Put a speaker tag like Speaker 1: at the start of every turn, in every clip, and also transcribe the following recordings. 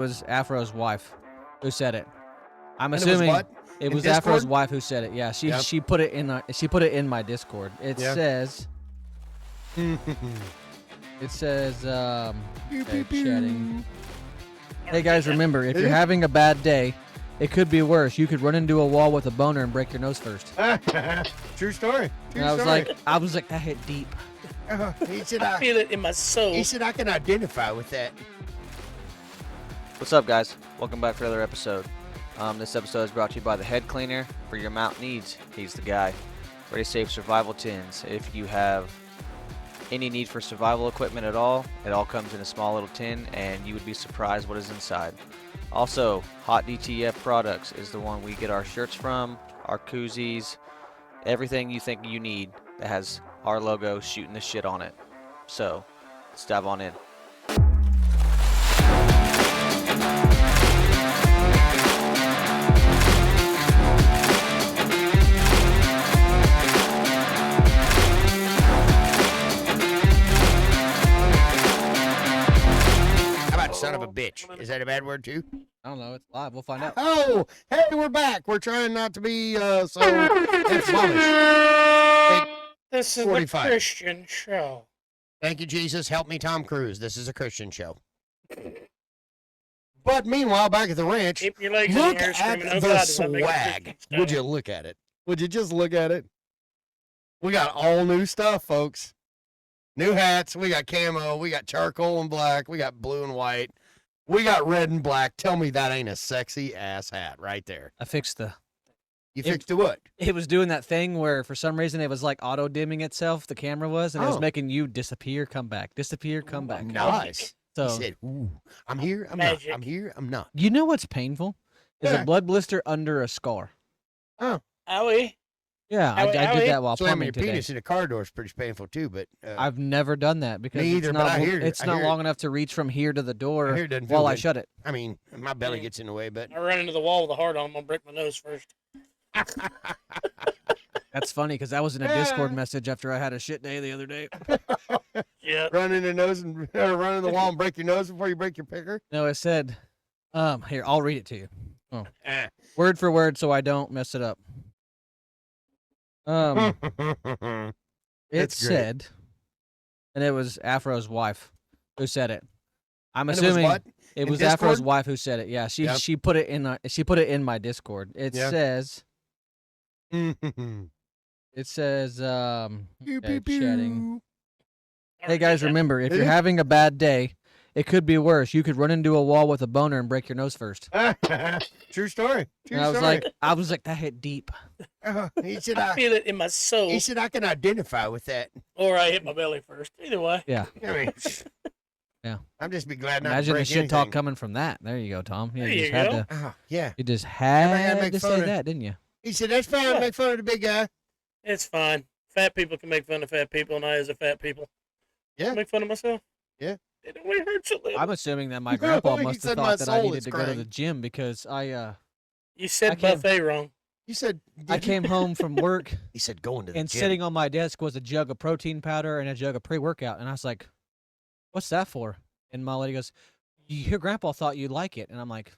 Speaker 1: Was Afro's wife who said it. I'm
Speaker 2: And it was
Speaker 1: assuming
Speaker 2: what?
Speaker 1: it
Speaker 2: In
Speaker 1: was Afro's
Speaker 2: Discord?
Speaker 1: wife who said it. Yeah, she
Speaker 2: Yep.
Speaker 1: she put it in my Discord. It
Speaker 2: Yeah.
Speaker 1: says okay, chatting. Hey guys, remember if you're having a bad day, it could be worse. You could run into a wall with a boner and break your nose first.
Speaker 2: True story. True
Speaker 1: And I was
Speaker 2: story.
Speaker 1: like, that hit deep.
Speaker 2: He said,
Speaker 3: I feel it in my soul.
Speaker 2: he said, I can identify with that.
Speaker 4: What's up, guys? Welcome back for another episode. This episode is brought to you by the Head Cleaner. For your mount needs, he's the guy. Ready Safe Survival Tins. If you have any need for survival equipment at all, it all comes in a small little tin, and you would be surprised what is inside. Also, Hot DTF Products is the one we get our shirts from, our koozies, everything you think you need that has our logo shooting the shit on it. So, let's dive on in.
Speaker 2: How about son of a bitch? Is that a bad word too?
Speaker 1: I don't know. It's live. We'll find out.
Speaker 2: Oh, hey, we're back. We're trying not to be so F-bombish.
Speaker 3: This is
Speaker 2: 45.
Speaker 3: the Christian show.
Speaker 2: Thank you, Jesus. Help me, Tom Cruise. This is a Christian show. But meanwhile, back at the ranch,
Speaker 3: Keep your legs
Speaker 2: look
Speaker 3: in the air
Speaker 2: at
Speaker 3: screaming, "Oh
Speaker 2: the
Speaker 3: God, does that make a
Speaker 2: swag.
Speaker 3: Christian
Speaker 2: Would you
Speaker 3: style?"
Speaker 2: look at it? Would you just look at it? We got all new stuff, folks. New hats. We got camo. We got charcoal and black. We got blue and white. We got red and black. Tell me that ain't a sexy ass hat right there.
Speaker 1: I fixed
Speaker 2: You fixed the what?
Speaker 1: it was doing that thing where for some reason it was like auto dimming itself, the camera was, and it was
Speaker 2: Oh.
Speaker 1: making you disappear, come back, disappear, come back.
Speaker 2: Nice.
Speaker 1: So
Speaker 2: He said, "Ooh, I'm here. I'm
Speaker 3: Magic.
Speaker 2: not. I'm here. I'm not."
Speaker 1: you know what's painful? Is
Speaker 2: Yeah.
Speaker 1: a blood blister under a scar.
Speaker 3: Owie.
Speaker 1: Yeah, I
Speaker 3: Owie,
Speaker 1: did
Speaker 3: owie.
Speaker 1: that while
Speaker 2: Slamming
Speaker 1: plumbing
Speaker 2: your
Speaker 1: today.
Speaker 2: penis in a car door is pretty painful too. But
Speaker 1: I've never done that because
Speaker 2: Me either,
Speaker 1: it's
Speaker 2: but
Speaker 1: not,
Speaker 2: I hear it.
Speaker 1: it's
Speaker 2: I
Speaker 1: not
Speaker 2: hear it.
Speaker 1: long enough to reach from here to the
Speaker 2: I
Speaker 1: door
Speaker 2: hear it doesn't feel
Speaker 1: while I
Speaker 2: good.
Speaker 1: shut it.
Speaker 2: I mean, my belly gets in the way, but
Speaker 3: I run into the wall with a hard on. I'm gonna break my nose first.
Speaker 1: That's funny because that was in a Discord message after I had a shit day the other day.
Speaker 3: Yeah.
Speaker 2: run in the nose and run in the wall and break your nose before you break your picker.
Speaker 1: No, it said, here, I'll read it to you.
Speaker 2: Ah.
Speaker 1: Word for word so I don't mess it up. It
Speaker 2: That's great.
Speaker 1: said, and it was Afro's wife who said it. I'm
Speaker 2: And it was
Speaker 1: assuming
Speaker 2: what?
Speaker 1: it
Speaker 2: In
Speaker 1: was Afro's
Speaker 2: Discord?
Speaker 1: wife who said it. Yeah,
Speaker 2: Yep.
Speaker 1: she put it in my Discord. It
Speaker 2: Yeah.
Speaker 1: says
Speaker 2: Pew,
Speaker 1: okay,
Speaker 2: pew,
Speaker 1: chatting.
Speaker 2: pew.
Speaker 1: Hey guys, remember if you're
Speaker 2: Yeah.
Speaker 1: having a bad day, it could be worse. You could run into a wall with a boner and break your nose first.
Speaker 2: True story. True
Speaker 1: And I
Speaker 2: story.
Speaker 1: was like, that hit deep.
Speaker 2: He said,
Speaker 3: I feel it in my soul.
Speaker 2: he said, I can identify with that.
Speaker 3: Or I hit my belly first. Either way.
Speaker 1: Yeah.
Speaker 2: I mean,
Speaker 1: Yeah.
Speaker 2: I'm just be glad not
Speaker 1: Imagine
Speaker 2: to
Speaker 1: the
Speaker 2: break
Speaker 1: shit talk
Speaker 2: anything.
Speaker 1: coming from that. There you go, Tom.
Speaker 3: There
Speaker 1: just
Speaker 3: you
Speaker 1: had
Speaker 3: go.
Speaker 1: to
Speaker 2: Oh, yeah.
Speaker 1: you just
Speaker 2: Everybody gotta
Speaker 1: had
Speaker 2: make
Speaker 1: to
Speaker 2: fun
Speaker 1: say
Speaker 2: of-
Speaker 1: that, didn't you?
Speaker 2: He said, that's fine.
Speaker 3: Yeah.
Speaker 2: Make fun of the big guy.
Speaker 3: It's fine. Fat people can make fun of fat people, and I, as a fat people,
Speaker 2: Yeah.
Speaker 3: make fun of myself.
Speaker 2: Yeah.
Speaker 3: It only hurts a little.
Speaker 1: I'm assuming that my grandpa
Speaker 2: He
Speaker 1: must have
Speaker 2: said my
Speaker 1: thought that I
Speaker 2: soul
Speaker 1: needed
Speaker 2: is
Speaker 1: to go to the
Speaker 2: crying.
Speaker 1: gym because
Speaker 3: You
Speaker 1: I
Speaker 3: said
Speaker 1: can't-
Speaker 3: buffet wrong.
Speaker 2: You said,
Speaker 1: I came home from work
Speaker 2: He said, going to the
Speaker 1: and
Speaker 2: gym.
Speaker 1: sitting on my desk was a jug of protein powder and a jug of pre-workout, and I was like, "What's that for?" And my lady goes, "Your grandpa thought you'd like it," and I'm like,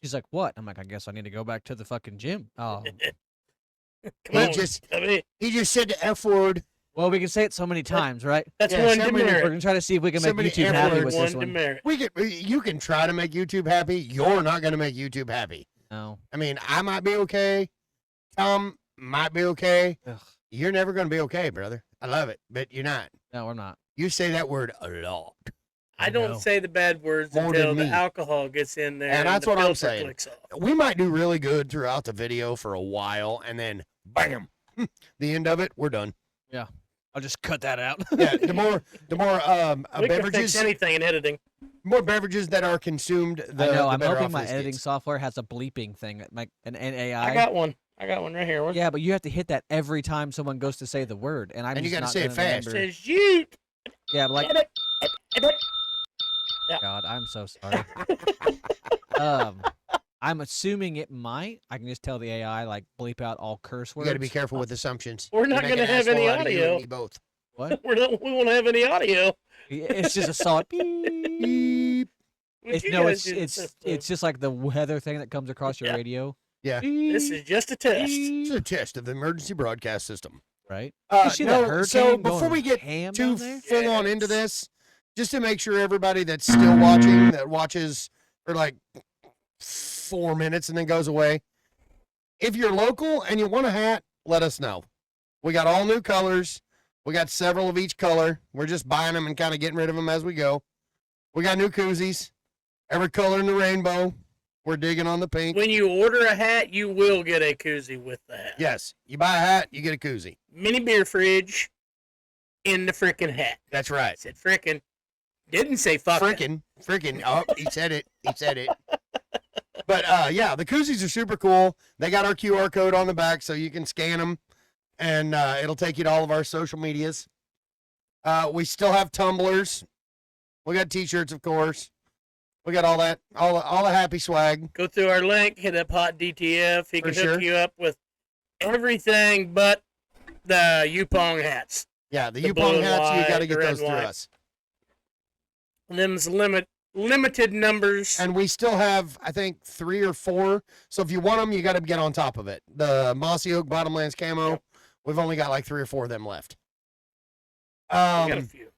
Speaker 1: "She's like, what?" I'm like, "I guess I need to go back to the fucking gym." Oh,
Speaker 3: Come
Speaker 2: He
Speaker 3: on.
Speaker 2: just-
Speaker 3: I mean,
Speaker 2: He just said the F word.
Speaker 1: well, we can say it so many times, right?
Speaker 3: that's
Speaker 2: Yeah,
Speaker 3: one
Speaker 2: somebody-
Speaker 1: We're
Speaker 3: demerit.
Speaker 1: gonna try to see if we can make
Speaker 2: Somebody
Speaker 1: YouTube
Speaker 2: ever
Speaker 1: happy
Speaker 2: heard
Speaker 1: with
Speaker 3: One
Speaker 1: this one.
Speaker 3: demerit.
Speaker 2: You can try to make YouTube happy. You're not going to make YouTube happy.
Speaker 1: No.
Speaker 2: I mean, I might be okay. Tom might be okay.
Speaker 1: Ugh.
Speaker 2: You're never going to be okay, brother. I love it, but you're not.
Speaker 1: No, we're not.
Speaker 2: You say that word a lot.
Speaker 3: I don't
Speaker 1: know.
Speaker 3: say the bad words
Speaker 2: More
Speaker 3: until
Speaker 2: than
Speaker 3: the
Speaker 2: me.
Speaker 3: alcohol gets in there.
Speaker 2: And that's
Speaker 3: the
Speaker 2: what I'm
Speaker 3: filter
Speaker 2: saying.
Speaker 3: clicks off.
Speaker 2: We might do really good throughout the video for a while, and then bam, the end of it, we're done.
Speaker 1: I'll just cut that out.
Speaker 2: Yeah, the more
Speaker 3: We can fix
Speaker 2: beverages,
Speaker 3: anything in editing.
Speaker 2: more beverages that are consumed, the,
Speaker 1: I know.
Speaker 2: the
Speaker 1: I'm
Speaker 2: better
Speaker 1: hoping
Speaker 2: off
Speaker 1: my
Speaker 2: this
Speaker 1: editing
Speaker 2: gets.
Speaker 1: software has a bleeping thing, like an AI.
Speaker 3: I got one. I got one right here. Where's
Speaker 1: Yeah, but you have to hit that every time someone goes to say the word, and I'm
Speaker 2: And you
Speaker 1: just
Speaker 2: gotta
Speaker 1: not
Speaker 2: say it
Speaker 1: gonna
Speaker 2: fast.
Speaker 3: it
Speaker 1: remember.
Speaker 3: says you.
Speaker 1: Yeah, but like,
Speaker 3: Edit.
Speaker 1: God, I'm so sorry. I'm assuming it might. I can just tell the AI like bleep out all curse
Speaker 2: You
Speaker 1: words.
Speaker 2: got to be careful with assumptions.
Speaker 3: We're
Speaker 2: You
Speaker 3: not
Speaker 2: make
Speaker 3: gonna
Speaker 2: an
Speaker 3: have any
Speaker 2: asshole out of you and
Speaker 3: audio.
Speaker 2: me both.
Speaker 1: What?
Speaker 3: We won't have any audio.
Speaker 1: It's just a solid beep.
Speaker 3: Would
Speaker 1: It's
Speaker 3: you
Speaker 1: no,
Speaker 3: guys do the
Speaker 1: it's
Speaker 3: test,
Speaker 1: it's just like the weather thing that comes across your
Speaker 3: Yeah.
Speaker 1: radio.
Speaker 2: Yeah.
Speaker 3: This is just a test.
Speaker 2: It's a test of the emergency broadcast system.
Speaker 1: Right? You see that hurricane
Speaker 2: so before
Speaker 1: going
Speaker 2: we get
Speaker 1: ham
Speaker 2: too
Speaker 1: down there?
Speaker 2: full on into
Speaker 3: Yes.
Speaker 2: this, just to make sure everybody that's still watching, that watches for like 4 minutes and then goes away, if you're local and you want a hat, let us know. We got all new colors. We got several of each color. We're just buying them and kind of getting rid of them as we go. We got new koozies, every color in the rainbow. We're digging on the pink.
Speaker 3: When you order a hat, you will get a koozie with the hat.
Speaker 2: Yes, you buy a hat, you get a koozie.
Speaker 3: Mini beer fridge in the frickin' hat.
Speaker 2: That's right.
Speaker 3: I said frickin'. Didn't say fucking.
Speaker 2: Frickin'. Oh, he said it. He said it. But yeah, the koozies are super cool. They got our QR code on the back, so you can scan them, and it'll take you to all of our social medias. We still have tumblers. We got T-shirts, of course. We got all that, all the happy swag.
Speaker 3: Go through our link, hit up Hot DTF. He
Speaker 2: For
Speaker 3: can
Speaker 2: sure.
Speaker 3: hook you up with everything but the Yupong hats.
Speaker 2: Yeah, the
Speaker 3: The blue
Speaker 2: Yupong
Speaker 3: and
Speaker 2: hats, you
Speaker 3: white,
Speaker 2: got to get
Speaker 3: the red
Speaker 2: those through
Speaker 3: and white.
Speaker 2: us.
Speaker 3: Them's limited numbers.
Speaker 2: And we still have, I think, 3 or 4. So if you want them, you got to get on top of it. The Mossy Oak Bottomlands camo,
Speaker 3: Yep.
Speaker 2: we've only got like 3 or 4 of them left.
Speaker 3: We got a few.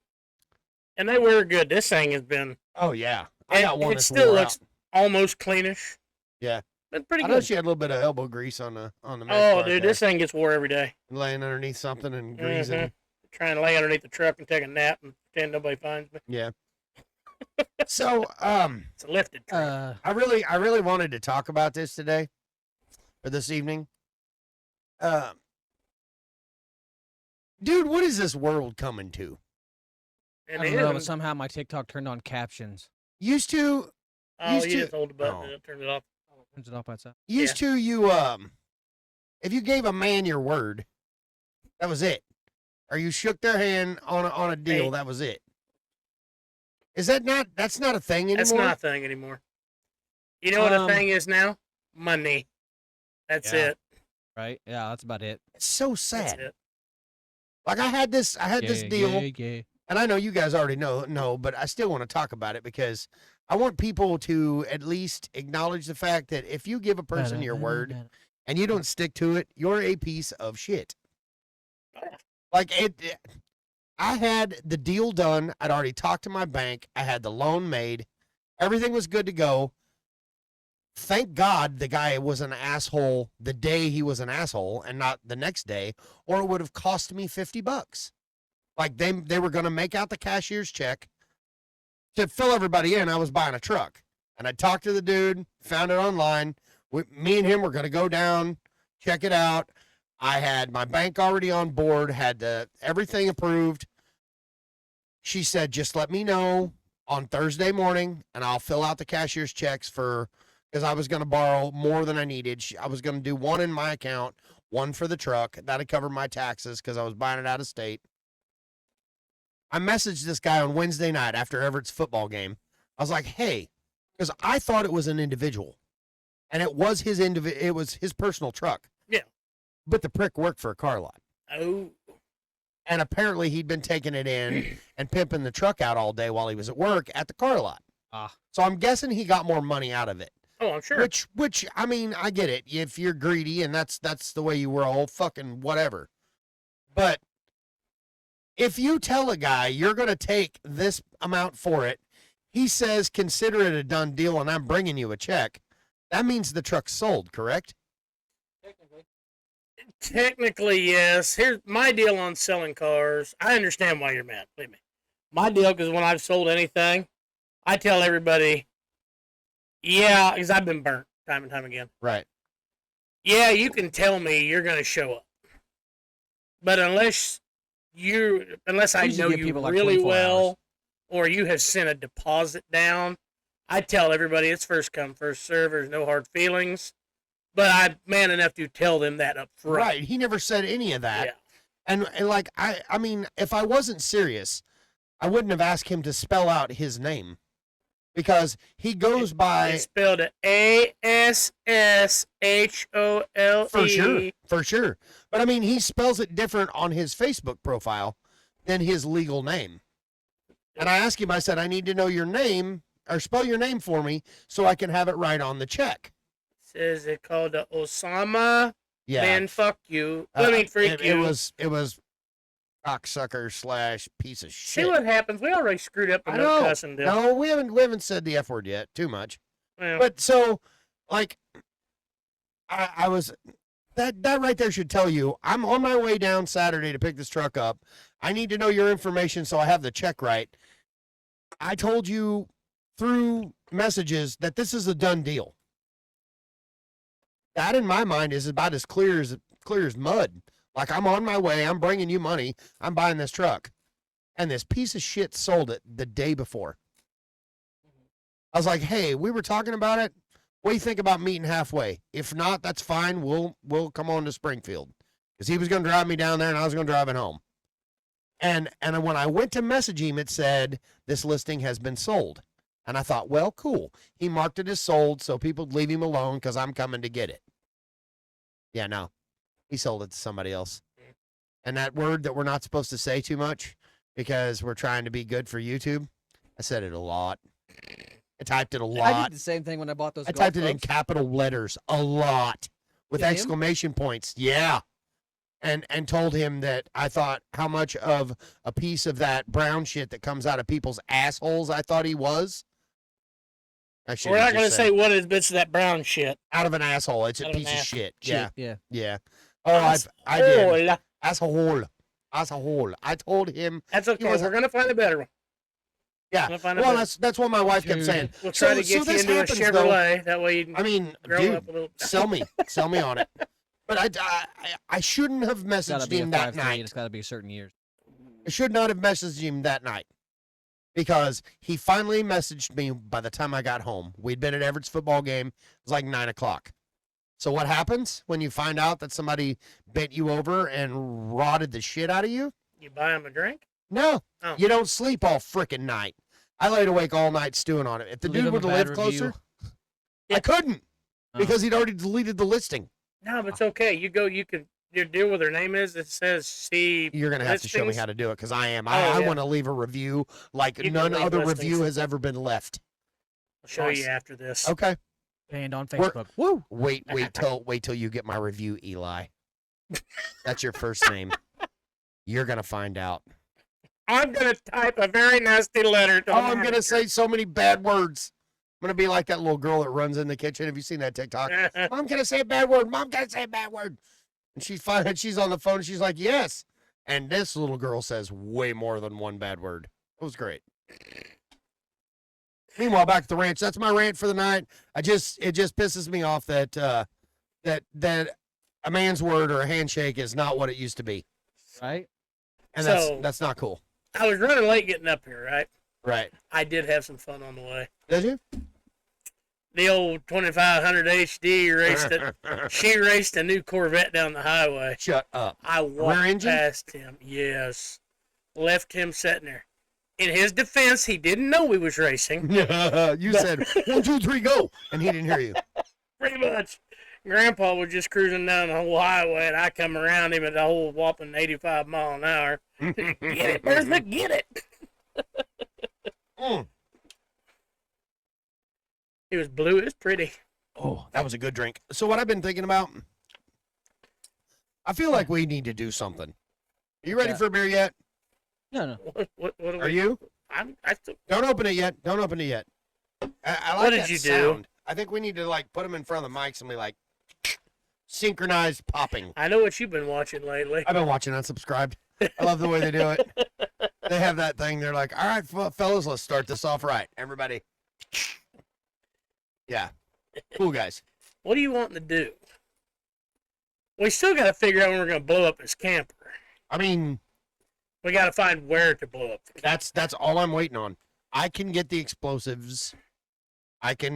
Speaker 3: And they were good. This thing has been
Speaker 2: Oh yeah, I
Speaker 3: And
Speaker 2: got one
Speaker 3: it
Speaker 2: that's
Speaker 3: still
Speaker 2: wore
Speaker 3: looks
Speaker 2: out.
Speaker 3: almost cleanish.
Speaker 2: Yeah.
Speaker 3: Been pretty
Speaker 2: I know
Speaker 3: good.
Speaker 2: she had a little bit of elbow grease on the mesh
Speaker 3: Oh,
Speaker 2: part
Speaker 3: dude,
Speaker 2: there,
Speaker 3: this thing gets wore every day.
Speaker 2: laying underneath something and greasing.
Speaker 3: Mhm. Trying to lay underneath the truck and take a nap and pretend nobody finds me.
Speaker 2: Yeah. So
Speaker 3: It's a lifted truck.
Speaker 2: I really wanted to talk about this today, or this evening. Dude, what is this world coming to?
Speaker 3: and
Speaker 1: I don't know,
Speaker 3: then-
Speaker 1: but somehow my TikTok turned on captions.
Speaker 2: Used to
Speaker 3: oh,
Speaker 2: used
Speaker 3: you
Speaker 2: to-
Speaker 3: just hold the button
Speaker 2: oh.
Speaker 3: and it turns it off.
Speaker 1: Turns it off by itself.
Speaker 2: Used to you if you gave a man your word, that was it. Or you shook their hand on a deal,
Speaker 3: Hey.
Speaker 2: that was it. Is that not that's not a thing anymore?
Speaker 3: That's not a thing anymore. You know what a
Speaker 1: Um,
Speaker 3: thing is now? Money. That's
Speaker 1: Yeah.
Speaker 3: it.
Speaker 1: Right? Yeah, that's about it.
Speaker 2: It's so
Speaker 3: That's
Speaker 2: sad.
Speaker 3: it.
Speaker 2: Like I had this deal,
Speaker 1: Yeah.
Speaker 2: and I know you guys already know, but I still want to talk about it because I want people to at least acknowledge the fact that if you give a person your word and you don't stick to it, you're a piece of shit. Like I had the deal done. I'd already talked to my bank. I had the loan made. Everything was good to go. Thank God the guy was an asshole the day he was an asshole and not the next day, or it would have cost me $50. Like they were going to make out the cashier's check to fill everybody in. I was buying a truck, and I talked to the dude, found it online. Me and him were going to go down, check it out. I had my bank already on board, had everything approved. She said, just let me know on Thursday morning, and I'll fill out the cashier's checks because I was going to borrow more than I needed. I was going to do one in my account, one for the truck. That'd cover my taxes because I was buying it out of state. I messaged this guy on Wednesday night after Everett's football game. I was like, hey, because I thought it was an individual, and it was it was his personal truck.
Speaker 3: Yeah.
Speaker 2: But the prick worked for a car lot.
Speaker 3: Oh,
Speaker 2: And apparently he'd been taking it in and pimping the truck out all day while he was at work at the car lot.
Speaker 1: Ah.
Speaker 2: So I'm guessing he got more money out of it.
Speaker 3: oh, I'm sure.
Speaker 2: Which I mean, I get it. If you're greedy and that's the way you roll, fucking whatever. But if you tell a guy you're going to take this amount for it, he says consider it a done deal and I'm bringing you a check. That means the truck's sold, correct?
Speaker 3: Technically, yes. Here's my deal on selling cars. I understand why you're mad. Believe me. My deal, because when I've sold anything, I tell everybody, yeah, because I've been burnt time and time again.
Speaker 2: Right.
Speaker 3: Yeah, you can tell me you're going to show up. But unless I
Speaker 1: Usually
Speaker 3: know
Speaker 1: give
Speaker 3: you
Speaker 1: people like
Speaker 3: really
Speaker 1: 24
Speaker 3: well,
Speaker 1: hours.
Speaker 3: or you have sent a deposit down, I tell everybody it's first come, first serve. There's no hard feelings. But I'm man enough to tell them that up front.
Speaker 2: Right. He never said any of that.
Speaker 3: Yeah.
Speaker 2: And like I mean, if I wasn't serious, I wouldn't have asked him to spell out his name. Because he goes by
Speaker 3: It's spelled ASSHOLE.
Speaker 2: for sure. But I mean, he spells it different on his Facebook profile than his legal name. And I asked him, I said, I need to know your name, or spell your name for me so I can have it right on the check.
Speaker 3: Says it called the Osama
Speaker 2: Yeah.
Speaker 3: bin fuck you. I mean, freak
Speaker 2: it
Speaker 3: you.
Speaker 2: was cocksucker / piece of
Speaker 3: See
Speaker 2: shit.
Speaker 3: what happens. We already screwed up the
Speaker 2: I
Speaker 3: no
Speaker 2: know.
Speaker 3: cussing deal.
Speaker 2: No, we haven't said the F word yet. Too much.
Speaker 3: Well,
Speaker 2: But so, like, I was that right there should tell you I'm on my way down Saturday to pick this truck up. I need to know your information so I have the check right. I told you through messages that this is a done deal. That in my mind is about as clear as mud. Like, I'm on my way, I'm bringing you money, I'm buying this truck. And this piece of shit sold it the day before. I was like, hey, we were talking about it. What do you think about meeting halfway? If not, that's fine. We'll come on to Springfield. Because he was going to drive me down there and I was going to drive it home. And when I went to message him, it said, this listing has been sold. And I thought, well, cool. He marked it as sold, so people leave him alone because I'm coming to get it. Yeah, no. He sold it to somebody else. And that word that we're not supposed to say too much because we're trying to be good for YouTube, I said it a lot. I typed it a
Speaker 1: I
Speaker 2: lot.
Speaker 1: did the same thing when I bought those.
Speaker 2: I
Speaker 1: golf
Speaker 2: typed it in
Speaker 1: clubs.
Speaker 2: capital letters a lot with
Speaker 1: To him?
Speaker 2: exclamation points. Yeah. And told him that I thought how much of a piece of that brown shit that comes out of people's assholes I thought he was. I should
Speaker 3: we're not
Speaker 2: have
Speaker 3: going to
Speaker 2: just
Speaker 3: say
Speaker 2: said,
Speaker 3: what is bits of that brown shit.
Speaker 2: out of an asshole. It's a
Speaker 3: Out of an
Speaker 2: piece of
Speaker 3: asshole.
Speaker 2: shit.
Speaker 1: Shit,
Speaker 2: Yeah.
Speaker 1: yeah.
Speaker 2: Yeah. Oh, I did.
Speaker 3: Oh,
Speaker 2: Asshole. Asshole. I told him.
Speaker 3: that's okay.
Speaker 2: was-
Speaker 3: We're going to find a better one.
Speaker 2: Yeah.
Speaker 3: Gonna find a
Speaker 2: Well,
Speaker 3: better.
Speaker 2: that's what my wife kept
Speaker 1: Dude.
Speaker 2: saying.
Speaker 3: We'll try
Speaker 2: so-
Speaker 3: to
Speaker 2: so
Speaker 3: get you
Speaker 2: this
Speaker 3: into a
Speaker 2: happens, though.
Speaker 3: Chevrolet. That way you can
Speaker 2: I mean,
Speaker 3: grow
Speaker 2: dude,
Speaker 3: up a little.
Speaker 2: sell me on it. But I shouldn't have
Speaker 1: It's gotta
Speaker 2: messaged
Speaker 1: be a
Speaker 2: him that
Speaker 1: 5.3,
Speaker 2: night.
Speaker 1: and it's got to be certain years.
Speaker 2: I should not have messaged him that night because he finally messaged me by the time I got home. We'd been at Everett's football game. It was like 9:00. So what happens when you find out that somebody bent you over and rotted the shit out of you?
Speaker 3: You buy him a drink?
Speaker 2: No,
Speaker 3: Oh.
Speaker 2: you don't sleep all frickin' night. I laid awake all night stewing on it. If the
Speaker 1: Leave
Speaker 2: dude
Speaker 1: him a
Speaker 2: would have
Speaker 1: bad
Speaker 2: lived
Speaker 1: review.
Speaker 2: closer, I couldn't
Speaker 1: Oh.
Speaker 2: because he'd already deleted the listing.
Speaker 3: No, but it's okay. You go. You can. Your deal with her name is. It says see.
Speaker 2: You're gonna have to show me
Speaker 3: listings.
Speaker 2: how to do it because I am.
Speaker 3: Oh,
Speaker 2: I
Speaker 3: yeah.
Speaker 2: want to leave a review like
Speaker 3: You can
Speaker 2: none
Speaker 3: leave
Speaker 2: other
Speaker 3: listings.
Speaker 2: review has ever been left.
Speaker 3: I'll show you
Speaker 2: Nice.
Speaker 3: after this.
Speaker 2: Okay.
Speaker 1: Banned on
Speaker 2: We're-
Speaker 1: Facebook. Woo!
Speaker 2: Wait till you get my review, Eli. That's your first name. You're gonna find out.
Speaker 3: I'm gonna type a very nasty letter. To
Speaker 2: Oh,
Speaker 3: the
Speaker 2: I'm gonna
Speaker 3: manager.
Speaker 2: say so many bad words. I'm gonna be like that little girl that runs in the kitchen. Have you seen that TikTok? Mom, can I say a bad word? Mom, can I say a bad word? And she's fine. And she's on the phone. And she's like, yes. And this little girl says way more than one bad word. It was great. Meanwhile, back at the ranch. That's my rant for the night. It just pisses me off that that a man's word or a handshake is not what it used to be,
Speaker 1: Right?
Speaker 2: and
Speaker 3: So-
Speaker 2: that's not cool.
Speaker 3: I was running late getting up here. Right.
Speaker 2: Right?
Speaker 3: I did have some fun on the way.
Speaker 2: Did you?
Speaker 3: The old 2500 HD raced it. She raced a new Corvette down the highway.
Speaker 2: Shut up.
Speaker 3: I
Speaker 2: Rear
Speaker 3: walked
Speaker 2: engine?
Speaker 3: past him. Yes. Left him sitting there. In his defense, he didn't know we was racing.
Speaker 2: You said 1, 2, 3, go, and he didn't hear you.
Speaker 3: Pretty much. Grandpa was just cruising down the whole highway, and I come around him at the whole whopping 85 mile an hour. Get it, Bertha, get it.
Speaker 2: Mm.
Speaker 3: He was blue. It was pretty.
Speaker 2: Oh, that was a good drink. So what I've been thinking about, I feel like we need to do something. Are you ready
Speaker 1: Yeah.
Speaker 2: for a beer yet?
Speaker 1: No, no.
Speaker 3: What do
Speaker 2: Are
Speaker 3: we,
Speaker 2: you?
Speaker 3: I still,
Speaker 2: Don't open it yet. Don't open it yet. I like
Speaker 3: What did
Speaker 2: that
Speaker 3: you do?
Speaker 2: sound. I think we need to like put them in front of the mics and be like synchronized popping.
Speaker 3: I know what you've been watching lately.
Speaker 2: I've been watching Unsubscribed. I love the way they do it. They have that thing. They're like, all right, fellas, let's start this off right. Everybody. Yeah. Cool guys.
Speaker 3: What are you wanting to do? We still got to figure out when we're going to blow up this camper.
Speaker 2: I mean,
Speaker 3: We got to find where to blow up the camper.
Speaker 2: that's all I'm waiting on. I can get the explosives. I got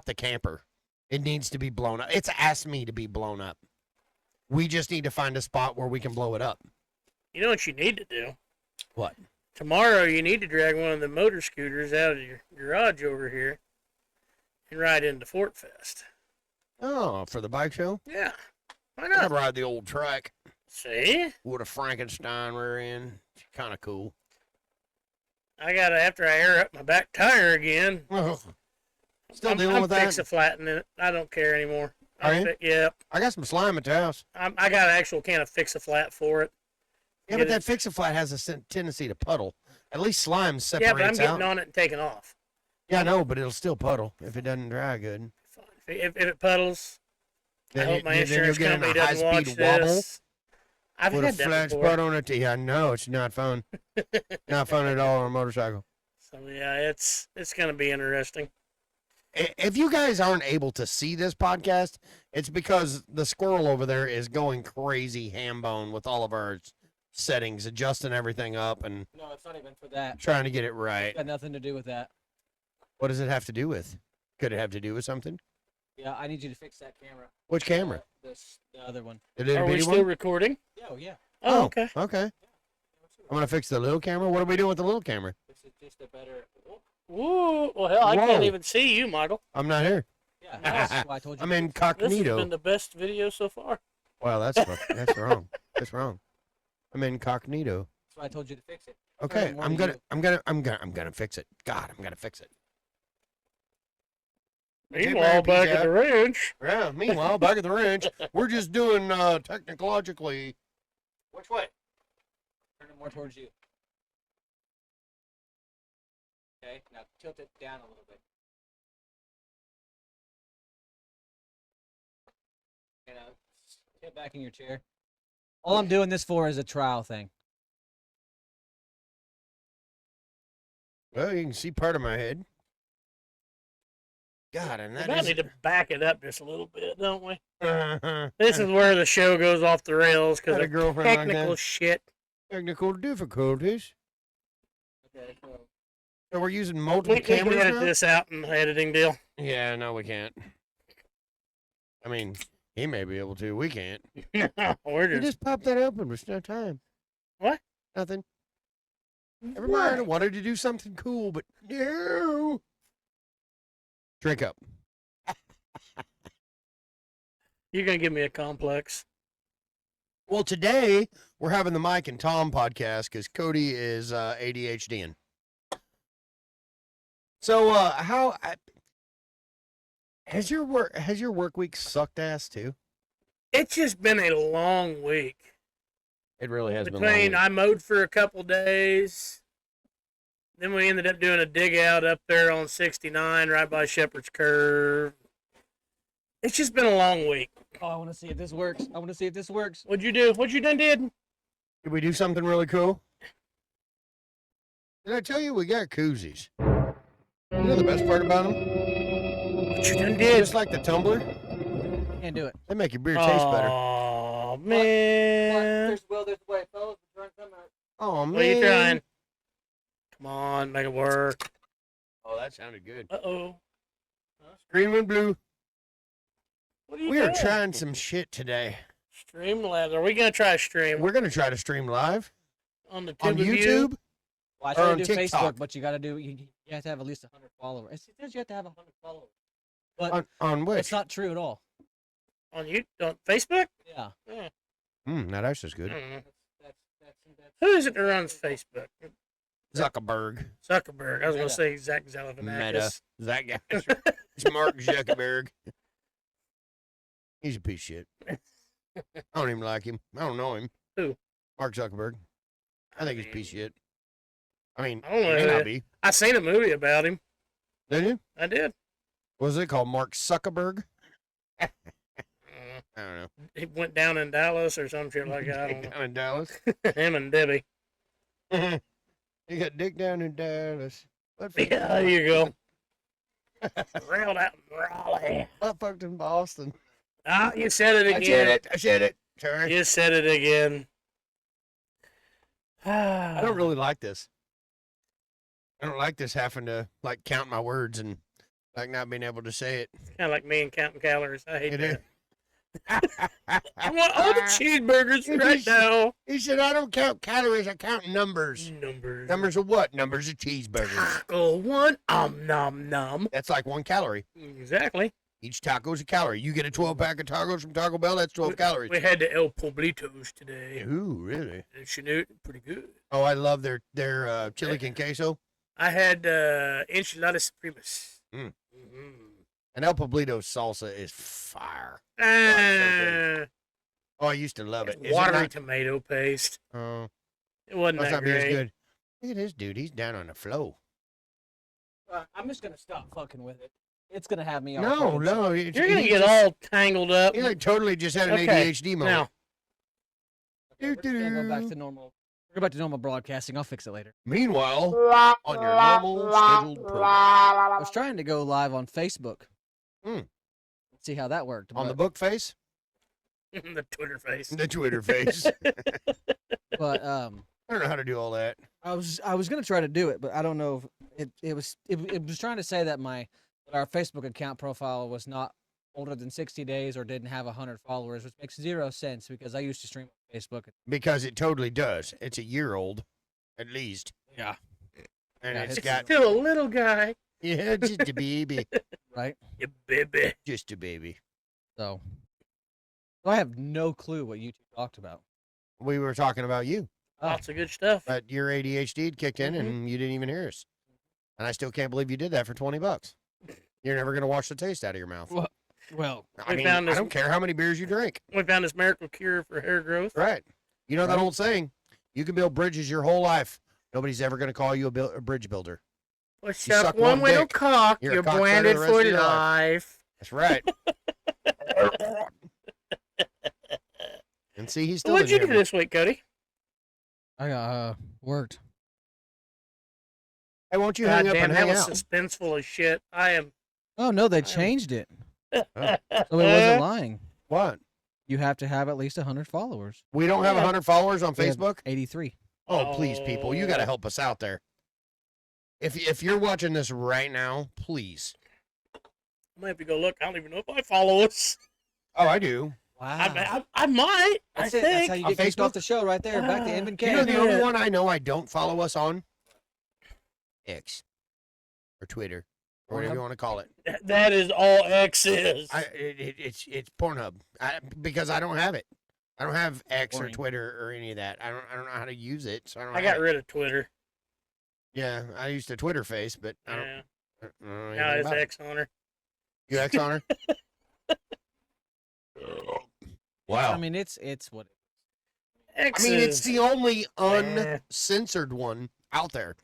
Speaker 2: the camper. It needs to be blown up. It's asked me to be blown up. We just need to find a spot where we can blow it up.
Speaker 3: You know what you need to do?
Speaker 2: What?
Speaker 3: Tomorrow you need to drag one of the motor scooters out of your garage over here and ride into Fort Fest.
Speaker 2: Oh, for the bike show?
Speaker 3: Yeah. Why
Speaker 2: I'd
Speaker 3: not?
Speaker 2: ride the old track
Speaker 3: See?
Speaker 2: with a Frankenstein rear end. Kind of cool.
Speaker 3: I gotta after I air up my back tire again.
Speaker 2: Still
Speaker 3: I'm,
Speaker 2: dealing
Speaker 3: I'm
Speaker 2: with that?
Speaker 3: fix-a-flattening it. I don't care anymore.
Speaker 2: Are you?
Speaker 3: Yeah,
Speaker 2: I got some slime at the house.
Speaker 3: I got an actual can of fix-a-flat for it.
Speaker 2: Yeah, but that fix-a-flat has a tendency to puddle. At least slime separates
Speaker 3: Yeah, but I'm getting
Speaker 2: out.
Speaker 3: on it and taking off.
Speaker 2: Yeah, I know, but it'll still puddle if it doesn't dry good.
Speaker 3: Fine. If it puddles, I hope my insurance
Speaker 2: you'll get in
Speaker 3: company
Speaker 2: a
Speaker 3: doesn't watch
Speaker 2: high-speed wobble
Speaker 3: this. I've
Speaker 2: with a
Speaker 3: had that
Speaker 2: flat
Speaker 3: before.
Speaker 2: spot on it. Yeah, I know it's not fun. Not fun at all on a motorcycle.
Speaker 3: So yeah, it's gonna be interesting.
Speaker 2: If you guys aren't able to see this podcast, it's because the squirrel over there is going crazy ham bone with all of our settings, adjusting everything up and
Speaker 1: No, it's not even for that.
Speaker 2: trying to get it right.
Speaker 1: Got nothing to do with that.
Speaker 2: What does it have to do with? Could it have to do with something?
Speaker 1: Yeah, I need you to fix that camera.
Speaker 2: Which camera?
Speaker 1: The other one.
Speaker 2: The little
Speaker 3: Are we
Speaker 2: bitty
Speaker 3: still
Speaker 2: one?
Speaker 3: recording?
Speaker 1: Yeah, oh, yeah.
Speaker 3: Oh, okay.
Speaker 2: Okay. I'm gonna fix the little camera. What are we doing with the little camera?
Speaker 1: This is just a better.
Speaker 3: Woo! Well, hell, I
Speaker 2: Whoa.
Speaker 3: can't even see you, Michael.
Speaker 2: I'm not here.
Speaker 1: Yeah, that's why I told you.
Speaker 2: I'm
Speaker 1: to fix it.
Speaker 3: This has
Speaker 2: incognito.
Speaker 3: been the best video so far.
Speaker 2: Well, that's wrong. That's wrong. I'm incognito.
Speaker 1: That's why I told you to fix it.
Speaker 2: Okay,
Speaker 1: more
Speaker 2: I'm
Speaker 1: to
Speaker 2: gonna fix it. God, I'm gonna fix it.
Speaker 3: Meanwhile, back at the ranch.
Speaker 2: Yeah. Meanwhile, back at the ranch, we're just doing technologically. Which way?
Speaker 1: Turn it more towards you. Okay, now tilt it down a little bit. Okay, now get back in your chair. All I'm doing this for is a trial thing.
Speaker 2: Well, you can see part of my head. God, and
Speaker 3: We
Speaker 2: that
Speaker 3: might
Speaker 2: is.
Speaker 3: need to back it up just a little bit, don't we? This is where the show goes off the rails because
Speaker 2: Got a
Speaker 3: of
Speaker 2: girlfriend like
Speaker 3: technical
Speaker 2: that.
Speaker 3: shit.
Speaker 2: Technical difficulties.
Speaker 1: Okay, so
Speaker 2: So we're using
Speaker 3: We
Speaker 2: multiple
Speaker 3: can
Speaker 2: cameras
Speaker 3: edit
Speaker 2: now?
Speaker 3: this out in the editing deal.
Speaker 2: Yeah, no, we can't. I mean, he may be able to. We can't.
Speaker 3: We're
Speaker 2: You
Speaker 3: just
Speaker 2: just pop that open. There's no time.
Speaker 3: What?
Speaker 2: Nothing. Never mind. I wanted to do something cool, but no. Drink up.
Speaker 3: You're gonna give me a complex.
Speaker 2: Well, today we're having the Mike and Tom podcast because Cody is ADHDing. So, has your work week sucked ass too?
Speaker 3: It's just been a long week.
Speaker 2: It really has been.
Speaker 3: Between
Speaker 2: Long
Speaker 3: I mowed for a couple days, then we ended up doing a dig out up there on 69 right by Shepherd's Curve. It's just been a long week.
Speaker 1: oh, I want to see if this works. I want to see if this works.
Speaker 3: What'd you do? What you done did?
Speaker 2: Did we do something really cool? Did I tell you we got koozies? You know the best part about them?
Speaker 3: What you done did?
Speaker 2: Just like the tumbler,
Speaker 1: Can't do it.
Speaker 2: they make your beer taste better.
Speaker 3: Oh man!
Speaker 1: There's a way, fellas. We're trying to come out.
Speaker 2: Oh man!
Speaker 3: What are you trying? Come on, make it work.
Speaker 2: Oh, that sounded good.
Speaker 3: Uh oh.
Speaker 2: Green and blue.
Speaker 3: What are you
Speaker 2: We are
Speaker 3: doing?
Speaker 2: trying some shit today.
Speaker 3: Streamlabs. Are we gonna try a stream
Speaker 2: We're gonna try to stream live
Speaker 3: on the
Speaker 2: on
Speaker 3: tube of you?
Speaker 2: YouTube.
Speaker 1: Well, I
Speaker 2: Or
Speaker 1: tried
Speaker 2: on
Speaker 1: to do
Speaker 2: TikTok.
Speaker 1: Facebook, but you got to do. You have to have at least 100 followers. It says you have to have 100 followers, but
Speaker 2: On which?
Speaker 1: it's not true at all.
Speaker 3: On you on Facebook?
Speaker 1: Yeah.
Speaker 3: Yeah.
Speaker 2: That actually is
Speaker 3: I
Speaker 2: good.
Speaker 3: don't know.
Speaker 1: That's
Speaker 3: Who is it that runs Facebook?
Speaker 2: Zuckerberg.
Speaker 3: Zuckerberg. I was gonna
Speaker 1: Meta.
Speaker 3: say Zach
Speaker 2: Meta.
Speaker 3: Galifianakis.
Speaker 2: That guy. It's Mark Zuckerberg. He's a piece of shit. I don't even like him. I don't know him.
Speaker 3: Who?
Speaker 2: Mark Zuckerberg. I think he's a piece of shit. I mean,
Speaker 3: I don't know
Speaker 2: he may
Speaker 3: who
Speaker 2: not
Speaker 3: that-
Speaker 2: be.
Speaker 3: I seen a movie about him.
Speaker 2: Did you?
Speaker 3: I did.
Speaker 2: What was it called? Mark Zuckerberg?
Speaker 3: Uh,
Speaker 2: I don't know.
Speaker 3: he went down in Dallas or some shit like that. I don't
Speaker 2: Down in Dallas.
Speaker 3: know. Him and Debbie.
Speaker 2: You got Dick down in Dallas. What
Speaker 3: Yeah, there you go. Railed out in Raleigh.
Speaker 2: I fucked in Boston.
Speaker 3: Ah, you said it
Speaker 2: I
Speaker 3: again.
Speaker 2: said it. I said it. Sorry.
Speaker 3: You said it again.
Speaker 2: I don't really like this. I don't like this having to like count my words and like not being able to say it.
Speaker 3: Kind of like me and counting calories. I hate
Speaker 2: It is.
Speaker 3: that. I want all the cheeseburgers
Speaker 2: It
Speaker 3: right
Speaker 2: is-
Speaker 3: now.
Speaker 2: He said, I don't count calories, I count numbers.
Speaker 3: Numbers.
Speaker 2: Numbers of what? Numbers of cheeseburgers.
Speaker 3: Taco one. Nom nom.
Speaker 2: That's like 1 calorie.
Speaker 3: Exactly.
Speaker 2: Each taco is a calorie. You get a 12-pack of tacos from Taco Bell, that's 12 calories.
Speaker 3: We had the El Poblitos today.
Speaker 2: Ooh, really?
Speaker 3: And Chanute, pretty good.
Speaker 2: Oh, I love their chili con queso.
Speaker 3: I had enchilada supremas.
Speaker 2: Mm.
Speaker 3: Mm-hmm.
Speaker 2: And El Poblito salsa is fire. so Oh, I used to love it. Is it
Speaker 3: Watery
Speaker 2: not-
Speaker 3: tomato paste.
Speaker 2: Oh,
Speaker 3: It wasn't
Speaker 2: must
Speaker 3: that
Speaker 2: not be as
Speaker 3: great.
Speaker 2: good. Look at this dude. He's down on the flow.
Speaker 1: I'm just gonna stop fucking with it. It's gonna have me all.
Speaker 2: No,
Speaker 1: fucking-
Speaker 2: no.
Speaker 3: You're gonna get all tangled up.
Speaker 2: He like totally just had an
Speaker 3: Okay,
Speaker 2: ADHD moment.
Speaker 3: Now,
Speaker 1: Okay, we're just gonna go back to normal. Go back to normal broadcasting. I'll fix it later.
Speaker 2: Meanwhile, on your normal scheduled program,
Speaker 1: I was trying to go live on Facebook.
Speaker 2: Hmm.
Speaker 1: See how that worked.
Speaker 2: on the
Speaker 1: but-
Speaker 2: book face,
Speaker 3: the Twitter face.
Speaker 2: the Twitter face.
Speaker 1: But
Speaker 2: I don't know how to do all that.
Speaker 1: I was gonna try to do it, but I don't know if it was trying to say that our Facebook account profile was not older than 60 days or didn't have 100 followers, which makes zero sense because I used to stream on Facebook.
Speaker 2: Because it totally does. It's a year old, at least.
Speaker 1: Yeah.
Speaker 2: And
Speaker 1: Yeah,
Speaker 2: it's
Speaker 3: It's
Speaker 2: got,
Speaker 3: still a little guy.
Speaker 2: yeah, just a baby.
Speaker 1: Right.
Speaker 3: You baby.
Speaker 2: Just a baby.
Speaker 1: So I have no clue what YouTube talked about.
Speaker 2: We were talking about you,
Speaker 1: Oh.
Speaker 3: Lots of good stuff.
Speaker 2: but your ADHD had kicked in and you didn't even hear us. And I still can't believe you did that for $20. You're never going to wash the taste out of your mouth.
Speaker 1: Well,
Speaker 2: I
Speaker 3: We
Speaker 2: mean,
Speaker 3: found
Speaker 2: I
Speaker 3: this-
Speaker 2: don't care how many beers you drink.
Speaker 3: We found this miracle cure for hair growth.
Speaker 2: Right. You know that
Speaker 1: Right.
Speaker 2: old saying, you can build bridges your whole life. Nobody's ever going to call you a bridge builder.
Speaker 3: Push
Speaker 2: You
Speaker 3: up
Speaker 2: suck
Speaker 3: one
Speaker 2: one
Speaker 3: little
Speaker 2: dick.
Speaker 3: cock,
Speaker 2: You're a
Speaker 3: you're
Speaker 2: cocksucker
Speaker 3: branded
Speaker 2: the rest
Speaker 3: for
Speaker 2: of your
Speaker 3: life.
Speaker 2: That's right. And see, he's still
Speaker 3: What'd you do
Speaker 2: in here.
Speaker 3: this week, Cody?
Speaker 1: I worked.
Speaker 2: Hey, won't you
Speaker 3: God
Speaker 2: hang up
Speaker 3: damn,
Speaker 2: and
Speaker 3: that
Speaker 2: hang
Speaker 3: was
Speaker 2: out?
Speaker 3: suspenseful as shit. I am.
Speaker 1: Oh no, they
Speaker 3: am-
Speaker 1: changed it,
Speaker 2: Oh.
Speaker 1: so it wasn't lying.
Speaker 2: What?
Speaker 1: You have to have at least 100 followers.
Speaker 2: We don't have
Speaker 3: Yeah.
Speaker 2: 100 followers on
Speaker 1: We have
Speaker 2: Facebook?
Speaker 1: 83.
Speaker 2: Oh, please, people. You got to
Speaker 3: Oh.
Speaker 2: help us out there. If you're watching this right now, please.
Speaker 3: I might have to go look. I don't even know if I follow us.
Speaker 2: Oh, I do.
Speaker 1: Wow.
Speaker 3: I might.
Speaker 1: That's
Speaker 3: I
Speaker 1: it. That's
Speaker 3: think.
Speaker 1: how you
Speaker 2: On
Speaker 1: get kicked
Speaker 2: Facebook?
Speaker 1: off the show right there. Back to
Speaker 3: Ah.
Speaker 1: Inman
Speaker 2: You know
Speaker 1: K.
Speaker 2: the
Speaker 3: Yeah.
Speaker 2: only one I know I don't follow us on? X. Or Twitter. Or whatever
Speaker 1: Pornhub?
Speaker 2: you want to call it.
Speaker 3: That is all X is.
Speaker 2: It's Pornhub. Because I don't have it. I don't have X or
Speaker 1: Boring.
Speaker 2: Twitter or any of that. I don't know how to use it, so I don't
Speaker 3: I
Speaker 2: have
Speaker 3: got
Speaker 2: it.
Speaker 3: rid of Twitter.
Speaker 2: Yeah, I used to Twitter face, but I don't,
Speaker 3: Yeah.
Speaker 2: I don't know
Speaker 3: Now
Speaker 2: anything
Speaker 3: it's
Speaker 2: about it.
Speaker 3: X on her.
Speaker 2: You X on her? Wow.
Speaker 1: I mean, it's what.
Speaker 3: X
Speaker 2: I mean, it's
Speaker 3: is-
Speaker 2: the only
Speaker 3: Eh.
Speaker 2: uncensored one out there.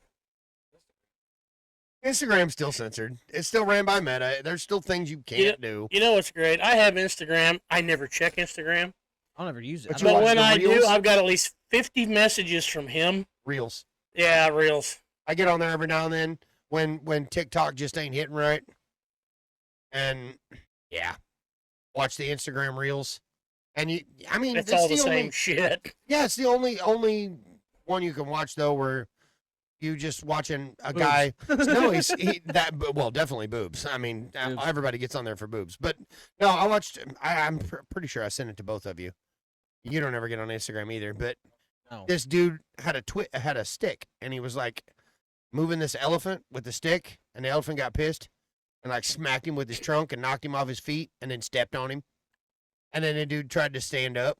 Speaker 2: Instagram's still censored. It's still ran by Meta. There's still things you can't do.
Speaker 3: You know what's great? I have Instagram. I never check Instagram.
Speaker 1: I'll never use it.
Speaker 2: But
Speaker 1: I
Speaker 2: you
Speaker 1: don't
Speaker 3: But
Speaker 2: watch
Speaker 3: when
Speaker 2: the
Speaker 3: I
Speaker 2: Reels?
Speaker 3: do, I've got at least 50 messages from him.
Speaker 2: Reels.
Speaker 3: Yeah, Reels.
Speaker 2: I get on there every now and then when TikTok just ain't hitting right. And yeah, watch the Instagram Reels. And I mean,
Speaker 3: It's all the
Speaker 2: only,
Speaker 3: same shit.
Speaker 2: Yeah, it's the only one you can watch though, where you just watching a guy. No, well, definitely boobs. I mean,
Speaker 1: Boobs.
Speaker 2: everybody gets on there for boobs. But no, I watched. I'm pretty sure I sent it to both of you. You don't ever get on Instagram either. But
Speaker 1: No.
Speaker 2: this dude had a stick, and he was like moving this elephant with the stick, and the elephant got pissed and like smacked him with his trunk and knocked him off his feet, and then stepped on him. And then the dude tried to stand up,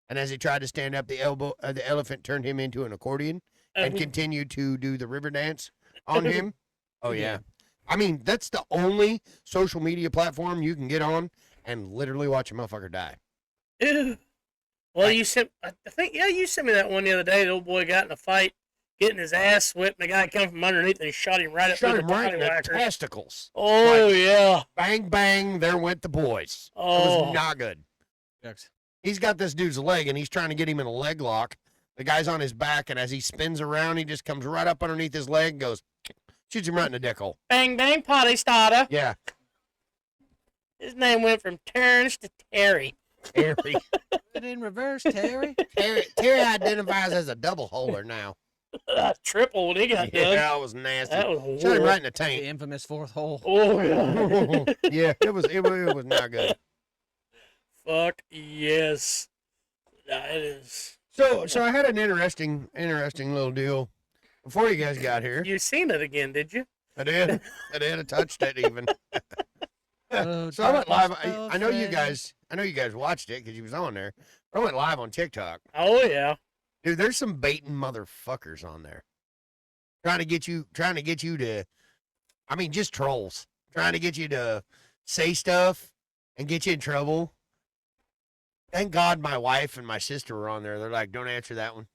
Speaker 2: and as he tried to stand up, the elephant turned him into an accordion and continued to do the river dance on him. Oh yeah.
Speaker 1: Yeah.
Speaker 2: I mean, that's the only social media platform you can get on and literally watch a motherfucker die.
Speaker 3: Ew. Well, you sent. I think you sent me that one the other day. The old boy got in a fight, getting his ass whipped, and the guy come from underneath and he shot him right up
Speaker 2: Shot
Speaker 3: through
Speaker 2: him
Speaker 3: the
Speaker 2: right in the
Speaker 3: whacker.
Speaker 2: testicles.
Speaker 3: Oh
Speaker 2: Like-
Speaker 3: yeah.
Speaker 2: Bang, bang, there went the boys. It
Speaker 3: Oh.
Speaker 2: was not good.
Speaker 1: Shucks.
Speaker 2: He's got this dude's leg, and he's trying to get him in a leg lock. The guy's on his back, and as he spins around, he just comes right up underneath his leg and goes, shoots him right in the dick hole.
Speaker 3: Bang bang potty starter.
Speaker 2: Yeah.
Speaker 3: His name went from Terrence to Terry.
Speaker 2: Terry.
Speaker 1: Put it in reverse, Terry.
Speaker 2: Terry identifies as a double holer now.
Speaker 3: Triple when he got
Speaker 2: Yeah,
Speaker 3: done.
Speaker 2: that was nasty.
Speaker 3: That was
Speaker 2: Shot him
Speaker 3: horrible.
Speaker 2: right in the
Speaker 1: The
Speaker 2: tank.
Speaker 1: infamous fourth hole.
Speaker 3: Oh yeah.
Speaker 2: Yeah, it was not good.
Speaker 3: Fuck yes. Nah, it is.
Speaker 2: So I had an interesting little deal before you guys got here.
Speaker 3: You seen it again, did you?
Speaker 2: I did. I touched it even.
Speaker 1: Oh,
Speaker 2: So I went live.
Speaker 1: Thomas
Speaker 2: I know you
Speaker 1: Belfry.
Speaker 2: guys watched it because you was on there. I went live on TikTok.
Speaker 3: Oh yeah.
Speaker 2: Dude, there's some baiting motherfuckers on there. trying to get you to, I mean, just trolls trying to get you to say stuff and get you in trouble. Thank God my wife and my sister were on there. They're like, don't answer that one.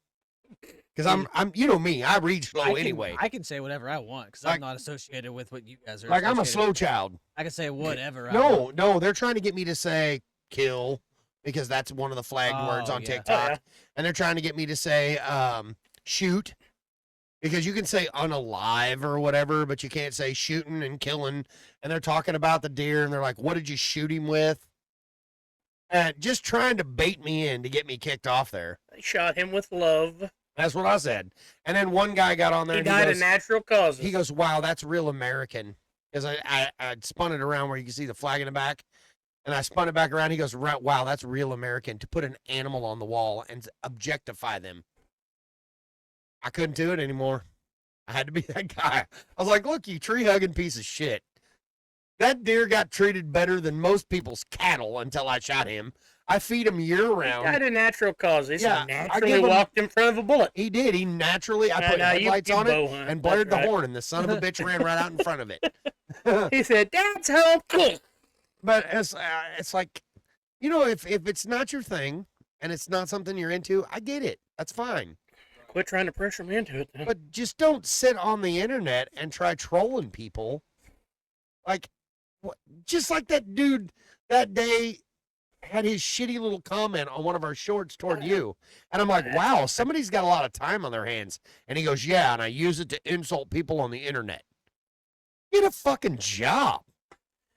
Speaker 2: Because I'm, you know me, I read slow anyway.
Speaker 1: I can say whatever I want because
Speaker 2: Like-
Speaker 1: I'm not associated with what you guys are.
Speaker 2: Like, I'm a
Speaker 1: associated
Speaker 2: slow
Speaker 1: with.
Speaker 2: child.
Speaker 1: I can say whatever. I want.
Speaker 2: No, they're trying to get me to say kill because that's one of the flagged words
Speaker 1: Oh,
Speaker 2: on
Speaker 1: yeah.
Speaker 2: TikTok.
Speaker 3: Oh, yeah.
Speaker 2: And they're trying to get me to say shoot because you can say unalive or whatever, but you can't say shooting and killing. And they're talking about the deer and they're like, what did you shoot him with? And just trying to bait me in to get me kicked off there.
Speaker 3: They shot him with love.
Speaker 2: That's what I said. And then one guy got on there
Speaker 3: He
Speaker 2: and
Speaker 3: died
Speaker 2: he
Speaker 3: of
Speaker 2: goes,
Speaker 3: natural causes.
Speaker 2: he goes, wow, that's real American. Because I spun it around where you can see the flag in the back. And I spun it back around. He goes, wow, that's real American to put an animal on the wall and objectify them. I couldn't do it anymore. I had to be that guy. I was like, look, you tree hugging piece of shit. That deer got treated better than most people's cattle until I shot him. I feed him year
Speaker 3: He
Speaker 2: round.
Speaker 3: died of natural causes.
Speaker 2: Yeah,
Speaker 3: He
Speaker 2: I
Speaker 3: naturally
Speaker 2: give him-
Speaker 3: walked in front of a bullet.
Speaker 2: He did. He naturally, I
Speaker 3: Now-
Speaker 2: put
Speaker 3: now you-
Speaker 2: headlights
Speaker 3: you
Speaker 2: on it
Speaker 3: bow hunt.
Speaker 2: and
Speaker 3: That's
Speaker 2: blared the
Speaker 3: right.
Speaker 2: horn, and the son of a bitch ran right out in front of it.
Speaker 3: He said, "Dad's home."
Speaker 2: But it's like, you know, if it's not your thing and it's not something you're into, I get it. That's fine.
Speaker 3: Quit trying to pressure me into it. Then.
Speaker 2: But just don't sit on the internet and try trolling people. Like, just like that dude that day had his shitty little comment on one of our shorts toward you. And I'm like, wow, somebody's got a lot of time on their hands. And he goes, yeah, and I use it to insult people on the internet. Get a fucking job.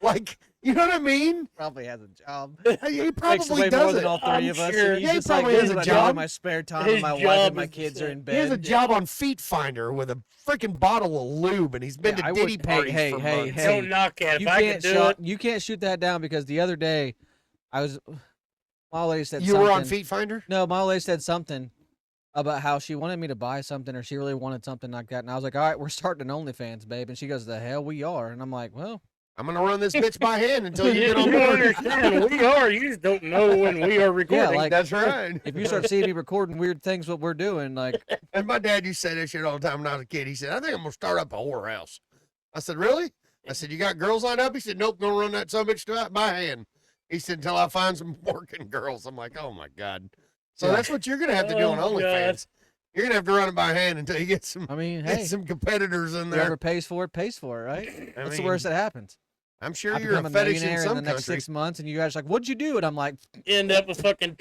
Speaker 2: Like, you know what I mean?
Speaker 1: Probably has a job.
Speaker 2: He
Speaker 1: Makes
Speaker 2: probably
Speaker 1: way
Speaker 2: does
Speaker 1: more
Speaker 2: it.
Speaker 1: than all 3
Speaker 3: I'm
Speaker 1: of us.
Speaker 3: sure.
Speaker 1: And he's
Speaker 2: Yeah, he
Speaker 1: just like,
Speaker 2: probably
Speaker 1: this
Speaker 2: has
Speaker 1: is
Speaker 2: a
Speaker 1: what I do in
Speaker 2: job.
Speaker 1: my spare time.
Speaker 3: His
Speaker 1: And my wife
Speaker 3: job
Speaker 1: and my
Speaker 3: is
Speaker 1: kids
Speaker 3: to-
Speaker 1: are in
Speaker 2: He has a
Speaker 1: bed.
Speaker 2: job on Feet Finder with a freaking bottle of lube, and he's been
Speaker 1: Yeah,
Speaker 2: to
Speaker 1: I
Speaker 2: Diddy
Speaker 1: would-
Speaker 2: parties
Speaker 1: hey,
Speaker 2: for
Speaker 1: hey,
Speaker 2: months.
Speaker 1: hey.
Speaker 3: Don't knock at it. If I could do it,
Speaker 1: You can't shoot that down because the other day, I was. My old lady said
Speaker 2: You
Speaker 1: something.
Speaker 2: were on Feet Finder?
Speaker 1: No, my old lady said something about how she wanted me to buy something or she really wanted something like that. And I was like, all right, we're starting an OnlyFans, babe. And she goes, the hell we are. And I'm like, well,
Speaker 2: I'm gonna run this bitch by hand until you
Speaker 3: you
Speaker 2: get on
Speaker 3: don't
Speaker 2: board.
Speaker 3: understand. We are. You just don't know when we are recording.
Speaker 1: like-
Speaker 2: That's right.
Speaker 1: if you start seeing me recording weird things, what we're doing, like,
Speaker 2: And my dad used to say that shit all the time when I was a kid. He said, I think I'm gonna start up a whorehouse. I said, really? I said, you got girls lined up? He said, nope, gonna run that son of a bitch by hand. He said, until I find some working girls. I'm like, oh my God. So
Speaker 1: Yeah.
Speaker 2: that's what you're gonna have to do on
Speaker 3: Oh, God.
Speaker 2: OnlyFans. You're gonna have to run it by hand until you get some
Speaker 1: I mean,
Speaker 2: get
Speaker 1: hey,
Speaker 2: some competitors in there.
Speaker 1: whoever pays for it, right?
Speaker 2: I
Speaker 1: That's the
Speaker 2: mean,
Speaker 1: worst that happens.
Speaker 2: I'm sure
Speaker 1: I
Speaker 2: you're a
Speaker 1: become a
Speaker 2: fetish in
Speaker 1: millionaire in
Speaker 2: some
Speaker 1: the next
Speaker 2: countries.
Speaker 1: 6 months, and you guys are like, what'd you do? And I'm like,
Speaker 3: End up with fucking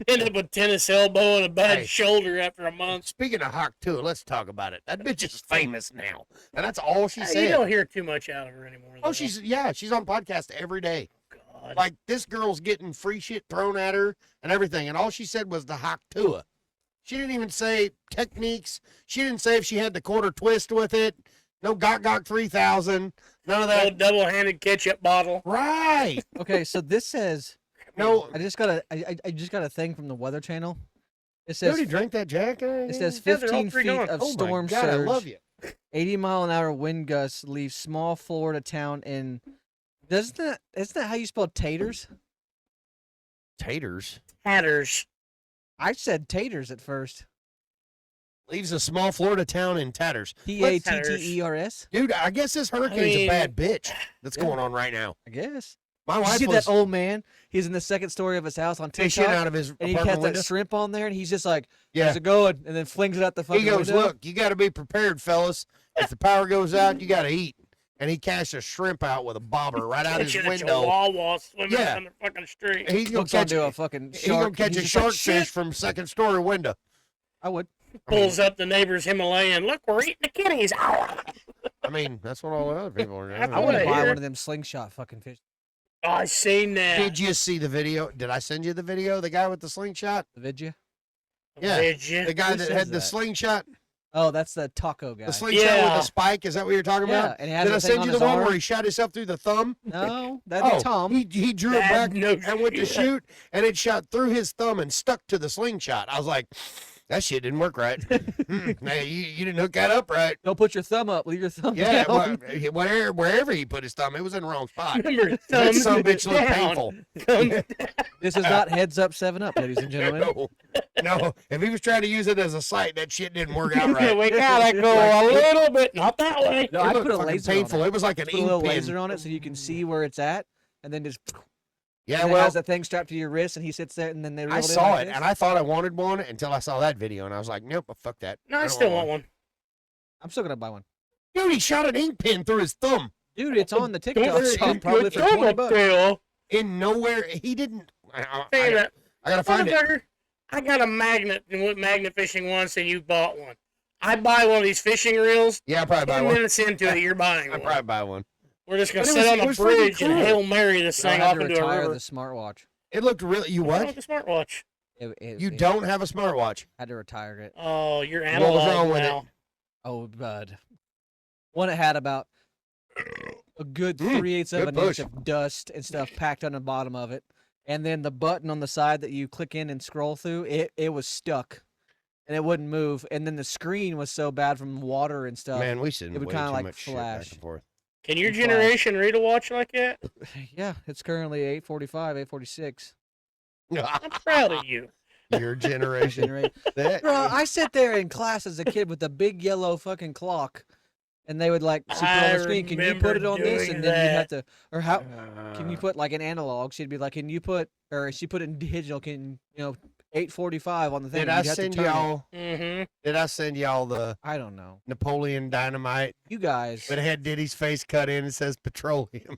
Speaker 3: end up with tennis elbow and a bad
Speaker 2: Hey.
Speaker 3: shoulder after a month.
Speaker 2: Speaking of Hawk too, let's talk about it. That bitch is famous now, and that's all she
Speaker 3: You
Speaker 2: said.
Speaker 3: don't hear too much out of her anymore.
Speaker 2: Oh,
Speaker 3: though.
Speaker 2: she's on podcast every day.
Speaker 3: God.
Speaker 2: Like this girl's getting free shit thrown at her and everything, and all she said was the Hawk Tua. She didn't even say techniques. She didn't say if she had the quarter twist with it. No Gok 3000. None of
Speaker 3: No
Speaker 2: that.
Speaker 3: double-handed ketchup bottle.
Speaker 2: Right.
Speaker 1: okay, so this says,
Speaker 2: No.
Speaker 1: I just got a thing from the Weather Channel. It
Speaker 2: You
Speaker 1: says
Speaker 2: already drank that Jack?
Speaker 1: it says
Speaker 3: Yeah, they're all
Speaker 1: 15
Speaker 3: three
Speaker 1: feet
Speaker 3: gone.
Speaker 1: of
Speaker 2: Oh my
Speaker 1: storm
Speaker 2: God, I
Speaker 1: surge.
Speaker 2: love you.
Speaker 1: 80-mile-an-hour wind gusts leave small Florida town in. Isn't that how you spell taters?
Speaker 2: Taters.
Speaker 3: Hatters.
Speaker 1: I said taters at first.
Speaker 2: Leaves a small Florida town in tatters.
Speaker 1: Tatters.
Speaker 2: Dude, I guess this hurricane's
Speaker 3: mean,
Speaker 2: a bad bitch that's
Speaker 1: yeah.
Speaker 2: going on right now.
Speaker 1: I guess.
Speaker 2: My
Speaker 1: Did you
Speaker 2: wife
Speaker 1: see
Speaker 2: was
Speaker 1: that old man? He's in the second story of his house on
Speaker 2: fishing
Speaker 1: TikTok,
Speaker 2: out of his
Speaker 1: and he
Speaker 2: apartment
Speaker 1: has
Speaker 2: window.
Speaker 1: that shrimp on there, and he's just like,
Speaker 2: Yeah.
Speaker 1: "How's it going?" And then flings it out the fucking
Speaker 2: He goes,
Speaker 1: window.
Speaker 2: look, you got to be prepared, fellas. If the power goes out, you got to eat. And he cashed a shrimp out with a bobber right out his
Speaker 3: Catching a
Speaker 2: window.
Speaker 3: chihuahua swimming
Speaker 2: Yeah.
Speaker 3: down the fucking street.
Speaker 2: He's gonna
Speaker 1: Hooks
Speaker 2: catch
Speaker 1: onto a
Speaker 2: a,
Speaker 1: fucking
Speaker 2: he's
Speaker 1: shark.
Speaker 2: gonna
Speaker 1: and
Speaker 2: catch
Speaker 1: he's
Speaker 2: a
Speaker 1: just like,
Speaker 2: shark
Speaker 1: "Shit."
Speaker 2: fish from second story window.
Speaker 1: I would.
Speaker 3: Pulls up the neighbor's Himalayan. Look, we're eating the kitties. Oh,
Speaker 2: I mean, that's what all the other people are doing.
Speaker 1: I want to
Speaker 3: wanna
Speaker 1: buy
Speaker 3: hear-
Speaker 1: one of them slingshot fucking fish.
Speaker 3: I seen that.
Speaker 2: Did you see the video? Did I send you the video? The guy with the slingshot?
Speaker 1: Did you?
Speaker 2: Yeah.
Speaker 3: Did you?
Speaker 2: The guy
Speaker 1: Who
Speaker 2: that
Speaker 1: says
Speaker 2: had the
Speaker 1: that?
Speaker 2: slingshot?
Speaker 1: Oh, that's the taco guy.
Speaker 2: The slingshot with
Speaker 3: Yeah.
Speaker 2: the spike? Is that what you're talking
Speaker 1: yeah,
Speaker 2: about?
Speaker 1: and he has
Speaker 2: Did I
Speaker 1: the thing
Speaker 2: send
Speaker 1: on
Speaker 2: you the
Speaker 1: his
Speaker 2: one
Speaker 1: arm.
Speaker 2: where he shot himself through the thumb?
Speaker 1: No, that'd be Tom.
Speaker 2: He drew it
Speaker 3: That
Speaker 2: back
Speaker 3: no
Speaker 2: and went to
Speaker 3: shit.
Speaker 2: shoot, and it shot through his thumb and stuck to the slingshot. I was like, That shit didn't work right. Man, you didn't hook that up right.
Speaker 1: Don't put your thumb up. Leave your thumb
Speaker 2: Yeah,
Speaker 1: down.
Speaker 2: wherever he put his thumb, it was in the wrong spot.
Speaker 3: Remember,
Speaker 2: That
Speaker 3: thumbs
Speaker 2: son of a bitch looked
Speaker 3: down.
Speaker 2: painful.
Speaker 3: Thumbs
Speaker 1: This is not Heads Up 7-Up, ladies and gentlemen.
Speaker 2: No, if he was trying to use it as a sight, that shit didn't work out
Speaker 3: down.
Speaker 2: right.
Speaker 3: We gotta go a little bit, not that way.
Speaker 1: No,
Speaker 2: It
Speaker 1: I
Speaker 2: looked
Speaker 1: put a
Speaker 2: fucking
Speaker 1: laser
Speaker 2: painful.
Speaker 1: on it.
Speaker 2: It was like an
Speaker 1: Put a little
Speaker 2: ink pen.
Speaker 1: laser on it so you can see where it's at, and then just.
Speaker 2: Yeah,
Speaker 1: and it
Speaker 2: well,
Speaker 1: has that thing strapped to your wrist, and he sits there, and then they.
Speaker 2: I
Speaker 1: reel in
Speaker 2: saw
Speaker 1: like
Speaker 2: it,
Speaker 1: this.
Speaker 2: and I thought I wanted one until I saw that video, and I was like, nope, fuck that.
Speaker 3: No, I
Speaker 2: don't
Speaker 3: still want one.
Speaker 1: I'm still gonna buy one,
Speaker 2: Dude, he shot an ink pen through his thumb.
Speaker 1: dude. It's on the
Speaker 3: Don't
Speaker 1: TikTok
Speaker 3: worry,
Speaker 1: shop probably for
Speaker 3: thumb
Speaker 1: $20.
Speaker 3: up there.
Speaker 2: In nowhere, he didn't.
Speaker 3: Damn it.
Speaker 2: I gotta find it.
Speaker 3: Motherfucker, I got a magnet and went magnet fishing once, and you bought one. I buy one of these fishing reels.
Speaker 2: Yeah, I'll probably buy
Speaker 3: 10
Speaker 2: one.
Speaker 3: minutes into it, you're buying
Speaker 2: I'll
Speaker 3: one.
Speaker 2: probably buy one.
Speaker 3: We're just gonna
Speaker 2: But it
Speaker 3: sit
Speaker 2: was-
Speaker 3: on
Speaker 2: it
Speaker 3: the
Speaker 2: was freaking
Speaker 3: bridge and
Speaker 2: cool.
Speaker 3: Hail Mary this
Speaker 1: I
Speaker 3: thing
Speaker 1: had
Speaker 3: off
Speaker 1: to
Speaker 3: into a
Speaker 1: retire
Speaker 3: river.
Speaker 1: the smartwatch.
Speaker 2: It looked really. You
Speaker 3: What's wrong
Speaker 2: what?
Speaker 3: with the smartwatch?
Speaker 2: You don't have a smartwatch.
Speaker 1: Had to retire it.
Speaker 3: Oh, you're
Speaker 2: What was
Speaker 3: analog
Speaker 2: wrong with it?
Speaker 3: now.
Speaker 1: Oh, bud. One it had about a good
Speaker 2: Mm,
Speaker 1: 3/8 of
Speaker 2: good
Speaker 1: an
Speaker 2: push.
Speaker 1: inch of dust and stuff packed on the bottom of it. And then the button on the side that you click in and scroll through, it was stuck. And it wouldn't move. And then the screen was so bad from water and stuff.
Speaker 2: Man, we send
Speaker 1: it would
Speaker 2: way
Speaker 1: kinda
Speaker 2: too
Speaker 1: like
Speaker 2: much shit back
Speaker 1: flash.
Speaker 2: and forth.
Speaker 3: Can your
Speaker 1: And flash.
Speaker 3: generation read a watch like that?
Speaker 1: Yeah, it's currently 8:45, 8:46.
Speaker 3: I'm proud of you.
Speaker 2: Your generation. That-
Speaker 1: Bro, I sit there in class as a kid with a big yellow fucking clock. And they would like, she put on
Speaker 3: I
Speaker 1: the screen, can you
Speaker 3: remember
Speaker 1: put it on this?
Speaker 3: doing
Speaker 1: And then you have
Speaker 3: that.
Speaker 1: to, or how, can you put like an analog? She'd be like, can you put, or she put it in digital, 8:45 on the thing.
Speaker 2: Did
Speaker 1: and
Speaker 2: I
Speaker 1: you'd have to
Speaker 2: send
Speaker 1: turn it.
Speaker 2: y'all?
Speaker 3: Mm-hmm.
Speaker 2: Did I send y'all the
Speaker 1: I don't know.
Speaker 2: Napoleon Dynamite?
Speaker 1: You guys,
Speaker 2: But it had Diddy's face cut in. It says petroleum.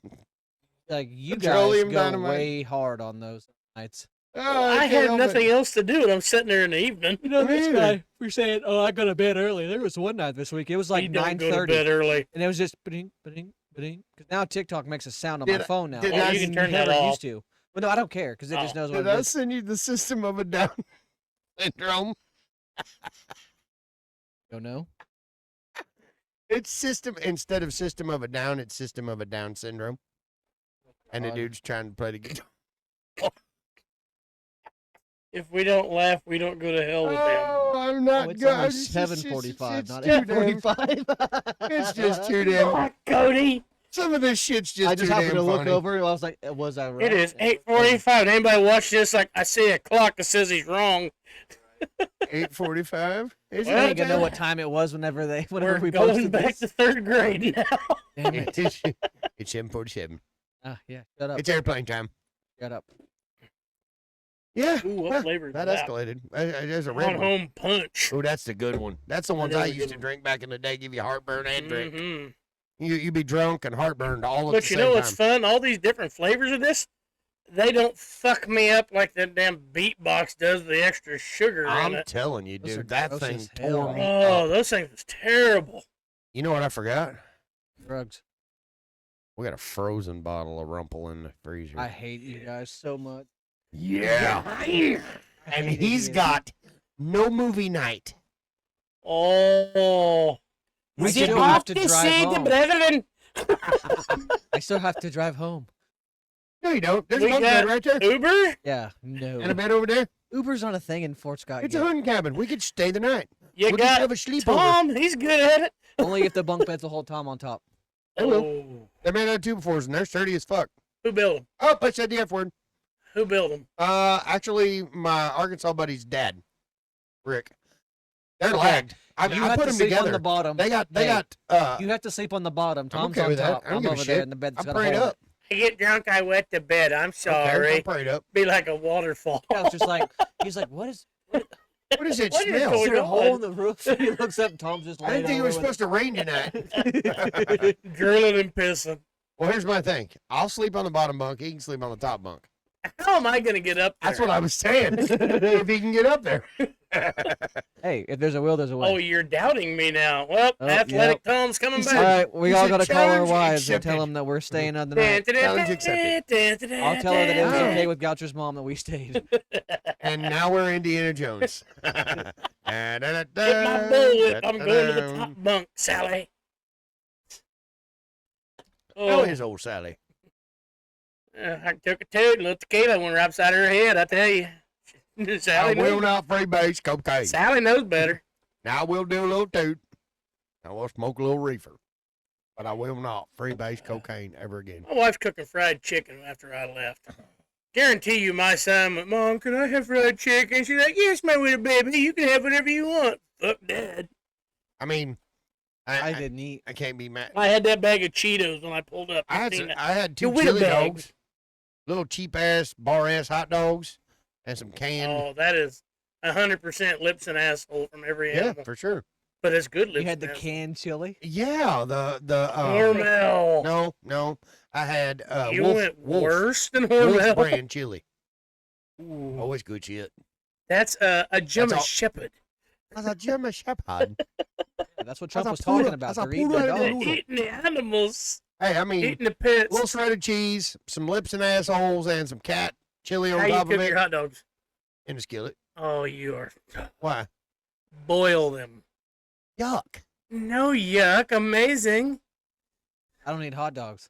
Speaker 1: like, you guys
Speaker 2: Petroleum
Speaker 1: go
Speaker 2: Dynamite.
Speaker 1: way hard on those nights.
Speaker 2: Oh,
Speaker 3: I
Speaker 2: can't
Speaker 3: had
Speaker 2: help it.
Speaker 3: nothing else to do, and I'm sitting there in the evening.
Speaker 1: You know,
Speaker 2: Me
Speaker 1: this
Speaker 2: either.
Speaker 1: guy, we're saying, oh, I go to bed early. There was one night this week. It was like
Speaker 3: you don't go to
Speaker 1: 9:30.
Speaker 3: bed early.
Speaker 1: And it was just ba-ding, ba-ding, ba-ding. Because now TikTok makes a sound on
Speaker 2: Did
Speaker 1: my
Speaker 2: I-
Speaker 1: phone now.
Speaker 2: did
Speaker 1: Oh,
Speaker 2: I-
Speaker 3: you can turn
Speaker 1: never
Speaker 3: that off.
Speaker 1: used to. Well, no, I don't care because it just
Speaker 3: Oh.
Speaker 1: knows what
Speaker 2: Did
Speaker 1: it
Speaker 2: I
Speaker 1: is.
Speaker 2: send you the System of a Down syndrome?
Speaker 1: Don't know.
Speaker 2: It's system instead of System of a Down. It's System of a Down syndrome. And the
Speaker 1: God.
Speaker 2: dude's trying to play the guitar.
Speaker 3: If we don't laugh, we don't go to hell with them.
Speaker 2: Oh, I'm
Speaker 1: Oh,
Speaker 2: not
Speaker 1: it's
Speaker 2: good.
Speaker 1: only
Speaker 2: It's just-
Speaker 1: 7:45,
Speaker 2: it's
Speaker 1: not
Speaker 2: too damn-
Speaker 1: 8:45.
Speaker 2: It's just too damn.
Speaker 3: Oh, Cody,
Speaker 2: Some of this shit's just
Speaker 1: I
Speaker 2: too
Speaker 1: just
Speaker 2: damn
Speaker 1: happened to look
Speaker 2: funny.
Speaker 1: over. I was like, was I right?
Speaker 3: it is 8:45. Anybody watch this? Like, I see a clock that says he's wrong.
Speaker 2: 8:45. Is
Speaker 3: Well,
Speaker 1: I
Speaker 2: it?
Speaker 1: ain't gonna know what time it was whenever
Speaker 3: We're
Speaker 1: we
Speaker 3: going
Speaker 1: posted
Speaker 3: back
Speaker 1: this.
Speaker 3: to third grade now.
Speaker 1: Damn it.
Speaker 2: It's 7:47.
Speaker 1: Ah, yeah. Shut up.
Speaker 2: It's airplane time.
Speaker 1: Shut up.
Speaker 2: Yeah.
Speaker 3: Ooh, what
Speaker 2: Huh,
Speaker 3: flavor is
Speaker 2: that
Speaker 3: that?
Speaker 2: escalated. There's a
Speaker 3: On
Speaker 2: red one.
Speaker 3: home punch.
Speaker 2: Oh, that's the good one. That's the ones
Speaker 3: is
Speaker 2: I
Speaker 3: a
Speaker 2: used
Speaker 3: good
Speaker 2: to
Speaker 3: one.
Speaker 2: drink back in the day. Give you heartburn and drink.
Speaker 3: Mhm.
Speaker 2: You be drunk and heartburned all at the
Speaker 3: But you
Speaker 2: same
Speaker 3: know what's
Speaker 2: time.
Speaker 3: fun? All these different flavors of this, they don't fuck me up like that damn beatbox does the extra sugar in
Speaker 2: I'm
Speaker 3: it.
Speaker 2: telling you,
Speaker 1: Those are
Speaker 2: dude, that
Speaker 1: gross
Speaker 2: thing
Speaker 1: as hell.
Speaker 2: tore me
Speaker 3: Oh,
Speaker 2: up.
Speaker 3: those things was terrible.
Speaker 2: You know what I forgot?
Speaker 1: Drugs.
Speaker 2: We got a frozen bottle of Rumple in the freezer.
Speaker 1: I hate you guys so much.
Speaker 2: Yeah.
Speaker 1: I
Speaker 2: And
Speaker 1: hate
Speaker 2: he's
Speaker 1: you.
Speaker 2: got no movie night.
Speaker 3: Oh.
Speaker 1: I
Speaker 3: Did
Speaker 1: still
Speaker 3: not
Speaker 1: have to
Speaker 3: to
Speaker 1: drive
Speaker 3: see the
Speaker 1: home.
Speaker 3: brethren.
Speaker 1: I still have to drive home.
Speaker 2: No, you don't. There's
Speaker 3: We
Speaker 2: a bunk
Speaker 3: got
Speaker 2: bed right there.
Speaker 3: Uber?
Speaker 1: Yeah, no.
Speaker 2: And a bed over there.
Speaker 1: Uber's not a thing in Fort Scott
Speaker 2: It's a
Speaker 1: yet.
Speaker 2: hunting cabin. We could stay the night.
Speaker 3: You
Speaker 2: We'll just
Speaker 3: got
Speaker 2: have a sleepover.
Speaker 3: Tom. He's good at it.
Speaker 1: Only if the bunk beds will hold Tom on top.
Speaker 2: They will.
Speaker 3: Oh.
Speaker 2: They made out of 2x4s and they're sturdy as fuck.
Speaker 3: Who built him?
Speaker 2: Oh, I said the F word.
Speaker 3: Who built him?
Speaker 2: Actually, my Arkansas buddy's dad, Rick. They're
Speaker 1: Okay.
Speaker 2: lagged. I
Speaker 1: You
Speaker 2: put
Speaker 1: have to
Speaker 2: them
Speaker 1: sleep on
Speaker 2: together.
Speaker 1: the bottom.
Speaker 2: They got.
Speaker 1: Hey,
Speaker 2: got.
Speaker 1: You have to sleep on the bottom. Tom's
Speaker 2: okay
Speaker 1: on
Speaker 2: with that.
Speaker 1: top.
Speaker 2: I don't
Speaker 1: I'm
Speaker 2: give a
Speaker 1: over
Speaker 2: shit.
Speaker 1: there, and the bed's
Speaker 2: I'm
Speaker 1: gonna
Speaker 2: prayed
Speaker 1: hold
Speaker 2: up.
Speaker 3: I get drunk, I wet the bed. I'm
Speaker 2: Okay,
Speaker 3: sorry.
Speaker 2: I'm prayed up.
Speaker 3: Be like a waterfall.
Speaker 1: it. Yeah, it's just like he's like, what is?
Speaker 2: What is it
Speaker 3: What is
Speaker 2: smell?
Speaker 3: going
Speaker 1: Is there a
Speaker 3: on?
Speaker 1: hole in the roof? He looks up, and Tom's just.
Speaker 2: I didn't think it was supposed to rain tonight.
Speaker 3: Drilling and pissing.
Speaker 2: Well, here's my thing. I'll sleep on the bottom bunk. He can sleep on the top bunk.
Speaker 3: How am I going to get up there?
Speaker 2: That's what I was saying. If he can get up there.
Speaker 1: Hey, if there's a will, there's a way.
Speaker 3: Oh, you're doubting me now. Well,
Speaker 1: Oh,
Speaker 3: Athletic Tom's coming
Speaker 2: He
Speaker 1: All
Speaker 3: back.
Speaker 1: right, we
Speaker 2: He
Speaker 1: all
Speaker 2: said
Speaker 1: got to call our
Speaker 2: challenge
Speaker 1: wives and tell
Speaker 2: accepted.
Speaker 1: them that we're staying on the night.
Speaker 2: Challenge accepted.
Speaker 1: I'll tell her that it was
Speaker 2: Oh.
Speaker 1: okay with Goucher's mom that we stayed.
Speaker 2: And now we're Indiana Jones.
Speaker 3: Get my bullwhip. I'm going to the top bunk, Sally.
Speaker 2: Oh,
Speaker 3: Oh,
Speaker 2: is old Sally.
Speaker 3: I took a toot, a little tequila went right upside her head, I tell you.
Speaker 2: I
Speaker 3: Sally
Speaker 2: will
Speaker 3: knows,
Speaker 2: not freebase cocaine.
Speaker 3: Sally knows better.
Speaker 2: Now I will do a little toot. I will smoke a little reefer. But I will not freebase cocaine ever again.
Speaker 3: My wife's cooking fried chicken after I left. Guarantee you, my son went, Mom, can I have fried chicken? She's like, yes, my little baby. You can have whatever you want. Fuck Dad.
Speaker 2: I mean,
Speaker 1: I didn't eat.
Speaker 2: I can't be mad.
Speaker 3: I had that bag of Cheetos when I pulled up.
Speaker 2: I had two
Speaker 3: The
Speaker 2: chili
Speaker 3: Winnebago.
Speaker 2: dogs, little cheap ass bar ass hot dogs, and some canned.
Speaker 3: Oh, that is 100% lips and asshole from every
Speaker 2: yeah,
Speaker 3: animal.
Speaker 2: for sure.
Speaker 3: But it's good lips
Speaker 1: You had the
Speaker 3: and asshole.
Speaker 1: canned chili.
Speaker 2: Yeah, the
Speaker 3: Hormel.
Speaker 2: no, I had
Speaker 3: You
Speaker 2: Wolf,
Speaker 3: went
Speaker 2: Wolf,
Speaker 3: worse than
Speaker 2: Wolf
Speaker 3: Hormel.
Speaker 2: brand chili.
Speaker 3: Ooh.
Speaker 2: Always good shit.
Speaker 3: That's a German
Speaker 2: all-
Speaker 3: Shepherd.
Speaker 2: That's a German Shepherd.
Speaker 1: That's what
Speaker 2: That's
Speaker 1: Trump
Speaker 2: a
Speaker 1: was talking
Speaker 2: poodle-
Speaker 1: about.
Speaker 2: that's a
Speaker 1: They're eating
Speaker 2: poodle
Speaker 1: the
Speaker 2: and a
Speaker 3: They're
Speaker 1: dogs.
Speaker 2: doodle.
Speaker 3: eating the animals,
Speaker 2: Hey, I mean,
Speaker 3: eating the pets.
Speaker 2: little shredded cheese, some lips and assholes, and some cat chili on
Speaker 3: How you
Speaker 2: top of
Speaker 3: cook
Speaker 2: it
Speaker 3: your hot dogs?
Speaker 2: in a skillet.
Speaker 3: Oh, you are.
Speaker 2: Why?
Speaker 3: Boil them.
Speaker 2: Yuck.
Speaker 3: No yuck. Amazing.
Speaker 1: I don't eat hot dogs.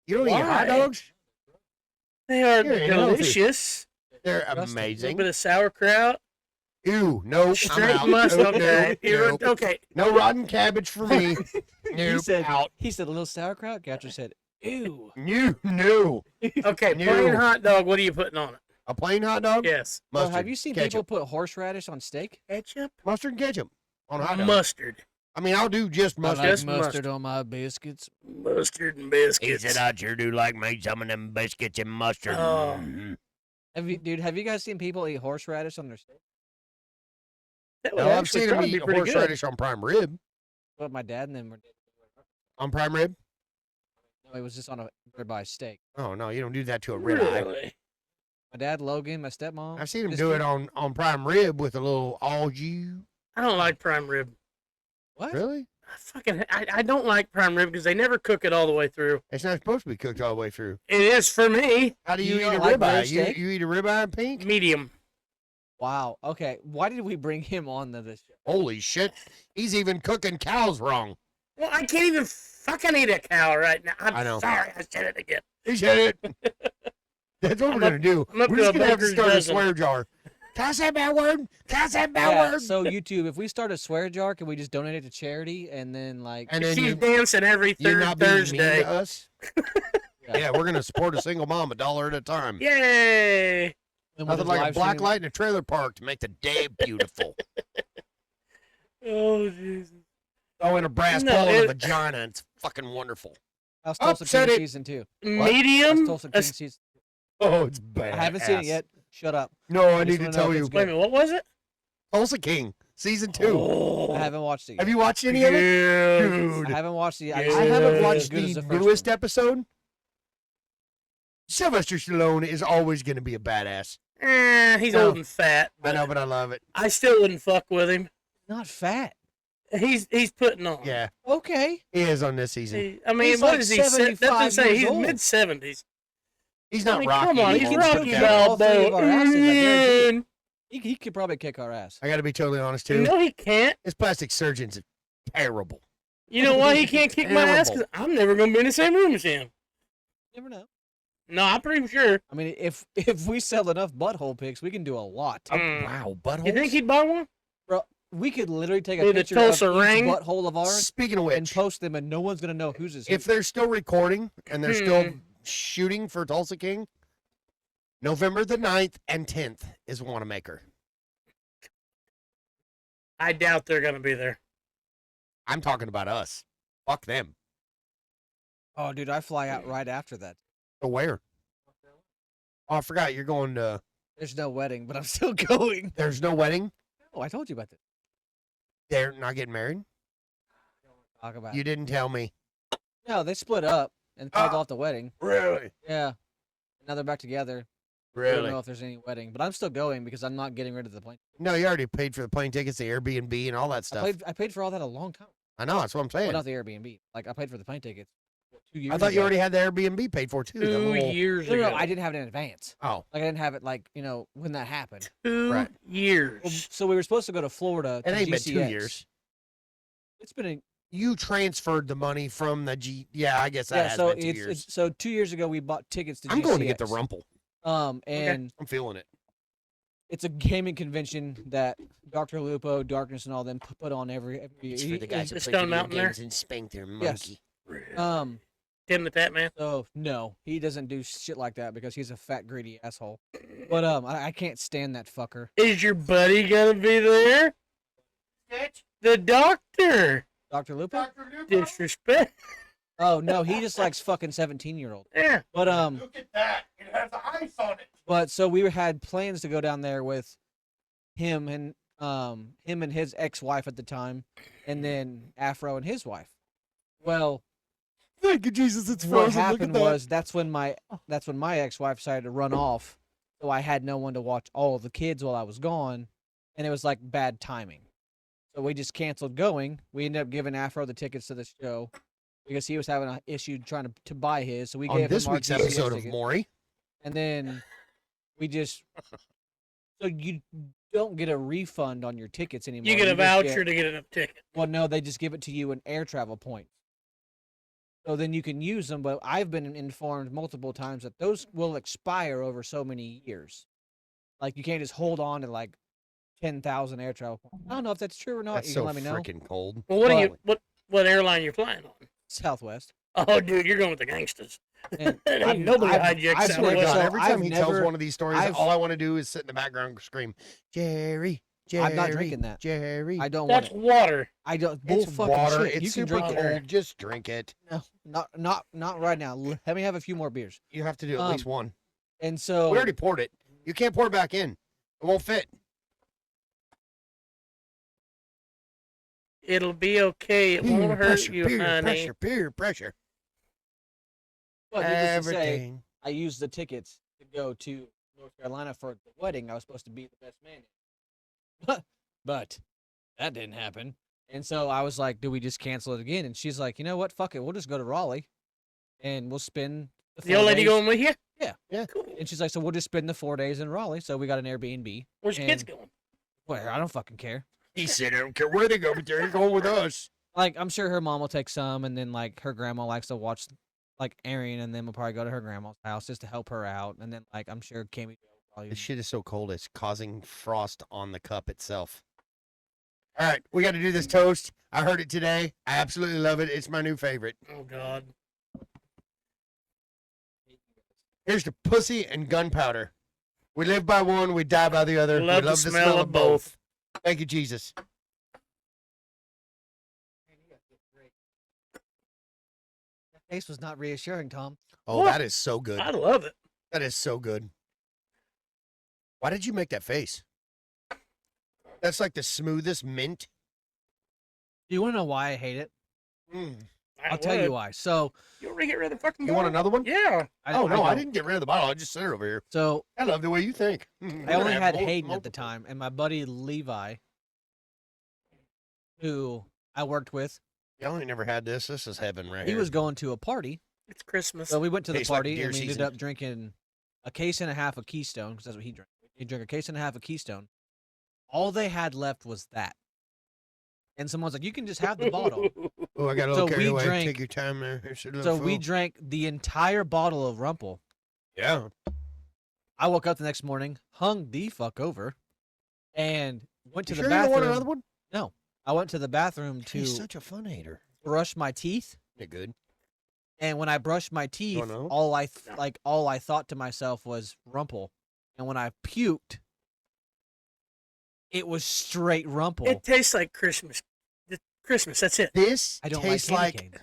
Speaker 2: You don't eat hot
Speaker 3: Why?
Speaker 2: dogs?
Speaker 3: They are
Speaker 2: You're healthy.
Speaker 3: delicious.
Speaker 2: They're
Speaker 1: Disgusting.
Speaker 3: A little
Speaker 2: amazing.
Speaker 3: bit of sauerkraut.
Speaker 2: Ew, no, I'm
Speaker 3: Straight
Speaker 2: out.
Speaker 3: mustard.
Speaker 2: Nope,
Speaker 3: Okay.
Speaker 2: nope,
Speaker 3: You're-
Speaker 2: nope.
Speaker 3: okay.
Speaker 2: No rotten cabbage for me. Nope,
Speaker 1: said-
Speaker 2: out.
Speaker 1: He said a little sauerkraut. Gatcher said, "Ew."
Speaker 2: No.
Speaker 3: Okay.
Speaker 2: No.
Speaker 3: Plain hot dog. What are you putting on it?
Speaker 2: A plain hot dog?
Speaker 3: Yes.
Speaker 1: Well,
Speaker 2: Mustard.
Speaker 1: have you seen
Speaker 2: ketchup.
Speaker 1: people put horseradish on steak?
Speaker 3: Ketchup.
Speaker 2: Mustard and ketchup on a hot dog?
Speaker 3: Mustard.
Speaker 2: I mean, I'll do just
Speaker 1: I
Speaker 2: mustard.
Speaker 1: like
Speaker 3: Just
Speaker 1: mustard
Speaker 3: mustard.
Speaker 1: on my biscuits.
Speaker 3: Mustard and biscuits.
Speaker 2: I sure do like me some of them biscuits and mustard.
Speaker 3: Oh.
Speaker 1: Have you guys seen people eat horseradish on their steak?
Speaker 3: That would
Speaker 2: No, I've
Speaker 3: actually
Speaker 2: seen them
Speaker 3: probably
Speaker 2: eat
Speaker 3: be pretty good.
Speaker 2: horseradish on prime rib.
Speaker 1: What my dad and them were.
Speaker 2: On prime rib?
Speaker 1: No, it was just on a ribeye steak.
Speaker 2: Oh, no, you don't do that to a ribeye.
Speaker 3: Really?
Speaker 1: My dad, Logan, my stepmom.
Speaker 2: I've seen them
Speaker 1: this
Speaker 2: do it
Speaker 1: dude-
Speaker 2: on prime rib with a little au jus.
Speaker 3: I don't like prime rib.
Speaker 1: What?
Speaker 2: Really?
Speaker 3: I don't like prime rib because they never cook it all the way through.
Speaker 2: It's not supposed to be cooked all the way through.
Speaker 3: It is for me
Speaker 2: How do you
Speaker 1: You
Speaker 2: eat a
Speaker 1: don't like
Speaker 2: ribeye?
Speaker 1: rib steak?
Speaker 2: You eat a ribeye pink?
Speaker 3: medium.
Speaker 1: Wow. Okay. Why did we bring him on to this show?
Speaker 2: Holy shit. He's even cooking cows wrong.
Speaker 3: Well, I can't even fucking eat a cow right now. I'm
Speaker 2: I know.
Speaker 3: sorry, I said it again.
Speaker 2: He said it. That's what
Speaker 3: I'm
Speaker 2: we're
Speaker 3: up-
Speaker 2: going to do.
Speaker 3: I'm up
Speaker 2: We're
Speaker 3: to
Speaker 2: just
Speaker 3: a
Speaker 2: going to have to
Speaker 3: baker's
Speaker 2: start a
Speaker 3: dozen.
Speaker 2: swear jar. Can I say a bad word? Can I say a bad
Speaker 1: Yeah,
Speaker 2: word?
Speaker 1: so YouTube, if we start a swear jar, can we just donate it to charity and then like?
Speaker 2: And then
Speaker 3: She's
Speaker 2: you,
Speaker 3: dancing every
Speaker 2: you're
Speaker 3: third
Speaker 2: not being mean
Speaker 3: Thursday.
Speaker 2: to us? Yeah, we're going to support a single mom $1 at a time.
Speaker 3: Yay!
Speaker 1: then we'll
Speaker 2: Nothing
Speaker 1: just
Speaker 2: like a
Speaker 1: live
Speaker 2: black
Speaker 1: stream-
Speaker 2: light in a trailer park to make the day beautiful.
Speaker 3: Oh, Jesus.
Speaker 2: Oh, in a brass
Speaker 3: No,
Speaker 2: pole and a
Speaker 3: it-
Speaker 2: vagina. It's fucking wonderful.
Speaker 1: How's Tulsa
Speaker 2: Upset
Speaker 1: King
Speaker 2: it.
Speaker 1: season 2?
Speaker 2: What?
Speaker 3: Medium?
Speaker 1: How's Tulsa King
Speaker 3: A-
Speaker 1: season?
Speaker 2: Oh, it's bad.
Speaker 1: I haven't seen it yet. Shut up.
Speaker 2: No, I
Speaker 1: Just
Speaker 2: need to
Speaker 1: wanna know
Speaker 2: tell
Speaker 1: if
Speaker 2: you.
Speaker 1: it's
Speaker 3: Wait a minute, what was it?
Speaker 2: Tulsa King, season 2.
Speaker 3: Oh,
Speaker 1: I haven't watched it yet.
Speaker 2: Have you watched any of it?
Speaker 3: yeah.
Speaker 1: I
Speaker 2: Dude,
Speaker 1: haven't watched it.
Speaker 3: Yeah.
Speaker 1: I,
Speaker 2: I
Speaker 1: just heard
Speaker 2: haven't
Speaker 1: it was
Speaker 2: watched
Speaker 1: as good as
Speaker 2: the
Speaker 1: first
Speaker 2: newest
Speaker 1: one.
Speaker 2: episode. Sylvester Stallone is always going to be a badass.
Speaker 3: He's
Speaker 2: No.
Speaker 3: old and fat.
Speaker 2: I
Speaker 3: But
Speaker 2: know, but I love it.
Speaker 3: I still wouldn't fuck with him.
Speaker 1: Not fat.
Speaker 3: He's putting on.
Speaker 2: Yeah,
Speaker 1: Okay.
Speaker 2: he is on this season.
Speaker 3: I mean,
Speaker 1: He's
Speaker 3: what
Speaker 1: like
Speaker 3: is he? That's
Speaker 1: 75
Speaker 3: what I'm saying.
Speaker 1: years
Speaker 3: He's
Speaker 1: old.
Speaker 3: mid-70s.
Speaker 2: He's not
Speaker 3: I mean,
Speaker 2: Rocky.
Speaker 3: come on,
Speaker 1: He
Speaker 3: he's
Speaker 1: can
Speaker 2: anymore.
Speaker 1: still
Speaker 3: Rocky
Speaker 1: kick all three of
Speaker 3: Balboa.
Speaker 1: our asses, I guarantee
Speaker 3: Mm.
Speaker 1: He could probably kick our ass.
Speaker 2: I got to be totally honest too.
Speaker 3: No, he can't.
Speaker 2: His plastic surgeon's terrible.
Speaker 3: You know why he can't kick my ass?
Speaker 2: Terrible.
Speaker 3: Because I'm never going to be in the same room as him.
Speaker 1: You never know.
Speaker 3: No, I'm pretty sure.
Speaker 1: I mean, if we sell enough butthole pics, we can do a lot.
Speaker 3: Mm.
Speaker 2: Wow, butthole.
Speaker 3: You think he'd buy one?
Speaker 1: We could literally take a
Speaker 3: Dude, the
Speaker 1: picture of each
Speaker 3: Tulsa ring?
Speaker 1: butthole of ours
Speaker 2: Speaking of
Speaker 1: and
Speaker 2: which,
Speaker 1: post them, and no one's gonna know whose is
Speaker 2: if
Speaker 1: whose.
Speaker 2: they're still recording and they're still
Speaker 3: Hmm.
Speaker 2: shooting for Tulsa King, November the 9th and 10th is Wanamaker.
Speaker 3: I doubt they're going to be there.
Speaker 2: I'm talking about us. Fuck them.
Speaker 1: Oh, dude, I fly out right after that.
Speaker 2: So where? Oh, I forgot you're going to.
Speaker 1: There's no wedding, but I'm still going.
Speaker 2: There's no wedding.
Speaker 1: Oh, I told you about that.
Speaker 2: They're not getting married.
Speaker 1: Talk about.
Speaker 2: You didn't tell me.
Speaker 1: No, they split up and called
Speaker 2: Ah.
Speaker 1: off the wedding.
Speaker 2: Really?
Speaker 1: Yeah. Now they're back together. I don't know if there's any wedding, but I'm still going because I'm not getting rid of the plane.
Speaker 2: No, you already paid for the plane tickets, the Airbnb, and all that stuff.
Speaker 1: I paid for all that a long time.
Speaker 2: I know. That's what I'm
Speaker 1: Well,
Speaker 2: saying.
Speaker 1: not the Airbnb. Like I paid for the plane tickets 2 years.
Speaker 2: I thought you
Speaker 1: ago.
Speaker 2: already had the Airbnb paid for too. the
Speaker 3: 2
Speaker 2: little-
Speaker 3: years
Speaker 1: No,
Speaker 3: ago.
Speaker 1: no, I didn't have it in advance.
Speaker 2: Oh,
Speaker 1: Like I didn't have it like when that happened.
Speaker 3: 2
Speaker 2: Right.
Speaker 3: years.
Speaker 1: Well, so we were supposed to go to Florida.
Speaker 2: it
Speaker 1: to
Speaker 2: ain't been
Speaker 1: GCX.
Speaker 2: 2 years.
Speaker 1: It's been a
Speaker 2: You transferred the money from the G. Yeah, I guess that
Speaker 1: yeah.
Speaker 2: has
Speaker 1: So
Speaker 2: been 2 years.
Speaker 1: so 2 years ago we bought tickets to
Speaker 2: I'm
Speaker 1: GCX.
Speaker 2: going to get the Rumple.
Speaker 1: And
Speaker 2: I'm feeling it.
Speaker 1: it's a gaming convention that Dr. Lupo, Darkness, and all them put on every
Speaker 2: It's
Speaker 1: year.
Speaker 2: for the guys
Speaker 3: the
Speaker 2: that play
Speaker 3: Stone
Speaker 2: video
Speaker 3: Mountain there?
Speaker 2: games and spank their
Speaker 1: Yes.
Speaker 2: monkey.
Speaker 3: Tim the Fat Man.
Speaker 1: So no, he doesn't do shit like that because he's a fat greedy asshole. But I can't stand that fucker.
Speaker 3: Is your buddy gonna be there? The doctor.
Speaker 1: Dr. Lupo?
Speaker 3: Disrespect.
Speaker 1: Oh no, he just likes fucking 17-year-old.
Speaker 3: Yeah.
Speaker 1: But
Speaker 2: Look at that. It has ice on it.
Speaker 1: But so we had plans to go down there with him and his ex-wife at the time, and then Afro and his wife. Well,
Speaker 2: Thank you, Jesus. It's
Speaker 1: what
Speaker 2: frozen. Look at
Speaker 1: happened
Speaker 2: that.
Speaker 1: was that's when my ex-wife decided to run off, so I had no one to watch all of the kids while I was gone, and it was like bad timing. So we just canceled going. We ended up giving Afro the tickets to the show because he was having an issue trying to buy his. So we
Speaker 2: On
Speaker 1: gave
Speaker 2: this
Speaker 1: him our
Speaker 2: week's
Speaker 1: GCS
Speaker 2: episode of
Speaker 1: ticket.
Speaker 2: Maury.
Speaker 1: And then we just so you don't get a refund on your tickets anymore.
Speaker 3: You get a
Speaker 1: just
Speaker 3: voucher to get a ticket.
Speaker 1: well, no, they just give it to you in air travel points. So then you can use them, but I've been informed multiple times that those will expire over so many years. Like you can't just hold on to like 10,000 air travel points. I don't know if that's true or not.
Speaker 2: That's
Speaker 1: You
Speaker 2: so
Speaker 1: can let me know.
Speaker 2: freaking cold.
Speaker 3: Well, what are
Speaker 1: Well-
Speaker 3: you? What airline you flying on?
Speaker 1: Southwest.
Speaker 3: Oh, dude, you're going with the gangsters.
Speaker 1: And
Speaker 3: Ain't nobody hijacks
Speaker 1: I've
Speaker 2: I swear to
Speaker 1: never-
Speaker 2: God,
Speaker 1: so
Speaker 2: every time
Speaker 1: I've
Speaker 2: he tells
Speaker 1: never-
Speaker 2: one of these stories,
Speaker 1: I've-
Speaker 2: all I want to do is sit in the background and scream, Jerry, Jerry.
Speaker 1: I'm not drinking that.
Speaker 2: Jerry.
Speaker 1: I don't want
Speaker 3: That's
Speaker 1: it.
Speaker 3: water.
Speaker 1: I don't. Bull
Speaker 2: It's
Speaker 1: fucking
Speaker 2: water.
Speaker 1: shit.
Speaker 2: It's
Speaker 1: You can
Speaker 2: super
Speaker 1: drink
Speaker 2: cold.
Speaker 1: it.
Speaker 2: Just drink it.
Speaker 1: No, not right now. Let me have a few more beers.
Speaker 2: You have to do at least one.
Speaker 1: And so
Speaker 2: We already poured it. You can't pour it back in. It won't fit.
Speaker 3: It'll be okay. It won't hurt
Speaker 2: pressure,
Speaker 3: you,
Speaker 2: peer
Speaker 3: honey.
Speaker 2: pressure, peer pressure.
Speaker 1: but needless to say,
Speaker 2: Everything.
Speaker 1: I used the tickets to go to North Carolina for the wedding. I was supposed to be the best man in. But that didn't happen. And so I was like, do we just cancel it again? And she's like, you know what? Fuck it. We'll just go to Raleigh and we'll spend the
Speaker 3: The
Speaker 1: 4
Speaker 3: old lady
Speaker 1: days.
Speaker 3: going with you?
Speaker 2: Yeah.
Speaker 3: Cool.
Speaker 1: And she's like, so we'll just spend the 4 days in Raleigh. So we got an Airbnb.
Speaker 3: Where's your kids
Speaker 1: And-
Speaker 3: going?
Speaker 1: Where? I don't fucking care.
Speaker 2: He said, I don't care where they go, but they're going with us.
Speaker 1: Like, I'm sure her mom will take some, and then like her grandma likes to watch like Arian, and then we'll probably go to her grandma's house just to help her out. And then like I'm sure Cammy will probably.
Speaker 2: This shit is so cold, it's causing frost on the cup itself. All right, we got to do this toast. I heard it today. I absolutely love it. It's my new favorite.
Speaker 3: Oh, God.
Speaker 2: Here's to pussy and gunpowder. We live by one, we die by the other.
Speaker 3: Love
Speaker 2: we
Speaker 3: the smell of both.
Speaker 2: Thank you, Jesus.
Speaker 1: That face was not reassuring, Tom.
Speaker 2: Oh,
Speaker 3: What?
Speaker 2: that is so good.
Speaker 3: I love it.
Speaker 2: That is so good. Why did you make that face? That's like the smoothest mint.
Speaker 1: Do you want to know why I hate it?
Speaker 2: Mm.
Speaker 3: I
Speaker 1: I'll tell you
Speaker 3: would.
Speaker 1: why. So
Speaker 3: You want to get rid of the fucking
Speaker 2: You want
Speaker 3: bottle?
Speaker 2: another one?
Speaker 3: Yeah.
Speaker 2: Oh, no, I
Speaker 1: don't.
Speaker 2: didn't get rid of the bottle. I just set it over here.
Speaker 1: So
Speaker 2: I love the way you think.
Speaker 1: I only had Hayden at the time, and my buddy Levi, who I worked with,
Speaker 2: Y'all ain't never had this. This is heaven right
Speaker 1: he
Speaker 2: here.
Speaker 1: was going to a party.
Speaker 3: It's Christmas.
Speaker 1: So we went to the
Speaker 2: Tastes like
Speaker 1: party
Speaker 2: deer
Speaker 1: and we ended
Speaker 2: season.
Speaker 1: up drinking a case and a half of Keystone because that's what he drank. He drank a case and a half of Keystone. All they had left was that. And someone's like, "You can just have the bottle."
Speaker 2: Oh, I got a little
Speaker 1: So
Speaker 2: carried
Speaker 1: we
Speaker 2: away.
Speaker 1: drank-
Speaker 2: Take your time there. Here's your
Speaker 1: So
Speaker 2: little
Speaker 1: we
Speaker 2: fool.
Speaker 1: drank the entire bottle of Rumpel.
Speaker 2: Yeah.
Speaker 1: I woke up the next morning, hung the fuck over, and went to
Speaker 2: You
Speaker 1: the
Speaker 2: sure you don't want
Speaker 1: bathroom.
Speaker 2: another one?
Speaker 1: No, I went to the bathroom to
Speaker 2: He's such a fun hater.
Speaker 1: brush my teeth.
Speaker 2: They're good.
Speaker 1: And when I brushed my teeth,
Speaker 2: know?
Speaker 1: all I thought to myself was Rumpel. And when I puked, it was straight Rumpel.
Speaker 3: It tastes like Christmas. Christmas, that's it.
Speaker 2: This
Speaker 1: I don't
Speaker 2: tastes
Speaker 1: like
Speaker 2: like.
Speaker 1: candy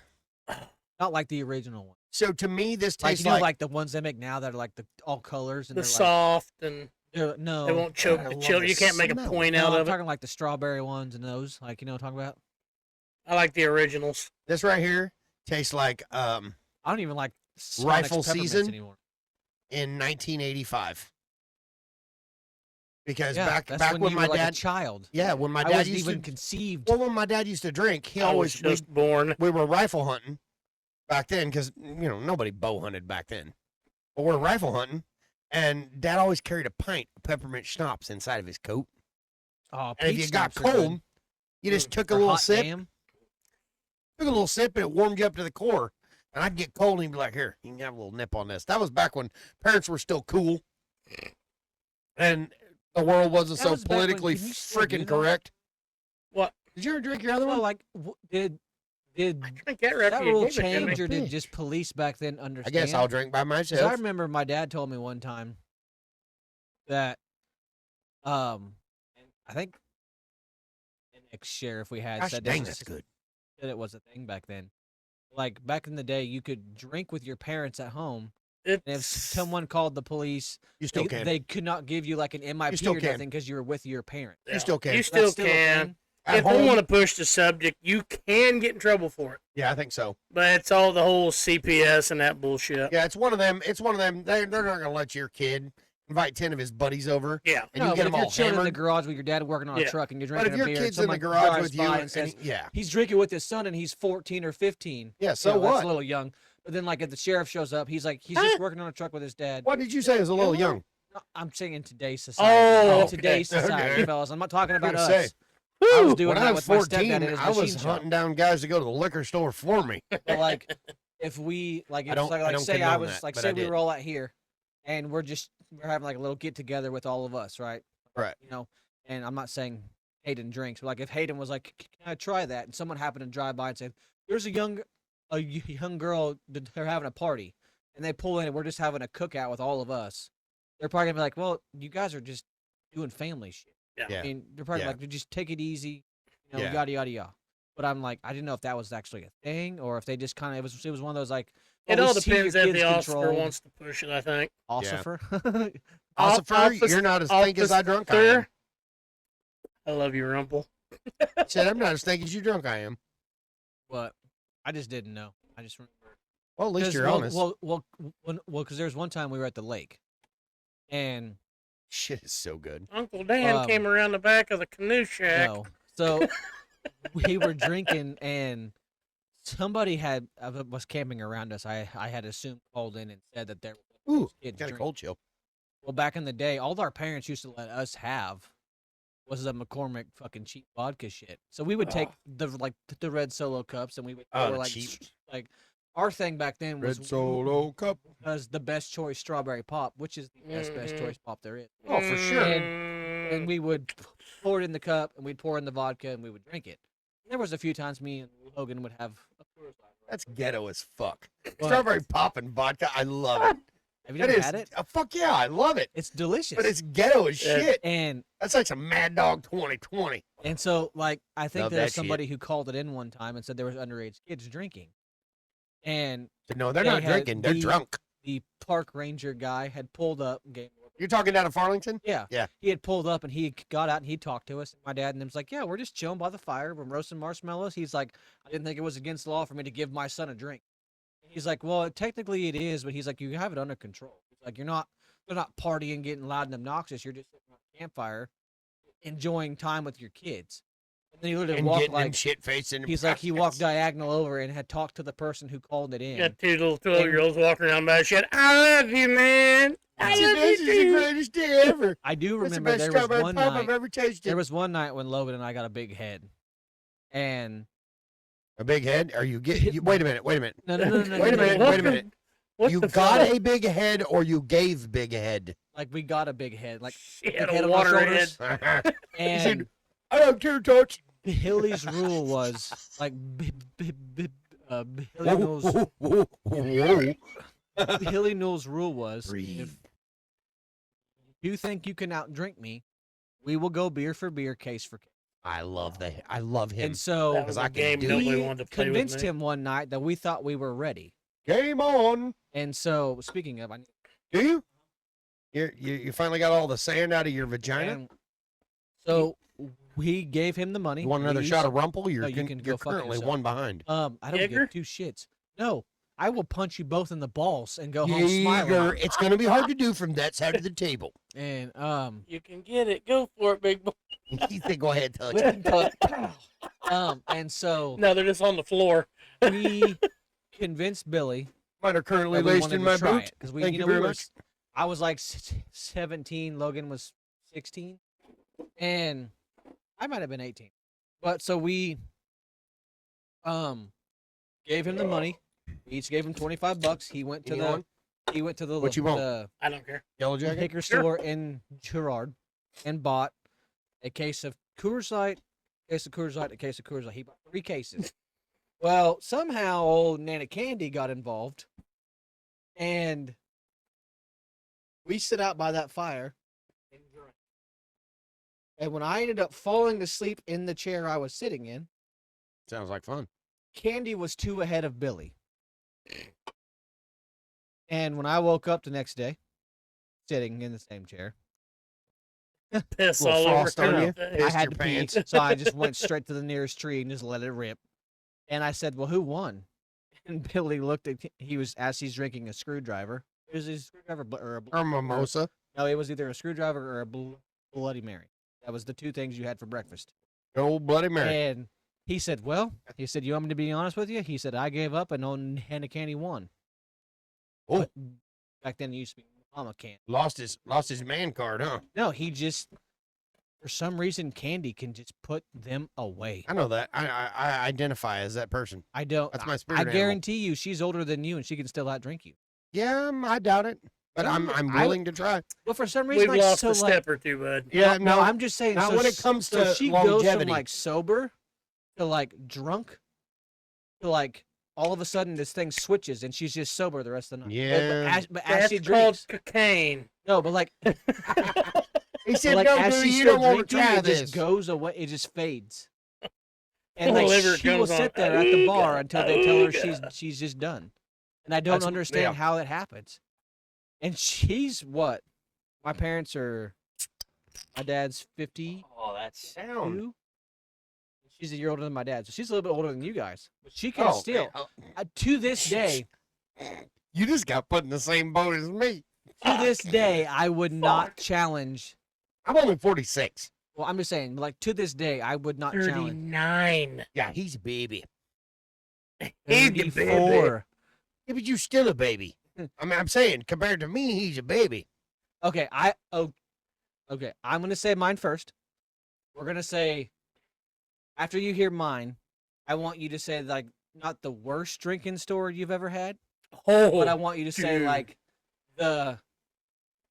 Speaker 1: cane. Not like the original one.
Speaker 2: So to me, this
Speaker 1: Like
Speaker 2: tastes
Speaker 1: you know,
Speaker 2: like.
Speaker 1: like the ones they make now that are like the all colors and
Speaker 3: The
Speaker 1: they're
Speaker 3: soft and
Speaker 1: like no,
Speaker 3: they won't choke
Speaker 2: I
Speaker 3: the
Speaker 2: love
Speaker 3: children.
Speaker 2: the
Speaker 3: You can't make a
Speaker 2: smell.
Speaker 3: point
Speaker 1: no,
Speaker 3: out
Speaker 1: I'm
Speaker 3: of it.
Speaker 1: talking like the strawberry ones and those. Like you know what I'm talking about?
Speaker 3: I like the originals.
Speaker 2: This right here tastes like
Speaker 1: I don't even like Sonic's
Speaker 2: Rifle
Speaker 1: peppermints
Speaker 2: season?
Speaker 1: anymore.
Speaker 2: in 1985. Because
Speaker 1: Yeah,
Speaker 2: back
Speaker 1: that's
Speaker 2: back
Speaker 1: when,
Speaker 2: when
Speaker 1: you
Speaker 2: my
Speaker 1: were like
Speaker 2: dad,
Speaker 1: a child.
Speaker 2: yeah, when my
Speaker 1: I
Speaker 2: dad
Speaker 1: wasn't
Speaker 2: used
Speaker 1: even
Speaker 2: to,
Speaker 1: conceived.
Speaker 2: well, when my dad used to drink, he
Speaker 3: I was
Speaker 2: always
Speaker 3: just born.
Speaker 2: we were rifle hunting back then because nobody bow hunted back then, but we're rifle hunting, and Dad always carried a pint of peppermint schnapps inside of his coat,
Speaker 1: Oh,
Speaker 2: and if
Speaker 1: peach
Speaker 2: you got
Speaker 1: schnapps are good.
Speaker 2: cold, you just took a
Speaker 1: Or
Speaker 2: little
Speaker 1: hot
Speaker 2: sip,
Speaker 1: damn.
Speaker 2: and it warmed you up to the core. And I'd get cold, and he'd be like, "Here, you can have a little nip on this." That was back when parents were still cool, and The world wasn't
Speaker 1: That
Speaker 2: so
Speaker 1: was back when-
Speaker 2: politically
Speaker 1: can you still do
Speaker 2: freaking
Speaker 1: that?
Speaker 2: correct.
Speaker 3: What?
Speaker 2: Did you ever drink your other
Speaker 1: Well,
Speaker 2: one?
Speaker 1: like, did
Speaker 3: I drink that right
Speaker 1: that
Speaker 3: after you
Speaker 1: rule
Speaker 3: gave it to me.
Speaker 1: change, or did
Speaker 2: Bitch.
Speaker 1: just police back then
Speaker 2: I
Speaker 1: understand?
Speaker 2: guess I'll drink by
Speaker 1: 'Cause
Speaker 2: myself.
Speaker 1: I remember my dad told me one time that, and I think the next sheriff we had
Speaker 2: Gosh
Speaker 1: said
Speaker 2: dang,
Speaker 1: this
Speaker 2: that's good.
Speaker 1: that it was a thing back then. Like back in the day, you could drink with your parents at home, and if
Speaker 3: It's
Speaker 1: someone called the police,
Speaker 2: You still
Speaker 1: they,
Speaker 2: can.
Speaker 1: they could not give you like an MIP
Speaker 2: still
Speaker 1: or
Speaker 2: can.
Speaker 1: nothing because you were with your parents.
Speaker 2: You still can.
Speaker 3: You
Speaker 2: That's
Speaker 3: still
Speaker 1: That's still a
Speaker 3: can.
Speaker 1: thing.
Speaker 2: At
Speaker 3: If they
Speaker 2: home,
Speaker 3: want to push the subject, you can get in trouble for it.
Speaker 2: yeah, I think so.
Speaker 3: But it's all the whole CPS and that bullshit.
Speaker 2: Yeah, it's one of them. It's one of them. They're not gonna let your kid invite 10 of his buddies over,
Speaker 3: Yeah.
Speaker 2: and
Speaker 1: No,
Speaker 2: you get
Speaker 1: but
Speaker 2: them
Speaker 1: if you're
Speaker 2: all
Speaker 1: chilling in the
Speaker 2: hammered.
Speaker 1: garage with your dad working on a
Speaker 3: Yeah.
Speaker 1: truck and you're
Speaker 2: But
Speaker 1: drinking
Speaker 2: if your
Speaker 1: a beer, and
Speaker 2: kid's in the
Speaker 1: someone
Speaker 2: garage
Speaker 1: drives
Speaker 2: with you,
Speaker 1: by
Speaker 2: and
Speaker 1: and says
Speaker 2: yeah,
Speaker 1: he's drinking with his son and he's 14 or 15.
Speaker 2: yeah.
Speaker 1: You
Speaker 2: So
Speaker 1: know, That's
Speaker 2: what?
Speaker 1: a little young. But then, like, if the sheriff shows up, he's like, he's just working on a truck with his dad.
Speaker 2: What did you say? Is a little young.
Speaker 1: No, I'm saying in today's society.
Speaker 3: Oh,
Speaker 1: In today's
Speaker 2: okay.
Speaker 1: society,
Speaker 2: Okay.
Speaker 1: fellas. I'm not talking
Speaker 2: I was
Speaker 1: about
Speaker 2: gonna
Speaker 1: us.
Speaker 2: say,
Speaker 1: I was
Speaker 3: Woo!
Speaker 1: doing
Speaker 2: when
Speaker 1: that
Speaker 2: I was
Speaker 1: with my
Speaker 2: 14,
Speaker 1: stepdad at his
Speaker 2: I was
Speaker 1: machine shop.
Speaker 2: hunting down guys to go to the liquor store for me.
Speaker 1: But like, if we like,
Speaker 2: I
Speaker 1: if
Speaker 2: don't-
Speaker 1: like,
Speaker 2: I
Speaker 1: like
Speaker 2: don't
Speaker 1: say I
Speaker 2: condone
Speaker 1: was
Speaker 2: that,
Speaker 1: like,
Speaker 2: but
Speaker 1: say
Speaker 2: I
Speaker 1: we
Speaker 2: did.
Speaker 1: were all out here, and we're having like a little get together with all of us, right?
Speaker 2: Right.
Speaker 1: You know, and I'm not saying Hayden drinks, but like if Hayden was like, "Can I try that?" and someone happened to drive by and said, "There's a young girl that they're having a party," and they pull in and we're just having a cookout with all of us, they're probably gonna be like, "Well, you guys are just doing family shit."
Speaker 2: Yeah.
Speaker 1: I mean, they're probably
Speaker 2: Yeah.
Speaker 1: like, "Just take it easy," you know,
Speaker 2: Yeah.
Speaker 1: yada yada yada. But I'm like, I didn't know if that was actually a thing or if they just kind of it was one of those like.
Speaker 3: It
Speaker 1: "Oh, we
Speaker 3: all
Speaker 1: see your
Speaker 3: depends if
Speaker 1: kid's
Speaker 3: the officer
Speaker 1: controlled."
Speaker 3: wants to push it, I think.
Speaker 1: Ossifer.
Speaker 2: Ossifer, you're not as think as I drunk I am.
Speaker 3: Officer. I love you, Rumple.
Speaker 2: I said, I'm not as think as you drunk I am.
Speaker 1: But I just didn't know. I just remember.
Speaker 2: Well, at least
Speaker 1: 'Cause,
Speaker 2: you're
Speaker 1: well,
Speaker 2: honest.
Speaker 1: because there was one time we were at the lake, and
Speaker 2: Shit is so good.
Speaker 3: Uncle Dan came around the back of the canoe shack.
Speaker 1: no, so we were drinking, and somebody was camping around us. I had assumed called in and said that there
Speaker 2: Ooh,
Speaker 1: was kids
Speaker 2: got a
Speaker 1: drinking.
Speaker 2: cold chill.
Speaker 1: Well, back in the day, all our parents used to let us have was the McCormick fucking cheap vodka shit. So we would take the red Solo cups and we would
Speaker 2: Oh,
Speaker 1: pour like
Speaker 2: cheap.
Speaker 1: like our thing back then was
Speaker 2: Red Solo cup.
Speaker 1: was the best choice strawberry pop, which is the best
Speaker 3: Mhm.
Speaker 1: choice pop there is.
Speaker 2: Oh, for sure.
Speaker 1: And we would pour it in the cup and we'd pour in the vodka and we would drink it. There was a few times me and Logan would have a Coors Light.
Speaker 2: That's ghetto as fuck.
Speaker 1: But-
Speaker 2: Strawberry pop and vodka. I love it.
Speaker 1: Have you
Speaker 2: That
Speaker 1: never
Speaker 2: is,
Speaker 1: had it?
Speaker 2: fuck yeah, I love it.
Speaker 1: It's delicious.
Speaker 2: But it's ghetto as
Speaker 3: Yeah.
Speaker 2: shit.
Speaker 1: and
Speaker 2: That's like some Mad Dog 2020.
Speaker 1: so like I think
Speaker 2: Love
Speaker 1: there was
Speaker 2: that shit.
Speaker 1: somebody who called it in one time and said there was underage kids drinking. And
Speaker 2: No, they're
Speaker 1: They
Speaker 2: not
Speaker 1: had
Speaker 2: drinking. They're
Speaker 1: the-
Speaker 2: drunk.
Speaker 1: the park ranger guy had pulled up and gave
Speaker 2: You're talking down to Farlington?
Speaker 1: Yeah.
Speaker 2: Yeah.
Speaker 1: He had pulled up and he got out and he talked to us. And my dad and them was like, "Yeah, we're just chilling by the fire. We're roasting marshmallows." He's like, "I didn't think it was against the law for me to give my son a drink." And he's like, "Well, technically it is, but he's like, you have it under control. He's like, they're not partying, getting loud and obnoxious. You're just sitting on a campfire, enjoying time with your kids." And then he literally
Speaker 2: And
Speaker 1: walked
Speaker 2: getting them
Speaker 1: like
Speaker 2: shit faced in
Speaker 1: he's like he walked diagonal over and had talked to the person who called it in.
Speaker 3: Got two little 12-year-olds walking around by shit. I love you, man. I love you
Speaker 2: This is the
Speaker 3: too.
Speaker 2: greatest day ever.
Speaker 1: I do
Speaker 2: That's the
Speaker 1: remember
Speaker 2: best
Speaker 1: there was
Speaker 2: strawberry
Speaker 1: one
Speaker 2: pop
Speaker 1: night.
Speaker 2: I've ever tasted.
Speaker 1: There was one night when Logan and I got a big head, and
Speaker 2: A big head? Are you get? You, wait a minute. Wait a minute.
Speaker 1: no,
Speaker 2: Wait a minute.
Speaker 3: What
Speaker 2: Wait a
Speaker 3: the-
Speaker 2: minute.
Speaker 3: What
Speaker 2: You
Speaker 3: the
Speaker 2: got
Speaker 3: fuck?
Speaker 2: a big head, or you gave big head?
Speaker 1: like we got a big head, like
Speaker 3: She
Speaker 1: big
Speaker 3: had
Speaker 1: head
Speaker 3: a
Speaker 1: on my
Speaker 3: water
Speaker 1: shoulders.
Speaker 3: head.
Speaker 1: And
Speaker 2: I don't care, touch.
Speaker 1: Billy's rule was like Billy Newell's rule was
Speaker 2: Breathe.
Speaker 1: if you think you can outdrink me, we will go beer for beer, case for case.
Speaker 2: I love that. I love him.
Speaker 1: And so
Speaker 3: That was
Speaker 2: I
Speaker 3: a
Speaker 2: can
Speaker 3: game
Speaker 2: do
Speaker 3: nobody
Speaker 1: we
Speaker 3: wanted to play
Speaker 1: convinced
Speaker 3: with me.
Speaker 1: him one night that we thought we were ready.
Speaker 2: Game on.
Speaker 1: And so speaking of,
Speaker 2: Do you? You finally got all the sand out of your vagina?
Speaker 1: and so we gave him the money.
Speaker 2: You want another
Speaker 1: We
Speaker 2: shot
Speaker 1: used-
Speaker 2: of Rumple? You're,
Speaker 1: No, you can
Speaker 2: you're
Speaker 1: go fuck
Speaker 2: currently
Speaker 1: yourself.
Speaker 2: one behind.
Speaker 1: I don't
Speaker 3: Jagger?
Speaker 1: give two shits. No, I will punch you both in the balls and go home smiling.
Speaker 2: Jaeger, it's going to be hard to do from that side of the table.
Speaker 1: And
Speaker 3: You can get it. Go for it, big boy.
Speaker 2: He said, go ahead, touch it.
Speaker 1: and so
Speaker 3: No, they're just on the floor.
Speaker 1: we convinced Billy
Speaker 2: Mine are currently
Speaker 1: that we
Speaker 2: laced
Speaker 1: wanted
Speaker 2: in
Speaker 1: to
Speaker 2: my
Speaker 1: try
Speaker 2: boot.
Speaker 1: it because we,
Speaker 2: Thank
Speaker 1: you
Speaker 2: you
Speaker 1: know,
Speaker 2: very
Speaker 1: we were.
Speaker 2: much.
Speaker 1: I was like 17. Logan was 16, and I might have been 18. But so we gave him the money. We each gave him $25. He went to
Speaker 2: You
Speaker 1: the
Speaker 2: want?
Speaker 1: he went to the
Speaker 2: What you want?
Speaker 1: the
Speaker 3: I don't care.
Speaker 2: Yellow jacket?
Speaker 1: liquor
Speaker 3: Sure.
Speaker 1: store in Girard, and bought a case of Coors Light, a case of Coors Light, a case of Coors Light. He bought 3 cases. Well, somehow old Nana Candy got involved, and we sit out by that fire and drank. And when I ended up falling asleep in the chair I was sitting in,
Speaker 2: Sounds like fun.
Speaker 1: Candy was 2 ahead of Billy. And when I woke up the next day, sitting in the same chair,
Speaker 3: Piss
Speaker 2: Little
Speaker 3: all over
Speaker 2: frost on
Speaker 3: her
Speaker 2: you?
Speaker 3: face.
Speaker 1: I
Speaker 2: Pissed
Speaker 1: had
Speaker 2: your
Speaker 1: to
Speaker 2: pants.
Speaker 1: pee, so I just went straight to the nearest tree and just let it rip. And I said, "Well, who won?" And Billy looked at. He was as he's drinking a screwdriver. It was a screwdriver or
Speaker 2: Or mimosa.
Speaker 1: no, it was either a screwdriver or a Bloody Mary. That was the 2 things you had for breakfast.
Speaker 2: Old Bloody Mary.
Speaker 1: And he said, "Well," he said, "You want me to be honest with you?" He said, "I gave up and old Nana Candy won."
Speaker 2: Oh.
Speaker 1: But back then it used to be Mama Candy.
Speaker 2: Lost his man card, huh?
Speaker 1: No, he just for some reason Candy can just put them away.
Speaker 2: I know that. I identify as that person.
Speaker 1: I don't.
Speaker 2: That's my
Speaker 1: I
Speaker 2: spirit animal.
Speaker 1: guarantee you, she's older than you, and she can still outdrink you.
Speaker 2: Yeah, I doubt it. But I'm
Speaker 1: I-
Speaker 2: willing to try.
Speaker 1: Well, for some reason,
Speaker 3: We've
Speaker 1: like,
Speaker 3: lost
Speaker 1: so
Speaker 3: a
Speaker 1: like,
Speaker 3: step or two, bud.
Speaker 2: Yeah,
Speaker 1: no, I'm just saying.
Speaker 2: not
Speaker 1: so
Speaker 2: when it
Speaker 1: s-
Speaker 2: comes
Speaker 1: so
Speaker 2: to
Speaker 1: she goes from
Speaker 2: longevity.
Speaker 1: like sober to like drunk to like all of a sudden this thing switches and she's just sober the rest of the night.
Speaker 2: Yeah.
Speaker 1: but as
Speaker 3: That's
Speaker 1: she
Speaker 3: called
Speaker 1: drinks,
Speaker 3: cocaine.
Speaker 1: no, but like,
Speaker 2: He
Speaker 1: but,
Speaker 2: said,
Speaker 1: like
Speaker 2: "No,
Speaker 1: as
Speaker 2: dude,
Speaker 1: she's
Speaker 2: you
Speaker 1: still
Speaker 2: don't want to
Speaker 1: drinking,
Speaker 2: try
Speaker 1: it
Speaker 2: this."
Speaker 1: just goes away. It just fades. And
Speaker 3: The
Speaker 1: like
Speaker 3: liver
Speaker 1: she will
Speaker 3: comes on.
Speaker 1: sit there at the
Speaker 3: Ooga,
Speaker 1: bar until they tell her
Speaker 3: ooga.
Speaker 1: she's just done. And I don't
Speaker 2: That's-
Speaker 1: understand
Speaker 2: yeah.
Speaker 1: how it happens. And she's what? My parents are. My dad's 52.
Speaker 2: Oh, that sound.
Speaker 1: She's a year older than my dad, so she's a little bit older than you guys. But she can
Speaker 2: Oh,
Speaker 1: still,
Speaker 2: man,
Speaker 1: to this day,
Speaker 2: you just got put in the same boat as me.
Speaker 1: to this day, I would not challenge.
Speaker 2: I'm only 46.
Speaker 1: Well, I'm just saying, like to this day, I would not challenge.
Speaker 3: 39.
Speaker 2: Yeah, he's a baby.
Speaker 3: He's the baby.
Speaker 1: 34.
Speaker 2: Yeah, but you still a baby. I mean, I'm saying compared to me, he's a baby.
Speaker 1: Okay, okay. I'm gonna say mine first. We're gonna say after you hear mine, I want you to say like not the worst drinking story you've ever had,
Speaker 3: Oh,
Speaker 1: but I want you to say
Speaker 3: dude.
Speaker 1: like the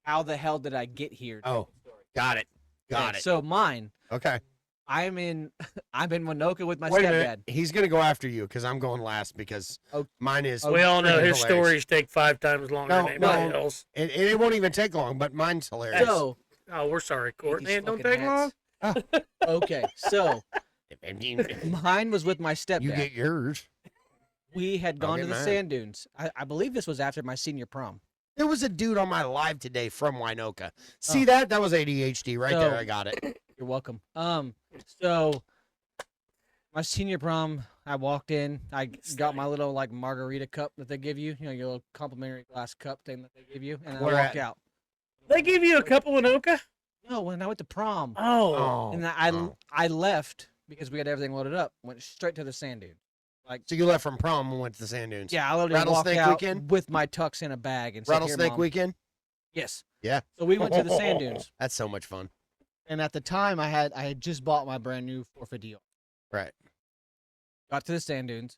Speaker 1: how the hell did I get here?
Speaker 2: Oh, got it. Got
Speaker 1: Okay,
Speaker 2: it.
Speaker 1: So mine,
Speaker 2: Okay.
Speaker 1: I'm in Winoka with my
Speaker 2: Wait a
Speaker 1: stepdad.
Speaker 2: minute. He's gonna go after you because I'm going last because
Speaker 1: Oh.
Speaker 2: mine is.
Speaker 3: we all know
Speaker 2: freaking
Speaker 3: his
Speaker 2: hilarious.
Speaker 3: stories take 5 times longer
Speaker 2: No,
Speaker 3: than anybody
Speaker 2: no.
Speaker 3: else.
Speaker 2: It won't even take long, but mine's hilarious.
Speaker 1: So
Speaker 3: Oh, we're sorry, Courtney.
Speaker 1: these
Speaker 3: It don't
Speaker 1: fucking
Speaker 3: take long.
Speaker 1: hats. Okay, so
Speaker 2: you
Speaker 1: mine was with my stepdad.
Speaker 2: get yours.
Speaker 1: We had
Speaker 2: I'll
Speaker 1: gone
Speaker 2: get
Speaker 1: to the
Speaker 2: mine.
Speaker 1: sand dunes. I believe this was after my senior prom.
Speaker 2: There was a dude on my live today from Winoka. See
Speaker 1: Oh.
Speaker 2: that? That was ADHD right there.
Speaker 1: So-
Speaker 2: I got it.
Speaker 1: You're welcome. So my senior prom, I walked in. I got my little like margarita cup that they give you. You know, your little complimentary glass cup thing that they give you, and I
Speaker 2: Where
Speaker 1: walked
Speaker 2: at?
Speaker 1: out.
Speaker 3: They give you a cup of Winoka?
Speaker 1: No, when I went to prom,
Speaker 3: Oh.
Speaker 2: Oh.
Speaker 1: and I left because we had everything loaded up. Went straight to the sand dune.
Speaker 2: So you left from prom and went to the sand dunes.
Speaker 1: Yeah, I literally walked
Speaker 2: Rattlesnake
Speaker 1: out
Speaker 2: weekend?
Speaker 1: with my tux in a bag and said, "Here,
Speaker 2: Rattlesnake
Speaker 1: Mom."
Speaker 2: weekend.
Speaker 1: Yes.
Speaker 2: Yeah.
Speaker 1: So we went to the sand dunes,
Speaker 2: That's so much fun.
Speaker 1: and at the time I had just bought my brand new 450.
Speaker 2: Right.
Speaker 1: Got to the sand dunes,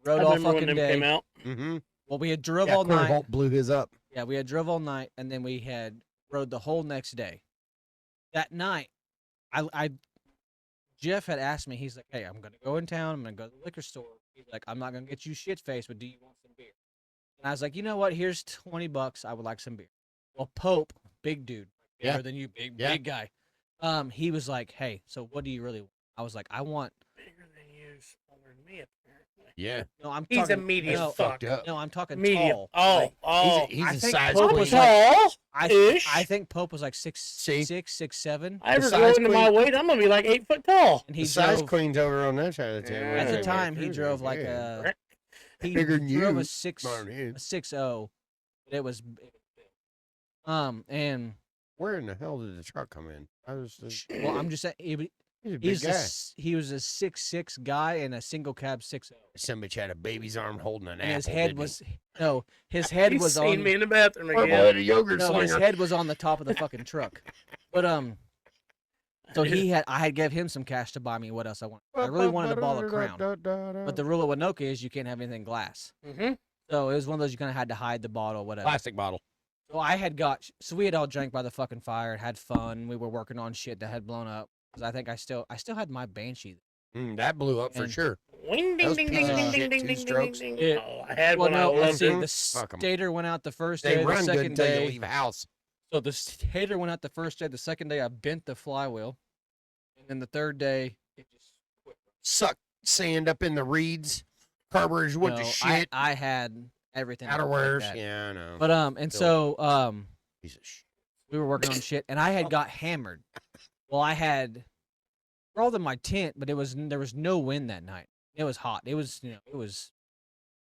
Speaker 3: I
Speaker 1: rode all
Speaker 3: remember when
Speaker 1: fucking
Speaker 3: them
Speaker 1: day.
Speaker 3: came out.
Speaker 2: Mm-hmm.
Speaker 1: Well, we had drove
Speaker 2: Yeah,
Speaker 1: all
Speaker 2: Corey
Speaker 1: night.
Speaker 2: Holt blew his up.
Speaker 1: Yeah, we had drove all night, and then we had rode the whole next day. That night, Jeff had asked me. He's like, "Hey, I'm gonna go in town. I'm gonna go to the liquor store." He's like, "I'm not gonna get you shit faced, but do you want some beer?" And I was like, "You know what? Here's $20. I would like some beer." Well, Pope, big dude, bigger
Speaker 2: Yeah.
Speaker 1: than you, big
Speaker 2: Yeah.
Speaker 1: big guy. He was like, "Hey, so what do you really want?" I was like, "I want."
Speaker 3: Bigger than you, smaller than me, apparently.
Speaker 2: Yeah.
Speaker 1: No, I'm
Speaker 3: He's a
Speaker 1: talking.
Speaker 3: medium
Speaker 1: No,
Speaker 3: fuck.
Speaker 2: Fucked up.
Speaker 1: no, I'm talking
Speaker 3: Medium.
Speaker 1: tall.
Speaker 3: Oh,
Speaker 1: Like,
Speaker 3: oh.
Speaker 2: He's
Speaker 1: I
Speaker 2: a
Speaker 1: think
Speaker 2: size
Speaker 1: Pope
Speaker 2: queen.
Speaker 1: was like-
Speaker 3: tall.
Speaker 1: I
Speaker 3: Ish.
Speaker 1: think Pope was like 6'6", 6'7",
Speaker 3: I ever
Speaker 2: the
Speaker 3: go
Speaker 2: size
Speaker 3: into my
Speaker 2: queen.
Speaker 3: weight, I'm gonna be like 8 foot tall.
Speaker 1: and
Speaker 2: The
Speaker 1: he
Speaker 2: size
Speaker 1: drove.
Speaker 2: queen's over on that side of the table.
Speaker 3: At the
Speaker 2: Yeah.
Speaker 1: time, he
Speaker 2: Yeah.
Speaker 1: drove like
Speaker 2: Yeah.
Speaker 1: he
Speaker 2: Bigger than
Speaker 1: drove
Speaker 2: you,
Speaker 1: a 6'0",
Speaker 2: 6'0".
Speaker 1: but it was and
Speaker 2: Where in the hell did the truck come in? I was just,
Speaker 1: well, I'm just saying
Speaker 2: he's a big
Speaker 1: he
Speaker 2: guy.
Speaker 1: was a 6'6" guy in a single cab 6'0",
Speaker 2: Some bitch had a baby's arm holding an
Speaker 1: and
Speaker 2: apple.
Speaker 1: his head
Speaker 2: didn't he?
Speaker 1: was no, his head
Speaker 3: He's
Speaker 1: was
Speaker 3: seen
Speaker 1: on
Speaker 3: me in the bathroom
Speaker 2: Purple
Speaker 3: again.
Speaker 2: head of yogurt
Speaker 1: no, his
Speaker 2: slinger.
Speaker 1: head was on the top of the fucking truck, but so I had gave him some cash to buy me what else I wanted. I really wanted a ball of Crown, but the rule of Winoka is you can't have anything glass.
Speaker 3: Mm-hmm.
Speaker 1: So it was one of those you kind of had to hide the bottle, whatever.
Speaker 2: plastic bottle.
Speaker 1: So so we had all drank by the fucking fire and had fun. We were working on shit that had blown up. Cause I think I still had my Banshee.
Speaker 2: That blew up for
Speaker 1: And-
Speaker 2: sure.
Speaker 3: Wing, ding,
Speaker 2: Those
Speaker 3: ding,
Speaker 2: pieces
Speaker 3: ding,
Speaker 2: of
Speaker 3: ding,
Speaker 2: shit,
Speaker 3: ding, ding,
Speaker 2: two
Speaker 3: ding, ding,
Speaker 2: strokes.
Speaker 3: ding.
Speaker 1: It-
Speaker 3: Oh, I had
Speaker 1: Well,
Speaker 3: one. I
Speaker 1: no, let's
Speaker 3: was
Speaker 1: see.
Speaker 2: Mhm.
Speaker 1: The
Speaker 2: Fuck 'em.
Speaker 1: stator went out the first
Speaker 2: They
Speaker 1: day. The
Speaker 2: run good
Speaker 1: second
Speaker 2: until you
Speaker 1: day.
Speaker 2: leave house.
Speaker 1: So the stator went out the first day. The second day, I bent the flywheel, and then the third day, it just
Speaker 2: Suck sand up in the reeds. Carburetors went to shit.
Speaker 1: I had everything. like
Speaker 2: Outerwears.
Speaker 1: that.
Speaker 2: Yeah, I know.
Speaker 1: But and so
Speaker 2: Piece of shit.
Speaker 1: we were working on shit, and I had got hammered. Well, I had crawled in my tent, but there was no wind that night. It was hot. It was it was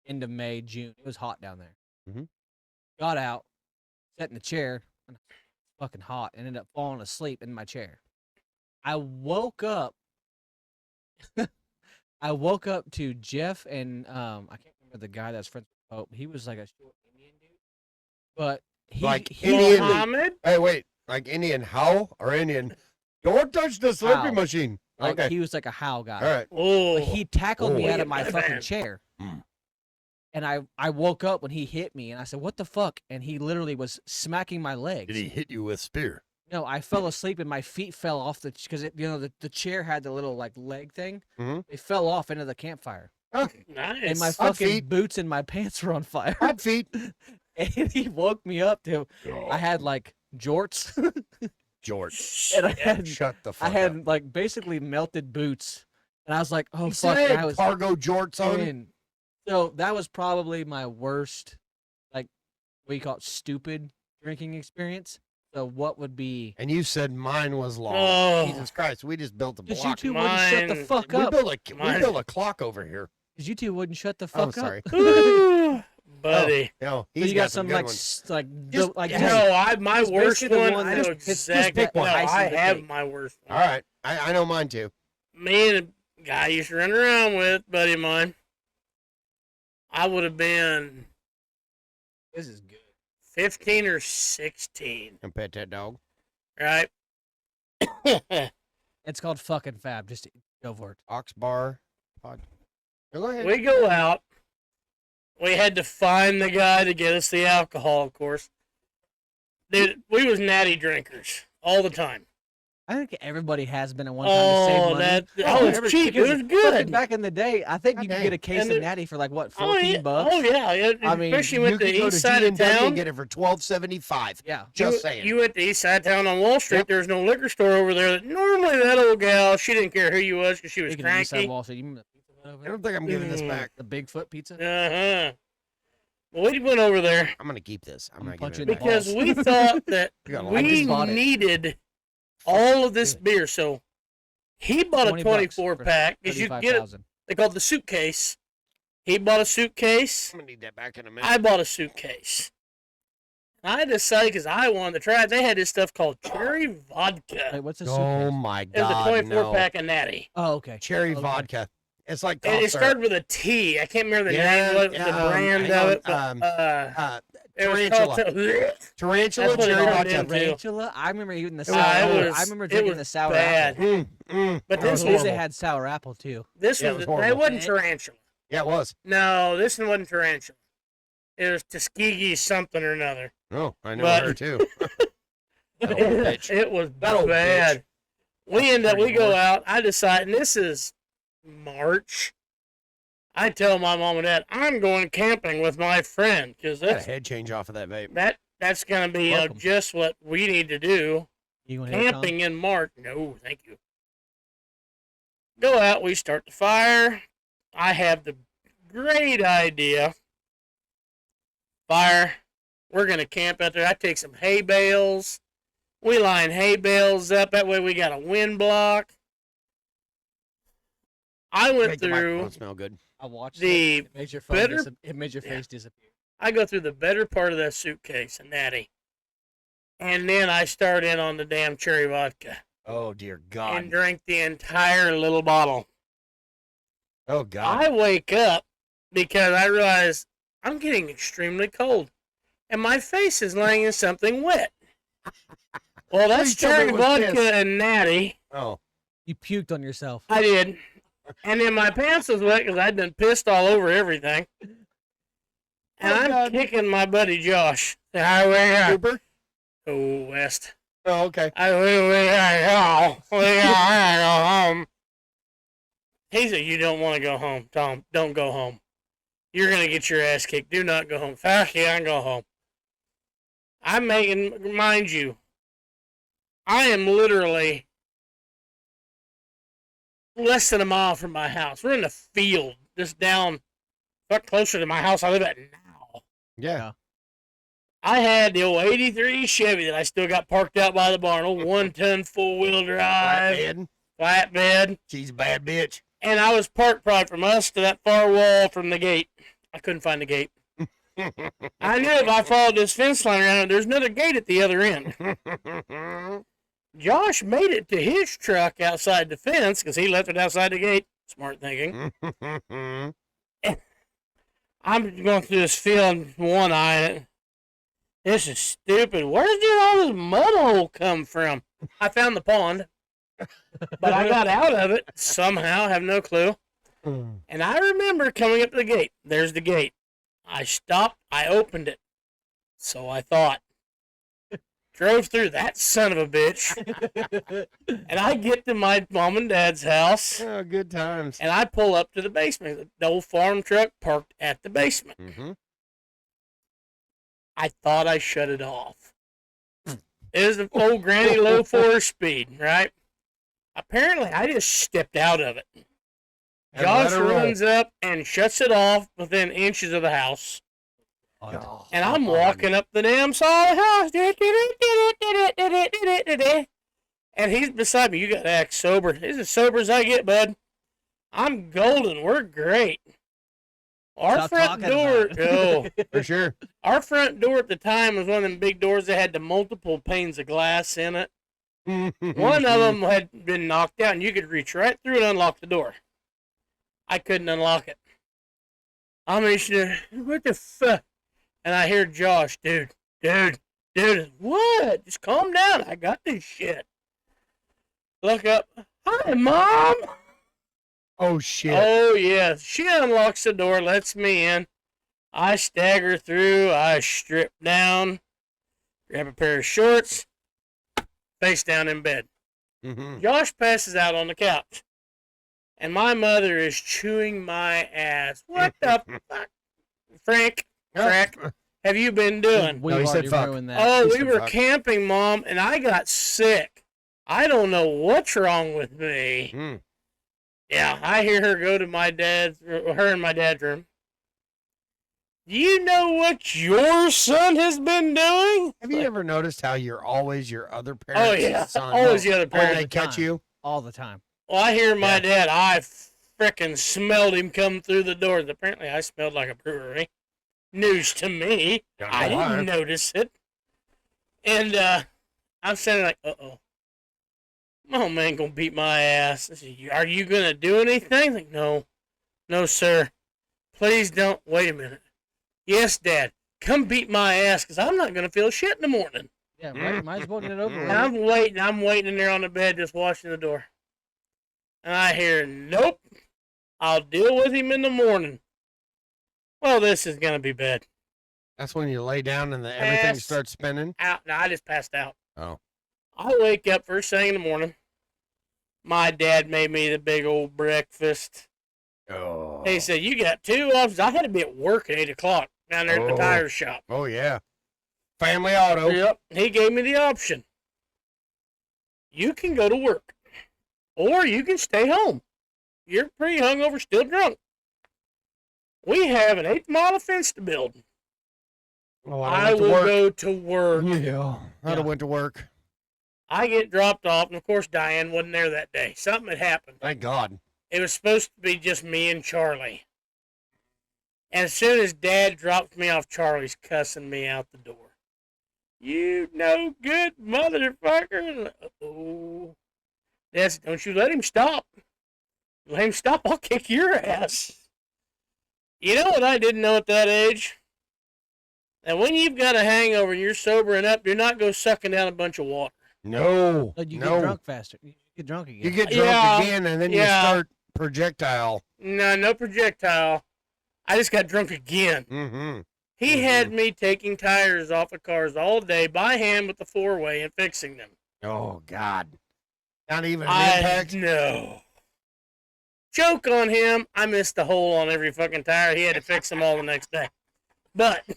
Speaker 1: end of May, June. It was hot down there.
Speaker 2: Mhm.
Speaker 1: Got out, sat in the chair, and it was fucking hot. Ended up falling asleep in my chair. I woke up. I woke up to Jeff and I can't remember the guy that's friends with Pope. He was like a short Indian dude, but
Speaker 2: Like
Speaker 1: he
Speaker 2: Indian-
Speaker 3: Mohammed.
Speaker 2: Hey, wait. Like Indian how or Indian? Don't touch the slurpee
Speaker 1: How.
Speaker 2: machine.
Speaker 1: like
Speaker 2: Okay.
Speaker 1: he was like a how guy.
Speaker 2: All right.
Speaker 3: Oh,
Speaker 1: But he tackled me
Speaker 2: Oh.
Speaker 1: out of my
Speaker 3: Yeah,
Speaker 1: fucking
Speaker 3: man.
Speaker 1: chair.
Speaker 2: Mm.
Speaker 1: And I woke up when he hit me, and I said, "What the fuck?" And he literally was smacking my legs.
Speaker 2: hit you with spear?
Speaker 1: No, I fell asleep, and my feet fell off because the chair had the little like leg thing.
Speaker 2: Mhm.
Speaker 1: They fell off into the campfire,
Speaker 3: nice.
Speaker 1: and my
Speaker 2: Hot
Speaker 1: fucking
Speaker 2: feet.
Speaker 1: boots and my pants were on fire.
Speaker 2: Hot feet.
Speaker 1: And he woke me up to I had like jorts,
Speaker 2: George.
Speaker 1: and I had
Speaker 2: Shut the fuck
Speaker 1: I
Speaker 2: up.
Speaker 1: had like basically melted boots, and I was like, "Oh
Speaker 2: You
Speaker 1: fuck!"
Speaker 2: said
Speaker 1: And I was
Speaker 2: cargo jorts on.
Speaker 1: and so that was probably my worst, like, what do you call it, stupid drinking experience. So what would be?
Speaker 2: And you said mine was long.
Speaker 3: Oh.
Speaker 2: Jesus Christ, we just built a
Speaker 1: Because you
Speaker 2: block.
Speaker 1: two wouldn't shut the
Speaker 3: Mine-
Speaker 1: fuck
Speaker 2: We
Speaker 1: up.
Speaker 2: built a clock over here.
Speaker 1: Because you two wouldn't shut the
Speaker 2: I'm
Speaker 1: fuck
Speaker 2: sorry.
Speaker 1: up.
Speaker 3: Ooh, buddy.
Speaker 2: No,
Speaker 1: So
Speaker 2: he's
Speaker 1: you got
Speaker 2: some
Speaker 1: some
Speaker 2: good
Speaker 1: like
Speaker 2: ones.
Speaker 1: just,
Speaker 2: Just-
Speaker 1: just
Speaker 3: No, my
Speaker 1: It's
Speaker 3: worst
Speaker 1: basically the
Speaker 3: one.
Speaker 1: one
Speaker 3: I
Speaker 1: that-
Speaker 3: know
Speaker 1: just
Speaker 3: exactly.
Speaker 1: pick one.
Speaker 3: No,
Speaker 1: Icing
Speaker 3: I
Speaker 1: the
Speaker 3: have
Speaker 1: cake.
Speaker 3: my worst one.
Speaker 2: All right, I know mine too.
Speaker 3: Me and a guy I used to run around with, buddy of mine. I would have been
Speaker 1: this is good.
Speaker 3: 15 or 16,
Speaker 2: And pet that dog.
Speaker 3: right?
Speaker 1: It's called fucking fab. Just go for it.
Speaker 2: Ox bar. Pod. No, go ahead.
Speaker 3: We go out. We had to find the guy to get us the alcohol, of course. Dude, we was natty drinkers all the time.
Speaker 1: I think everybody has been at one time to save
Speaker 3: Oh,
Speaker 1: money.
Speaker 3: it's cheap. It
Speaker 1: because
Speaker 3: was
Speaker 1: fucking
Speaker 3: good.
Speaker 1: Back in the day, I think
Speaker 2: God
Speaker 1: you could
Speaker 2: dang.
Speaker 1: get a case
Speaker 3: And
Speaker 1: of
Speaker 3: it-
Speaker 1: natty for like what,
Speaker 3: Oh, yeah.
Speaker 1: $14.
Speaker 3: Oh, yeah.
Speaker 1: I mean,
Speaker 3: Especially
Speaker 2: you
Speaker 3: went
Speaker 2: could
Speaker 3: to
Speaker 2: go
Speaker 3: east
Speaker 2: to
Speaker 3: side of
Speaker 2: G&W
Speaker 3: town.
Speaker 2: and get it for $12.75.
Speaker 1: Yeah.
Speaker 2: Just saying.
Speaker 3: You went to east side of town on Wall Street.
Speaker 2: Yep.
Speaker 3: There's no liquor store over there. That normally that old gal, she didn't care who you was because she was
Speaker 1: Speaking of East Side
Speaker 3: cranky.
Speaker 1: Wall Street, you remember the pizza Hut over
Speaker 2: I
Speaker 1: there?
Speaker 2: don't think I'm giving this
Speaker 3: Mm.
Speaker 2: back.
Speaker 1: The Bigfoot pizza?
Speaker 3: Uh-huh. Well, we went over there
Speaker 2: I'm gonna keep this. I'm
Speaker 1: I'm
Speaker 2: not
Speaker 1: punching
Speaker 2: giving it
Speaker 1: the
Speaker 2: back.
Speaker 3: because we thought that
Speaker 2: We got a lot
Speaker 1: I
Speaker 3: we
Speaker 1: just bought it.
Speaker 3: needed all of this beer. So he bought a
Speaker 1: 20 bucks
Speaker 3: 24
Speaker 1: for
Speaker 3: pack because you get it.
Speaker 1: 35,000.
Speaker 3: They called the suitcase. He bought a suitcase.
Speaker 2: I'm gonna need that back in a minute.
Speaker 3: I bought a suitcase. I decided because I wanted to try it. They had this stuff called cherry vodka.
Speaker 1: Wait, what's a
Speaker 2: Oh
Speaker 1: suitcase?
Speaker 2: my
Speaker 3: It was a
Speaker 2: god,
Speaker 3: 24
Speaker 2: no.
Speaker 3: pack of natty.
Speaker 1: Oh, okay.
Speaker 2: Cherry
Speaker 1: Okay.
Speaker 2: vodka. It's like
Speaker 3: And
Speaker 2: cough
Speaker 3: it
Speaker 2: syrup.
Speaker 3: started with a T. I can't remember the
Speaker 2: Yeah,
Speaker 3: name,
Speaker 2: yeah,
Speaker 3: the brand
Speaker 2: hang
Speaker 3: of
Speaker 2: on,
Speaker 3: it. But, it was
Speaker 2: tarantula.
Speaker 3: called
Speaker 2: Tarantula
Speaker 3: That's what it
Speaker 2: cherry
Speaker 3: turned
Speaker 2: vodka.
Speaker 3: into.
Speaker 1: Tarantula? I remember eating the
Speaker 2: It
Speaker 1: sour
Speaker 2: was-
Speaker 1: apple.
Speaker 2: it
Speaker 1: I remember
Speaker 3: it
Speaker 1: drinking
Speaker 3: was
Speaker 1: the sour
Speaker 3: bad.
Speaker 1: apple.
Speaker 3: But
Speaker 2: That
Speaker 3: this
Speaker 2: was
Speaker 1: At least they
Speaker 2: horrible.
Speaker 1: had sour apple too.
Speaker 3: This
Speaker 2: Yeah, it
Speaker 3: was,
Speaker 2: was
Speaker 3: they
Speaker 2: horrible.
Speaker 3: wasn't tarantula.
Speaker 2: Yeah, it was.
Speaker 3: No, this one wasn't tarantula. It was Tuskegee something or another.
Speaker 2: Oh, I know
Speaker 3: But-
Speaker 2: her too. That old bitch.
Speaker 3: It was
Speaker 2: That old
Speaker 3: bad. We end up, we
Speaker 2: Pretty
Speaker 3: go
Speaker 2: much.
Speaker 3: out. I decide, and this is March. I tell my mom and dad, I'm going camping with my friend because
Speaker 2: Got a head change off of that vape.
Speaker 3: that's going to be
Speaker 1: Welcome.
Speaker 3: just what we need to do.
Speaker 1: You want to hear it, Tom?
Speaker 3: Camping in March. No, thank you. Go out. We start the fire. I have the great idea. Fire. We're going to camp out there. I take some hay bales. We line hay bales up. That way we got a wind block. I went
Speaker 2: Make the
Speaker 3: through.
Speaker 2: microphone smell good.
Speaker 1: I watched
Speaker 3: the
Speaker 1: it. It made your phone
Speaker 3: better-
Speaker 1: it made your
Speaker 3: Yeah.
Speaker 1: face disappear.
Speaker 3: I go through the better part of that suitcase and natty. And then I start in on the damn cherry vodka
Speaker 2: Oh dear
Speaker 3: and
Speaker 2: God.
Speaker 3: drink the entire little bottle.
Speaker 2: Oh God.
Speaker 3: I wake up because I realize I'm getting extremely cold. And my face is laying in something wet. Well, that's
Speaker 2: Please tell me
Speaker 3: cherry
Speaker 2: it was
Speaker 3: vodka
Speaker 2: piss.
Speaker 3: and natty.
Speaker 2: Oh.
Speaker 1: You puked on yourself.
Speaker 3: I did. And then my pants was wet because I'd been pissed all over everything. And
Speaker 2: Oh,
Speaker 3: I'm
Speaker 2: God.
Speaker 3: kicking my buddy Josh. The highway
Speaker 2: Cooper?
Speaker 3: west.
Speaker 2: Oh, okay.
Speaker 3: We gotta go home. He said, "You don't want to go home, Tom. Don't go home. You're gonna get your ass kicked. Do not go home." Fuck yeah, I go home. I'm making, mind you, I am literally less than a mile from my house. We're in the field, just down, fuck closer to my house I live at now.
Speaker 2: Yeah.
Speaker 3: I had the old '83 Chevy that I still got parked out by the barn, old 1-ton full-wheel drive,
Speaker 2: Flatbed.
Speaker 3: flatbed.
Speaker 2: She's a bad bitch.
Speaker 3: And I was parked probably from us to that far wall from the gate. I couldn't find the gate. I knew if I followed this fence line around, there's another gate at the other end. Josh made it to his truck outside the fence because he left it outside the gate. Smart thinking. I'm going through this field, one eye. This is stupid. Where did all this mud hole come from? I found the pond, but I got out of it somehow. Have no clue. And I remember coming up to the gate. There's the gate. I stopped. I opened it. So I thought. Drove through that son of a bitch. And I get to my mom and dad's house.
Speaker 2: Oh, good times.
Speaker 3: And I pull up to the basement. The old farm truck parked at the basement.
Speaker 2: Mm-hmm.
Speaker 3: I thought I shut it off. It was the old granny low 4-speed, right? Apparently, I just stepped out of it.
Speaker 2: And
Speaker 3: Josh
Speaker 2: let her roll.
Speaker 3: runs up and shuts it off within inches of the house. And I'm walking up the damn side of the house. And he's beside me. You got to act sober. He's as sober as I get, bud. I'm golden. We're great. Our
Speaker 1: Stop
Speaker 3: front
Speaker 1: talking
Speaker 3: door,
Speaker 1: about it.
Speaker 3: oh,
Speaker 2: For sure.
Speaker 3: our front door at the time was one of them big doors that had the multiple panes of glass in it. One of them had been knocked out, and you could reach right through and unlock the door. I couldn't unlock it. I'm what the fuck? And I hear Josh, dude, what? Just calm down. I got this shit. Look up. Hi, Mom.
Speaker 2: Oh, shit.
Speaker 3: Oh, yeah. She unlocks the door, lets me in. I stagger through. I strip down, grab a pair of shorts, face down in bed.
Speaker 2: Mm-hmm.
Speaker 3: Josh passes out on the couch. And my mother is chewing my ass. What the fuck? Frank, have you been doing?
Speaker 1: We've
Speaker 2: No, he said
Speaker 1: already
Speaker 2: fuck.
Speaker 1: ruined that.
Speaker 3: Oh,
Speaker 2: He
Speaker 3: we
Speaker 2: said
Speaker 3: were
Speaker 2: fuck.
Speaker 3: camping, Mom, and I got sick. I don't know what's wrong with me.
Speaker 2: Mm.
Speaker 3: Yeah, I hear her go to her and my dad's room. Do you know what your son has been doing?
Speaker 2: Have you ever noticed how you're always your other parents'
Speaker 3: Oh, yeah.
Speaker 2: son?
Speaker 3: Always the other
Speaker 2: When
Speaker 3: parent.
Speaker 2: they
Speaker 1: the
Speaker 2: catch
Speaker 1: time.
Speaker 2: you?
Speaker 1: All the time.
Speaker 3: Well, I hear my
Speaker 2: Yeah.
Speaker 3: dad. I frickin' smelled him come through the door. Apparently, I smelled like a brewery. News to me.
Speaker 2: Don't
Speaker 3: I
Speaker 2: know why.
Speaker 3: didn't notice it. And I'm standing like, uh-oh. My old man gonna beat my ass. I said, are you gonna do anything? Like, no. No, sir. Please don't. Wait a minute. Yes, Dad. Come beat my ass, because I'm not gonna feel shit in the morning.
Speaker 1: Yeah, right. Might as well get it over with.
Speaker 3: And I'm waiting in there on the bed just watching the door. And I hear, nope. I'll deal with him in the morning. Well, this is gonna be bad.
Speaker 2: That's when you lay down and everything
Speaker 3: Pass.
Speaker 2: starts spinning.
Speaker 3: Out. No, I just passed out.
Speaker 2: Oh.
Speaker 3: I wake up first thing in the morning. My dad made me the big old breakfast.
Speaker 2: Oh.
Speaker 3: He said, you got two options. I had to be at work at 8 o'clock down there at the
Speaker 2: Oh.
Speaker 3: tire shop.
Speaker 2: Oh, yeah. Family auto.
Speaker 3: Yep. He gave me the option. You can go to work, or you can stay home. You're pretty hungover, still drunk. We have an 8-mile fence to build.
Speaker 2: Oh,
Speaker 3: I
Speaker 2: went to
Speaker 3: will
Speaker 2: work.
Speaker 3: go to work.
Speaker 2: Yeah. I'd have
Speaker 1: Yeah.
Speaker 2: went to work.
Speaker 3: I get dropped off, and of course, Diane wasn't there that day. Something had happened.
Speaker 2: Thank God.
Speaker 3: It was supposed to be just me and Charlie. And as soon as Dad drops me off, Charlie's cussing me out the door. You no good motherfucker. Oh. Dad said, don't you let him stop. Let him stop, I'll kick your ass. You know what I didn't know at that age? And when you've got a hangover and you're sobering up, you're not going sucking down a bunch of water.
Speaker 2: No.
Speaker 1: No, you
Speaker 2: no.
Speaker 1: get drunk faster. You get drunk again.
Speaker 2: You get drunk
Speaker 3: Yeah.
Speaker 2: again, and then you
Speaker 3: Yeah.
Speaker 2: start projectile.
Speaker 3: No projectile. I just got drunk again.
Speaker 2: Mm-hmm.
Speaker 3: He had me taking tires off of cars all day by hand with the 4-way and fixing them.
Speaker 2: Oh God. Not even an
Speaker 3: I
Speaker 2: impact.
Speaker 3: know. Joke on him. I missed the hole on every fucking tire. He had to fix them all the next day. But
Speaker 2: He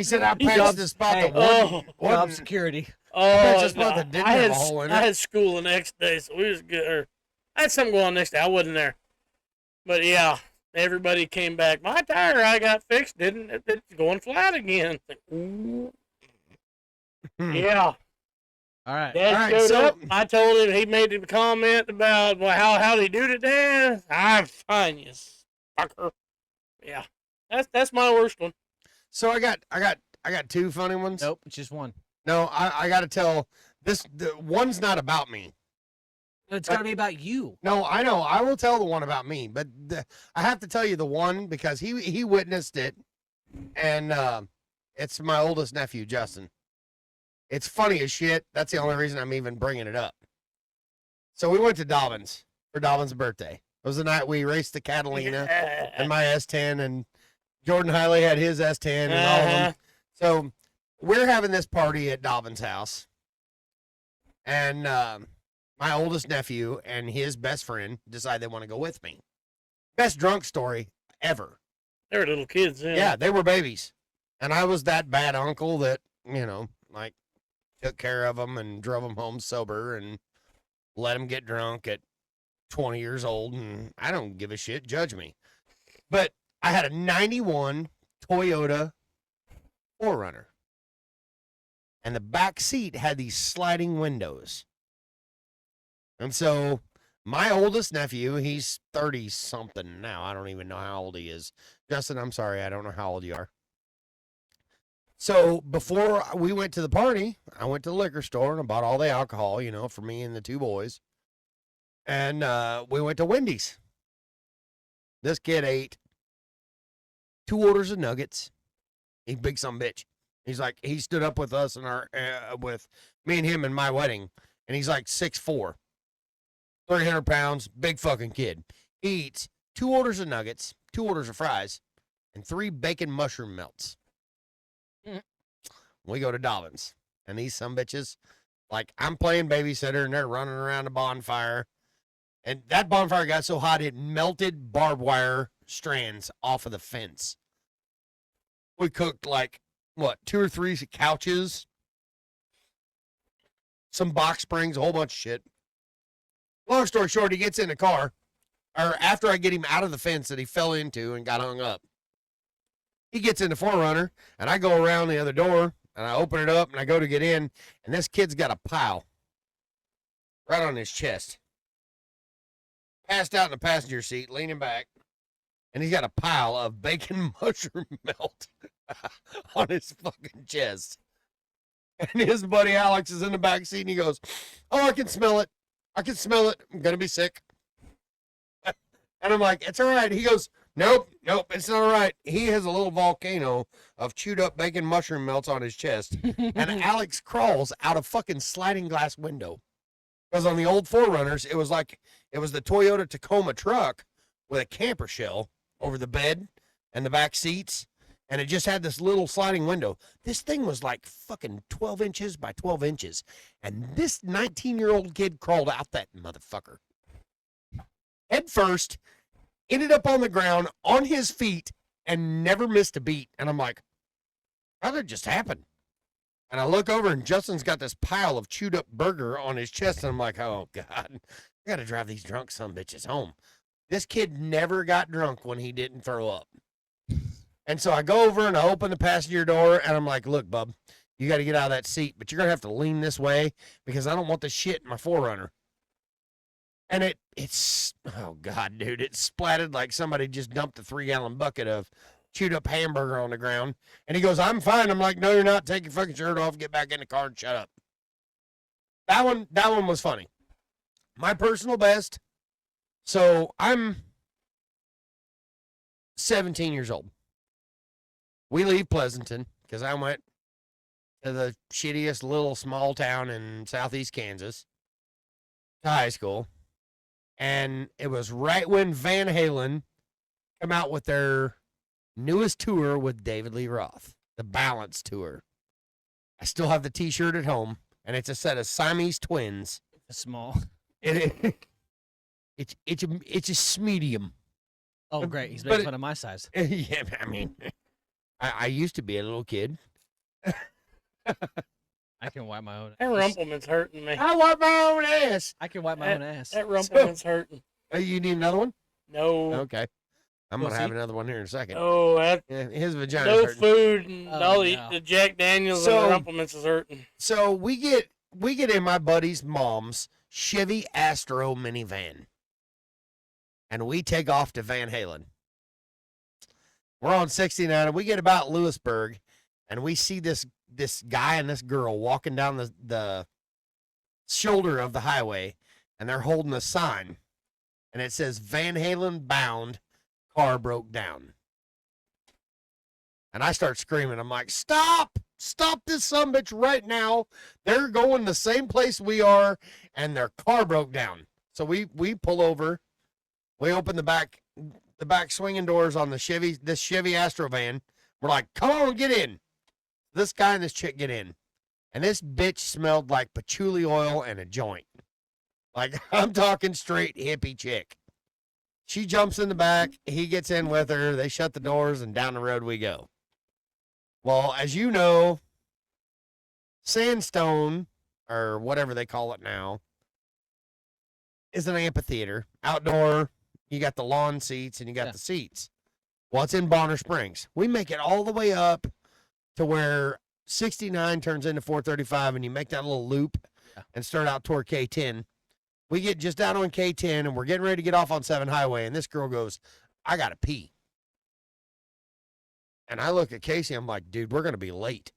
Speaker 2: said I patched the spot that
Speaker 3: oh,
Speaker 1: Job security.
Speaker 2: bet
Speaker 3: oh,
Speaker 2: just about that didn't
Speaker 3: I
Speaker 2: have
Speaker 3: had
Speaker 2: a hole in it.
Speaker 3: I had school the next day, so we was good. Or, I had something going on the next day. I wasn't there. But yeah, everybody came back. My tire I got fixed. It's going flat again. Like, ooh. Yeah.
Speaker 1: All right.
Speaker 3: Dad
Speaker 2: All right,
Speaker 3: showed
Speaker 2: so-
Speaker 3: up. I told him. He made the comment about, well, how'd he do today? I'm fine, you fucker. Yeah, that's my worst one.
Speaker 2: So I got two funny ones.
Speaker 1: Nope, it's just one.
Speaker 2: No, I got to tell this. The one's not about me.
Speaker 1: It's got to be about you.
Speaker 2: No, I know. I will tell the one about me, but I have to tell you the one because he witnessed it, and it's my oldest nephew, Justin. It's funny as shit. That's the only reason I'm even bringing it up. So we went to Dobbins for Dobbins' birthday. It was the night we raced the Catalina and my S10, and Jordan Hiley had his S10 and all of them. So we're having this party at Dobbins' house, and my oldest nephew and his best friend decide they want to go with me. Best drunk story ever.
Speaker 3: They were little kids.
Speaker 2: Yeah, they were babies. And I was that bad uncle that, like took care of them and drove them home sober and let them get drunk at 20 years old. And I don't give a shit. Judge me. But I had a 91 Toyota 4Runner. And the back seat had these sliding windows. And so my oldest nephew, he's 30 something now. I don't even know how old he is. Justin, I'm sorry. I don't know how old you are. So before we went to the party, I went to the liquor store and I bought all the alcohol, for me and the two boys. And we went to Wendy's. This kid ate 2 orders of nuggets. He big some bitch. He's like, he stood up with us and with me and him in my wedding. And he's like 6'4", 300 pounds, big fucking kid. He eats 2 orders of nuggets, 2 orders of fries, and 3 bacon mushroom melts. We go to Dobbins, and these some bitches, like I'm playing babysitter, and they're running around the bonfire, and that bonfire got so hot it melted barbed wire strands off of the fence. We cooked like 2 or 3 couches, some box springs, a whole bunch of shit. Long story short, he gets in the car, or after I get him out of the fence that he fell into and got hung up. He gets in the 4Runner, and I go around the other door, and I open it up, and I go to get in, and this kid's got a pile right on his chest. Passed out in the passenger seat, leaning back, and he's got a pile of bacon mushroom melt on his fucking chest. And his buddy Alex is in the back seat, and he goes, "Oh, I can smell it. I can smell it. I'm going to be sick." And I'm like, "It's all right." He goes, Nope, it's not all right. He has a little volcano of chewed up bacon mushroom melts on his chest. And Alex crawls out a fucking sliding glass window. Because on the old 4Runners, it was the Toyota Tacoma truck with a camper shell over the bed and the back seats. And it just had this little sliding window. This thing was like fucking 12 inches by 12 inches. And this 19-year-old kid crawled out that motherfucker. Head first. Ended up on the ground on his feet and never missed a beat. And I'm like, how did it just happen? And I look over and Justin's got this pile of chewed up burger on his chest. And I'm like, oh God, I got to drive these drunk sumbitches home. This kid never got drunk when he didn't throw up. And so I go over and I open the passenger door and I'm like, look, bub, you got to get out of that seat, but you're going to have to lean this way because I don't want the shit in my 4Runner. And it's, oh God, dude, it splattered like somebody just dumped a 3-gallon bucket of chewed up hamburger on the ground. And he goes, I'm fine. I'm like, no, you're not. Take your fucking shirt off, get back in the car and shut up. That one was funny. My personal best. So I'm 17 years old. We leave Pleasanton because I went to the shittiest little small town in southeast Kansas to high school. And it was right when Van Halen come out with their newest tour with David Lee Roth, the Balance Tour. I still have the T-shirt at home, and it's a set of Siamese twins.
Speaker 1: Small.
Speaker 2: It's a medium.
Speaker 1: Oh, great. He's
Speaker 2: But
Speaker 1: making
Speaker 2: it-
Speaker 1: fun of my size.
Speaker 2: Yeah, I mean, I used to be a little kid.
Speaker 1: I can wipe my own
Speaker 3: That
Speaker 1: ass.
Speaker 3: Rumpleman's hurting me.
Speaker 2: I wipe my own ass.
Speaker 1: I can wipe my own ass.
Speaker 3: That Rumpleman's hurting.
Speaker 2: You need another one?
Speaker 3: No.
Speaker 2: Okay. I'm
Speaker 1: Well,
Speaker 2: gonna have
Speaker 1: see?
Speaker 2: another one here in a second.
Speaker 3: Oh, that
Speaker 2: Yeah, his vagina's
Speaker 3: no
Speaker 2: hurting.
Speaker 3: food and
Speaker 1: Oh,
Speaker 3: all
Speaker 1: no.
Speaker 3: the Jack Daniels
Speaker 2: So-
Speaker 3: and the Rumpleman's is hurting.
Speaker 2: So we get in my buddy's mom's Chevy Astro minivan, and we take off to Van Halen. We're on 69, and we get about Lewisburg, and we see this guy and this girl walking down the shoulder of the highway, and they're holding a sign, and it says Van Halen bound, car broke down. And I start screaming. I'm like, stop! Stop this sumbitch right now. They're going the same place we are, and their car broke down. So we pull over. We open the back swinging doors on this Chevy Astro van. We're like, come on, get in. This guy and this chick get in. And this bitch smelled like patchouli oil and a joint. Like, I'm talking straight hippie chick. She jumps in the back. He gets in with her. They shut the doors, and down the road we go. Well, as you know, Sandstone, or whatever they call it now, is an amphitheater. Outdoor, you got the lawn seats and you got
Speaker 1: Yeah.
Speaker 2: the seats. Well, it's in Bonner Springs. We make it all the way up to where 69 turns into 435, and you make that little loop
Speaker 1: Yeah.
Speaker 2: and start out toward K10. We get just out on K10, and we're getting ready to get off on 7 Highway, and this girl goes, I got to pee. And I look at Casey, I'm like, dude, we're going to be late.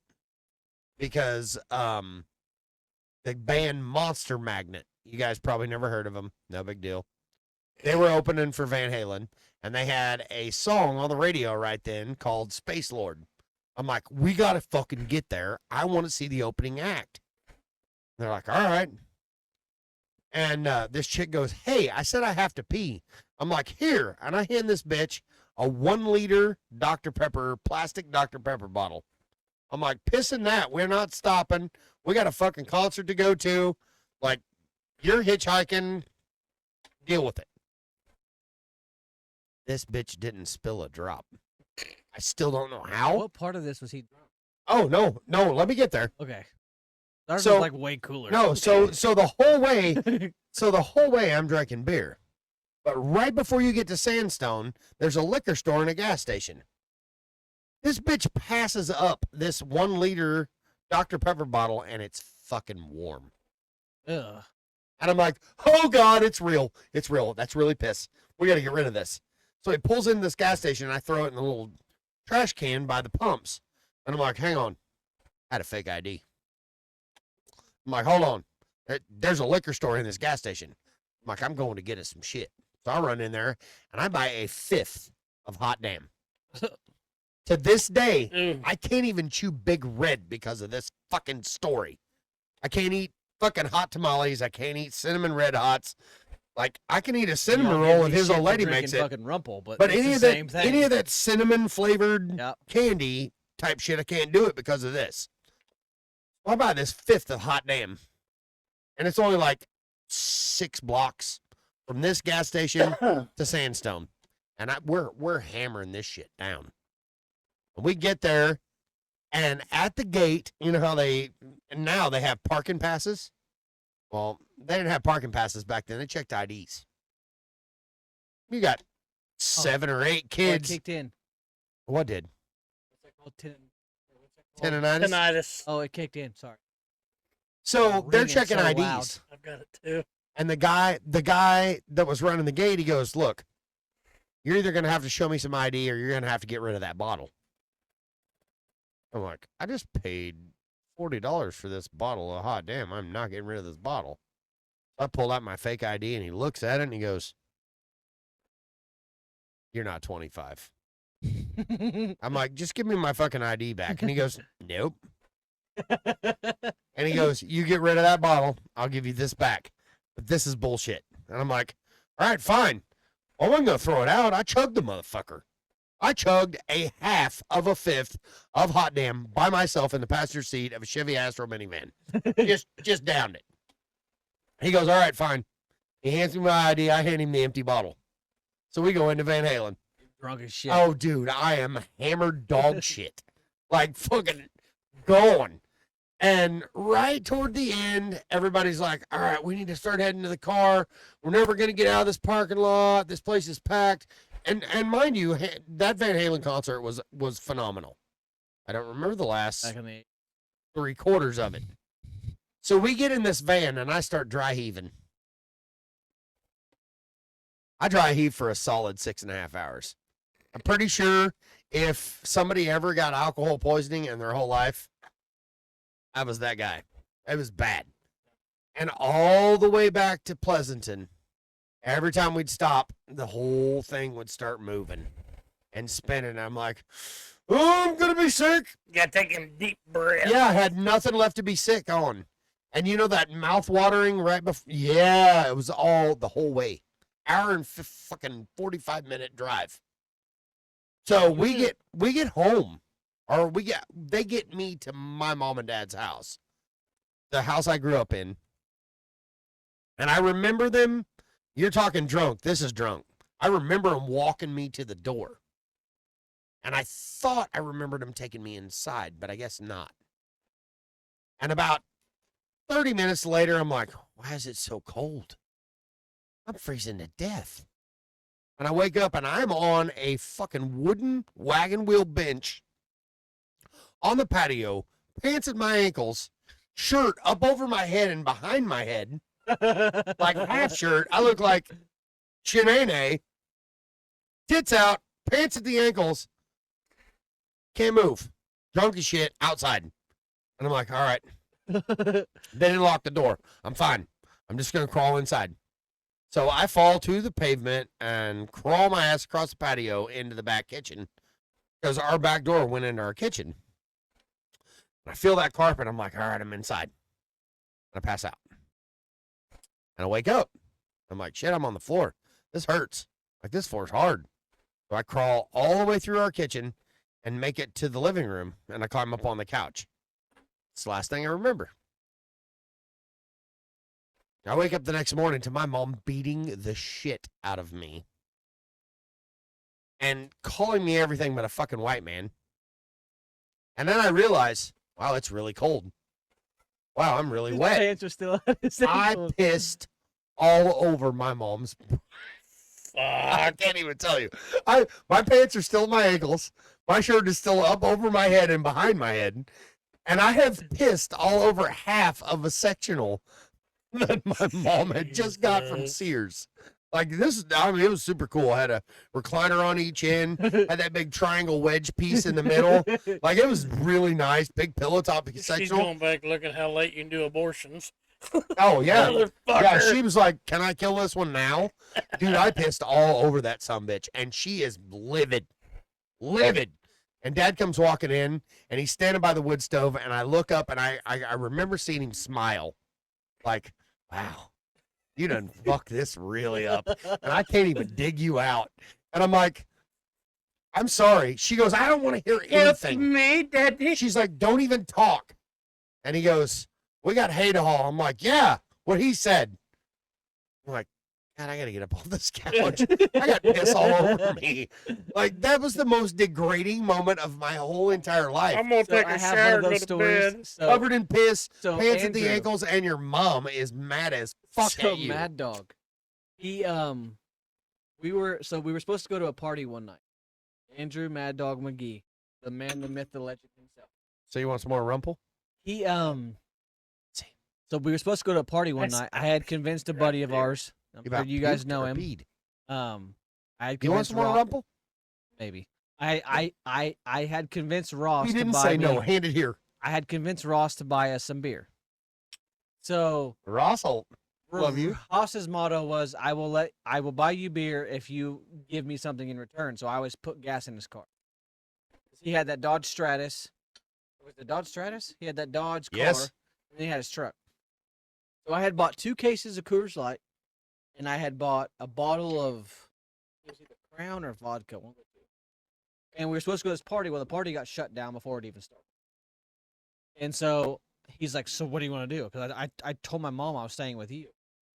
Speaker 2: Because the band Monster Magnet, you guys probably never heard of them. No big deal. They were opening for Van Halen, and they had a song on the radio right then called Space Lord. I'm like, we got to fucking get there. I want to see the opening act. They're like, all right. And this chick goes, hey, I said I have to pee. I'm like, here. And I hand this bitch a 1 liter Dr. Pepper, plastic Dr. Pepper bottle. I'm like, pissing that. We're not stopping. We got a fucking concert to go to. Like, you're hitchhiking. Deal with it. This bitch didn't spill a drop. I still don't know how.
Speaker 1: What part of this was he?
Speaker 2: Oh, no. Let me get there.
Speaker 1: Okay. Ours
Speaker 2: So-
Speaker 1: was like way cooler.
Speaker 2: No, so the whole way I'm drinking beer. But right before you get to Sandstone, there's a liquor store and a gas station. This bitch passes up this 1 liter Dr. Pepper bottle, and it's fucking warm.
Speaker 1: Ugh.
Speaker 2: And I'm like, oh God, it's real. It's real. That's really piss. We got to get rid of this. So he pulls in this gas station, and I throw it in the little trash can by the pumps. And I'm like, hang on. I had a fake ID. I'm like, hold on. There's a liquor store in this gas station. I'm like, I'm going to get us some shit. So I run in there, and I buy a 5th of Hot Damn. To this day,
Speaker 3: Ooh.
Speaker 2: I can't even chew Big Red because of this fucking story. I can't eat fucking hot tamales. I can't eat cinnamon red hots. Like, I can eat a cinnamon
Speaker 1: Y'all
Speaker 2: roll
Speaker 1: give
Speaker 2: if
Speaker 1: me
Speaker 2: his
Speaker 1: shit
Speaker 2: old
Speaker 1: for
Speaker 2: lady
Speaker 1: drinking
Speaker 2: makes it.
Speaker 1: Fucking Rumple, but
Speaker 2: But
Speaker 1: it's
Speaker 2: any
Speaker 1: the
Speaker 2: of
Speaker 1: same
Speaker 2: that,
Speaker 1: thing.
Speaker 2: any of that cinnamon flavored
Speaker 1: Yep.
Speaker 2: candy type shit, I can't do it because of this. Well, I buy this 5th of Hot Damn, and it's only like 6 blocks from this gas station to Sandstone, and we're hammering this shit down. We get there, and at the gate, you know how now they have parking passes. Well, they didn't have parking passes back then. They checked IDs. You got 7 or 8
Speaker 1: Well, it
Speaker 2: kids.
Speaker 1: kicked in.
Speaker 2: What did?
Speaker 1: What's that called? What's that called?
Speaker 2: Tendonitis?
Speaker 3: Tinnitus.
Speaker 1: Oh, it kicked in. Sorry.
Speaker 2: So they're
Speaker 1: Ringing
Speaker 2: checking
Speaker 1: so
Speaker 2: IDs.
Speaker 1: loud.
Speaker 3: I've got it too.
Speaker 2: And the guy that was running the gate, he goes, look, you're either going to have to show me some ID or you're going to have to get rid of that bottle. I'm like, I just paid $40 for this bottle of Hot Damn. I'm not getting rid of this bottle. I pulled out my fake ID, and he looks at it, and he goes, you're not 25. I'm like, just give me my fucking ID back. And he goes, nope. And he goes, you get rid of that bottle, I'll give you this back. But this is bullshit. And I'm like, all right, fine. Well, I'm going to throw it out. I chugged the motherfucker. I chugged a half of a fifth of Hot Damn by myself in the passenger seat of a Chevy Astro minivan. just downed it. He goes, all right, fine. He hands me my ID. I hand him the empty bottle. So we go into Van Halen.
Speaker 1: Drunk as shit.
Speaker 2: Oh, dude, I am hammered dog shit. Like, fucking going. And right toward the end, everybody's like, all right, we need to start heading to the car. We're never going to get out of this parking lot. This place is packed. And mind you, that Van Halen concert was phenomenal. I don't remember the last
Speaker 1: Back in the
Speaker 2: 3/4 of it. So we get in this van, and I start dry heaving. I dry heave for a solid 6.5 hours. I'm pretty sure if somebody ever got alcohol poisoning in their whole life, I was that guy. It was bad. And all the way back to Pleasanton, every time we'd stop, the whole thing would start moving and spinning. I'm like, oh, I'm going to be sick.
Speaker 3: You gotta take a deep breath.
Speaker 2: Yeah, I had nothing left to be sick on. And you know that mouth watering right before? Yeah, it was all the whole way. Hour and fucking 45-minute drive. So we get home, or they get me to my mom and dad's house, the house I grew up in. And I remember them. You're talking drunk. This is drunk. I remember them walking me to the door. And I thought I remembered them taking me inside, but I guess not. And about 30 minutes later, I'm like, why is it so cold? I'm freezing to death. And I wake up and I'm on a fucking wooden wagon wheel bench on the patio, pants at my ankles, shirt up over my head and behind my head, like half shirt. I look like Shanae, tits out, pants at the ankles, can't move, drunk as shit, outside. And I'm like, all right. They didn't lock the door. I'm fine. I'm just going to crawl inside. So I fall to the pavement and crawl my ass across the patio into the back kitchen because our back door went into our kitchen. And I feel that carpet. I'm like, all right, I'm inside. And I pass out. And I wake up. I'm like, shit, I'm on the floor. This hurts. Like, this floor's hard. So I crawl all the way through our kitchen and make it to the living room. And I climb up on the couch. It's the last thing I remember. I wake up the next morning to my mom beating the shit out of me and calling me everything but a fucking white man. And then I realize, wow, it's really cold. Wow, I'm really
Speaker 1: His
Speaker 2: wet.
Speaker 1: pants are still
Speaker 2: I pissed all over my mom's. I
Speaker 3: Fuck.
Speaker 2: can't even tell you. My pants are still at my ankles. My shirt is still up over my head and behind my head. And I have pissed all over half of a sectional that my mom had just got from
Speaker 3: Jesus.
Speaker 2: Sears. Like this, I mean, it was super cool. I had a recliner on each end, had that big triangle wedge piece in the middle. Like it was really nice, big pillow top
Speaker 3: She's
Speaker 2: sectional.
Speaker 3: going back looking how late you can do abortions.
Speaker 2: Oh yeah, yeah.
Speaker 3: Motherfucker.
Speaker 2: She was like, "Can I kill this one now?" Dude, I pissed all over that sumbitch, and she is livid, livid. And Dad comes walking in, and he's standing by the wood stove, and I look up, and I remember seeing him smile, like, wow, you done fucked this really up. And I can't even dig you out. And I'm like, I'm sorry. She goes, I don't want to hear
Speaker 3: Help
Speaker 2: anything.
Speaker 3: me, Daddy.
Speaker 2: She's like, don't even talk. And he goes, we got hay to haul. I'm like, yeah, what he said. I'm like, God, I got to get up off this couch. I got piss all over me. Like, that was the most degrading moment of my whole entire life.
Speaker 3: I'm gonna
Speaker 1: So
Speaker 3: take
Speaker 1: I
Speaker 3: a
Speaker 1: have
Speaker 3: shower
Speaker 1: one of
Speaker 3: and
Speaker 1: those
Speaker 3: go to bed.
Speaker 1: stories. So,
Speaker 2: Covered in piss,
Speaker 1: so
Speaker 2: pants at the
Speaker 1: Andrew-
Speaker 2: ankles, and your mom is mad as fuck
Speaker 1: so
Speaker 2: at you.
Speaker 1: Mad Dog. He we were supposed to go to a party one night. Andrew Mad Dog McGee, the man, the myth, the legend himself.
Speaker 2: So you want some more rumple?
Speaker 1: He so we were supposed to go to a party one
Speaker 3: That's-
Speaker 1: night. I had convinced a buddy of ours. I'm sure
Speaker 2: about
Speaker 1: you guys
Speaker 2: puked
Speaker 1: know
Speaker 2: or
Speaker 1: him.
Speaker 2: peed?
Speaker 1: I had
Speaker 2: You want
Speaker 1: convinced
Speaker 2: some more
Speaker 1: Ross,
Speaker 2: rumple?
Speaker 1: maybe. I had convinced Ross
Speaker 2: He
Speaker 1: to
Speaker 2: didn't
Speaker 1: buy
Speaker 2: say
Speaker 1: me,
Speaker 2: no. Hand it here.
Speaker 1: I had convinced Ross to buy us some beer. So
Speaker 2: Ross will love you.
Speaker 1: Ross's motto was, I will buy you beer if you give me something in return. So I always put gas in his car. He had that Dodge Stratus. Was it Dodge Stratus? He had that Dodge car.
Speaker 2: Yes.
Speaker 1: And he had his truck. So I had bought 2 cases of Coors Light, and I had bought a bottle of, was it either Crown or vodka? One of the two. and we were supposed to go to this party. Well, the party got shut down before it even started. And so he's like, "So what do you want to do?" Because I told my mom I was staying with you.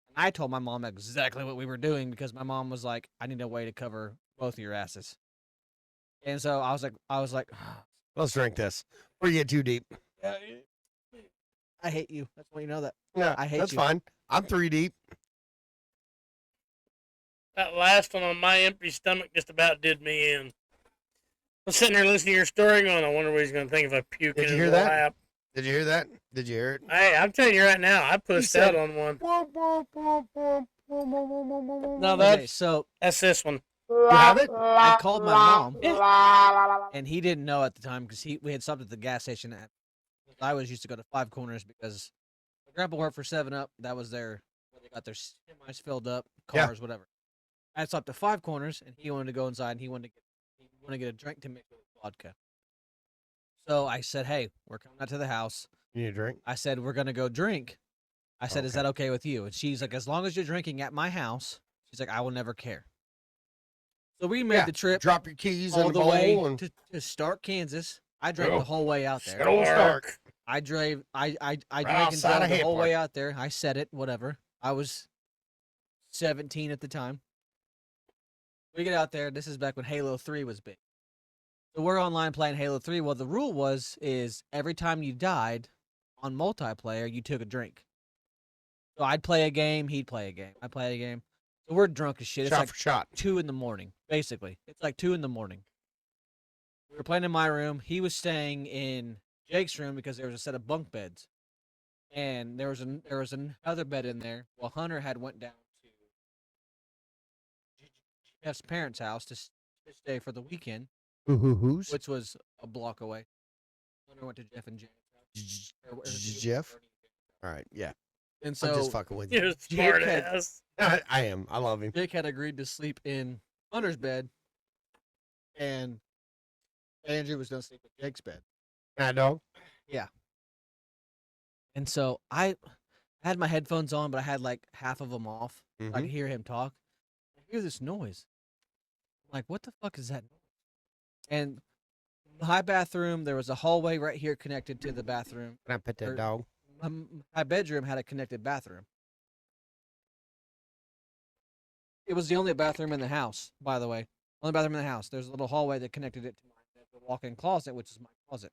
Speaker 1: And I told my mom exactly what we were doing because my mom was like, "I need a way to cover both of your asses." And so I was like,
Speaker 2: Let's drink this. Before you get too deep.
Speaker 1: I hate you. That's why you know that.
Speaker 2: Yeah,
Speaker 1: I hate
Speaker 2: that's
Speaker 1: you.
Speaker 2: fine. I'm 3 deep.
Speaker 3: That last one on my empty stomach just about did me in. I'm sitting there listening to your story going, I wonder what he's going to think if I puke
Speaker 2: Did
Speaker 3: in
Speaker 2: you
Speaker 3: his
Speaker 2: hear that?
Speaker 3: lap.
Speaker 2: Did you hear that? Did you hear it?
Speaker 3: Hey, I'm telling you right now, I pushed
Speaker 2: said-
Speaker 3: out on one.
Speaker 2: No,
Speaker 3: No,
Speaker 1: Okay,
Speaker 3: that's,
Speaker 1: so
Speaker 3: that's this one.
Speaker 2: You have it?
Speaker 1: I called my mom, and he didn't know at the time because we had stopped at the gas station. I always used to go to Five Corners because my grandpa worked for 7-Up. That was where they got their semis filled up,
Speaker 2: Yeah.
Speaker 1: cars, whatever. I stopped at Five Corners, and he wanted to go inside, and he wanted to get a drink to mix with vodka. So I said, "Hey, we're coming out to the house."
Speaker 2: You need a drink?
Speaker 1: I said, "We're gonna go drink." I said, "Is
Speaker 2: Okay.
Speaker 1: that okay with you?" And she's like, "As long as you're drinking at my house," she's like, "I will never care." So we made
Speaker 2: Yeah,
Speaker 1: the trip
Speaker 2: Drop your keys in
Speaker 1: all
Speaker 2: the
Speaker 1: the
Speaker 2: bowl
Speaker 1: way
Speaker 2: and
Speaker 1: to Stark, Kansas. I drank
Speaker 2: Oh.
Speaker 1: the whole way out there.
Speaker 2: Good old Stark.
Speaker 1: I drank. I
Speaker 2: Right
Speaker 1: drank and
Speaker 2: outside
Speaker 1: drove
Speaker 2: of
Speaker 1: the whole
Speaker 2: Hampton.
Speaker 1: way out there. I said it. Whatever. I was 17 at the time. We get out there. This is back when Halo 3 was big. So we're online playing Halo 3. Well, the rule is every time you died on multiplayer, you took a drink. So I'd play a game, he'd play a game. I'd play a game. So we're drunk as shit. It's
Speaker 2: Shot
Speaker 1: like
Speaker 2: for shot.
Speaker 1: 2 in the morning, basically. It's like 2 in the morning. We were playing in my room. He was staying in Jake's room because there was a set of bunk beds, and there was another bed in there. Well, Hunter had went down to Jeff's parents' house to stay for the weekend,
Speaker 2: Who's?
Speaker 1: which was a block away. Hunter went to Jeff and Jake's house. or
Speaker 2: Jeff? All right, yeah.
Speaker 1: And
Speaker 2: I'm
Speaker 1: so
Speaker 2: just fucking with
Speaker 3: You're
Speaker 2: you.
Speaker 3: a smart
Speaker 1: had-
Speaker 3: ass.
Speaker 2: I am. I love him.
Speaker 1: Jake had agreed to sleep in Hunter's bed, and Andrew was going to sleep in Jake's bed.
Speaker 2: I know.
Speaker 1: And so I had my headphones on, but I had like half of them off. So I could hear him talk. I hear this noise. I'm like, what the fuck is that noise? And my bathroom, there was a hallway right here connected to the bathroom.
Speaker 2: Can I pet
Speaker 1: Or-
Speaker 2: that dog?
Speaker 1: My bedroom had a connected bathroom. It was the only bathroom in the house, by the way. Only bathroom in the house. There's a little hallway that connected it to the walk-in closet, which is my closet.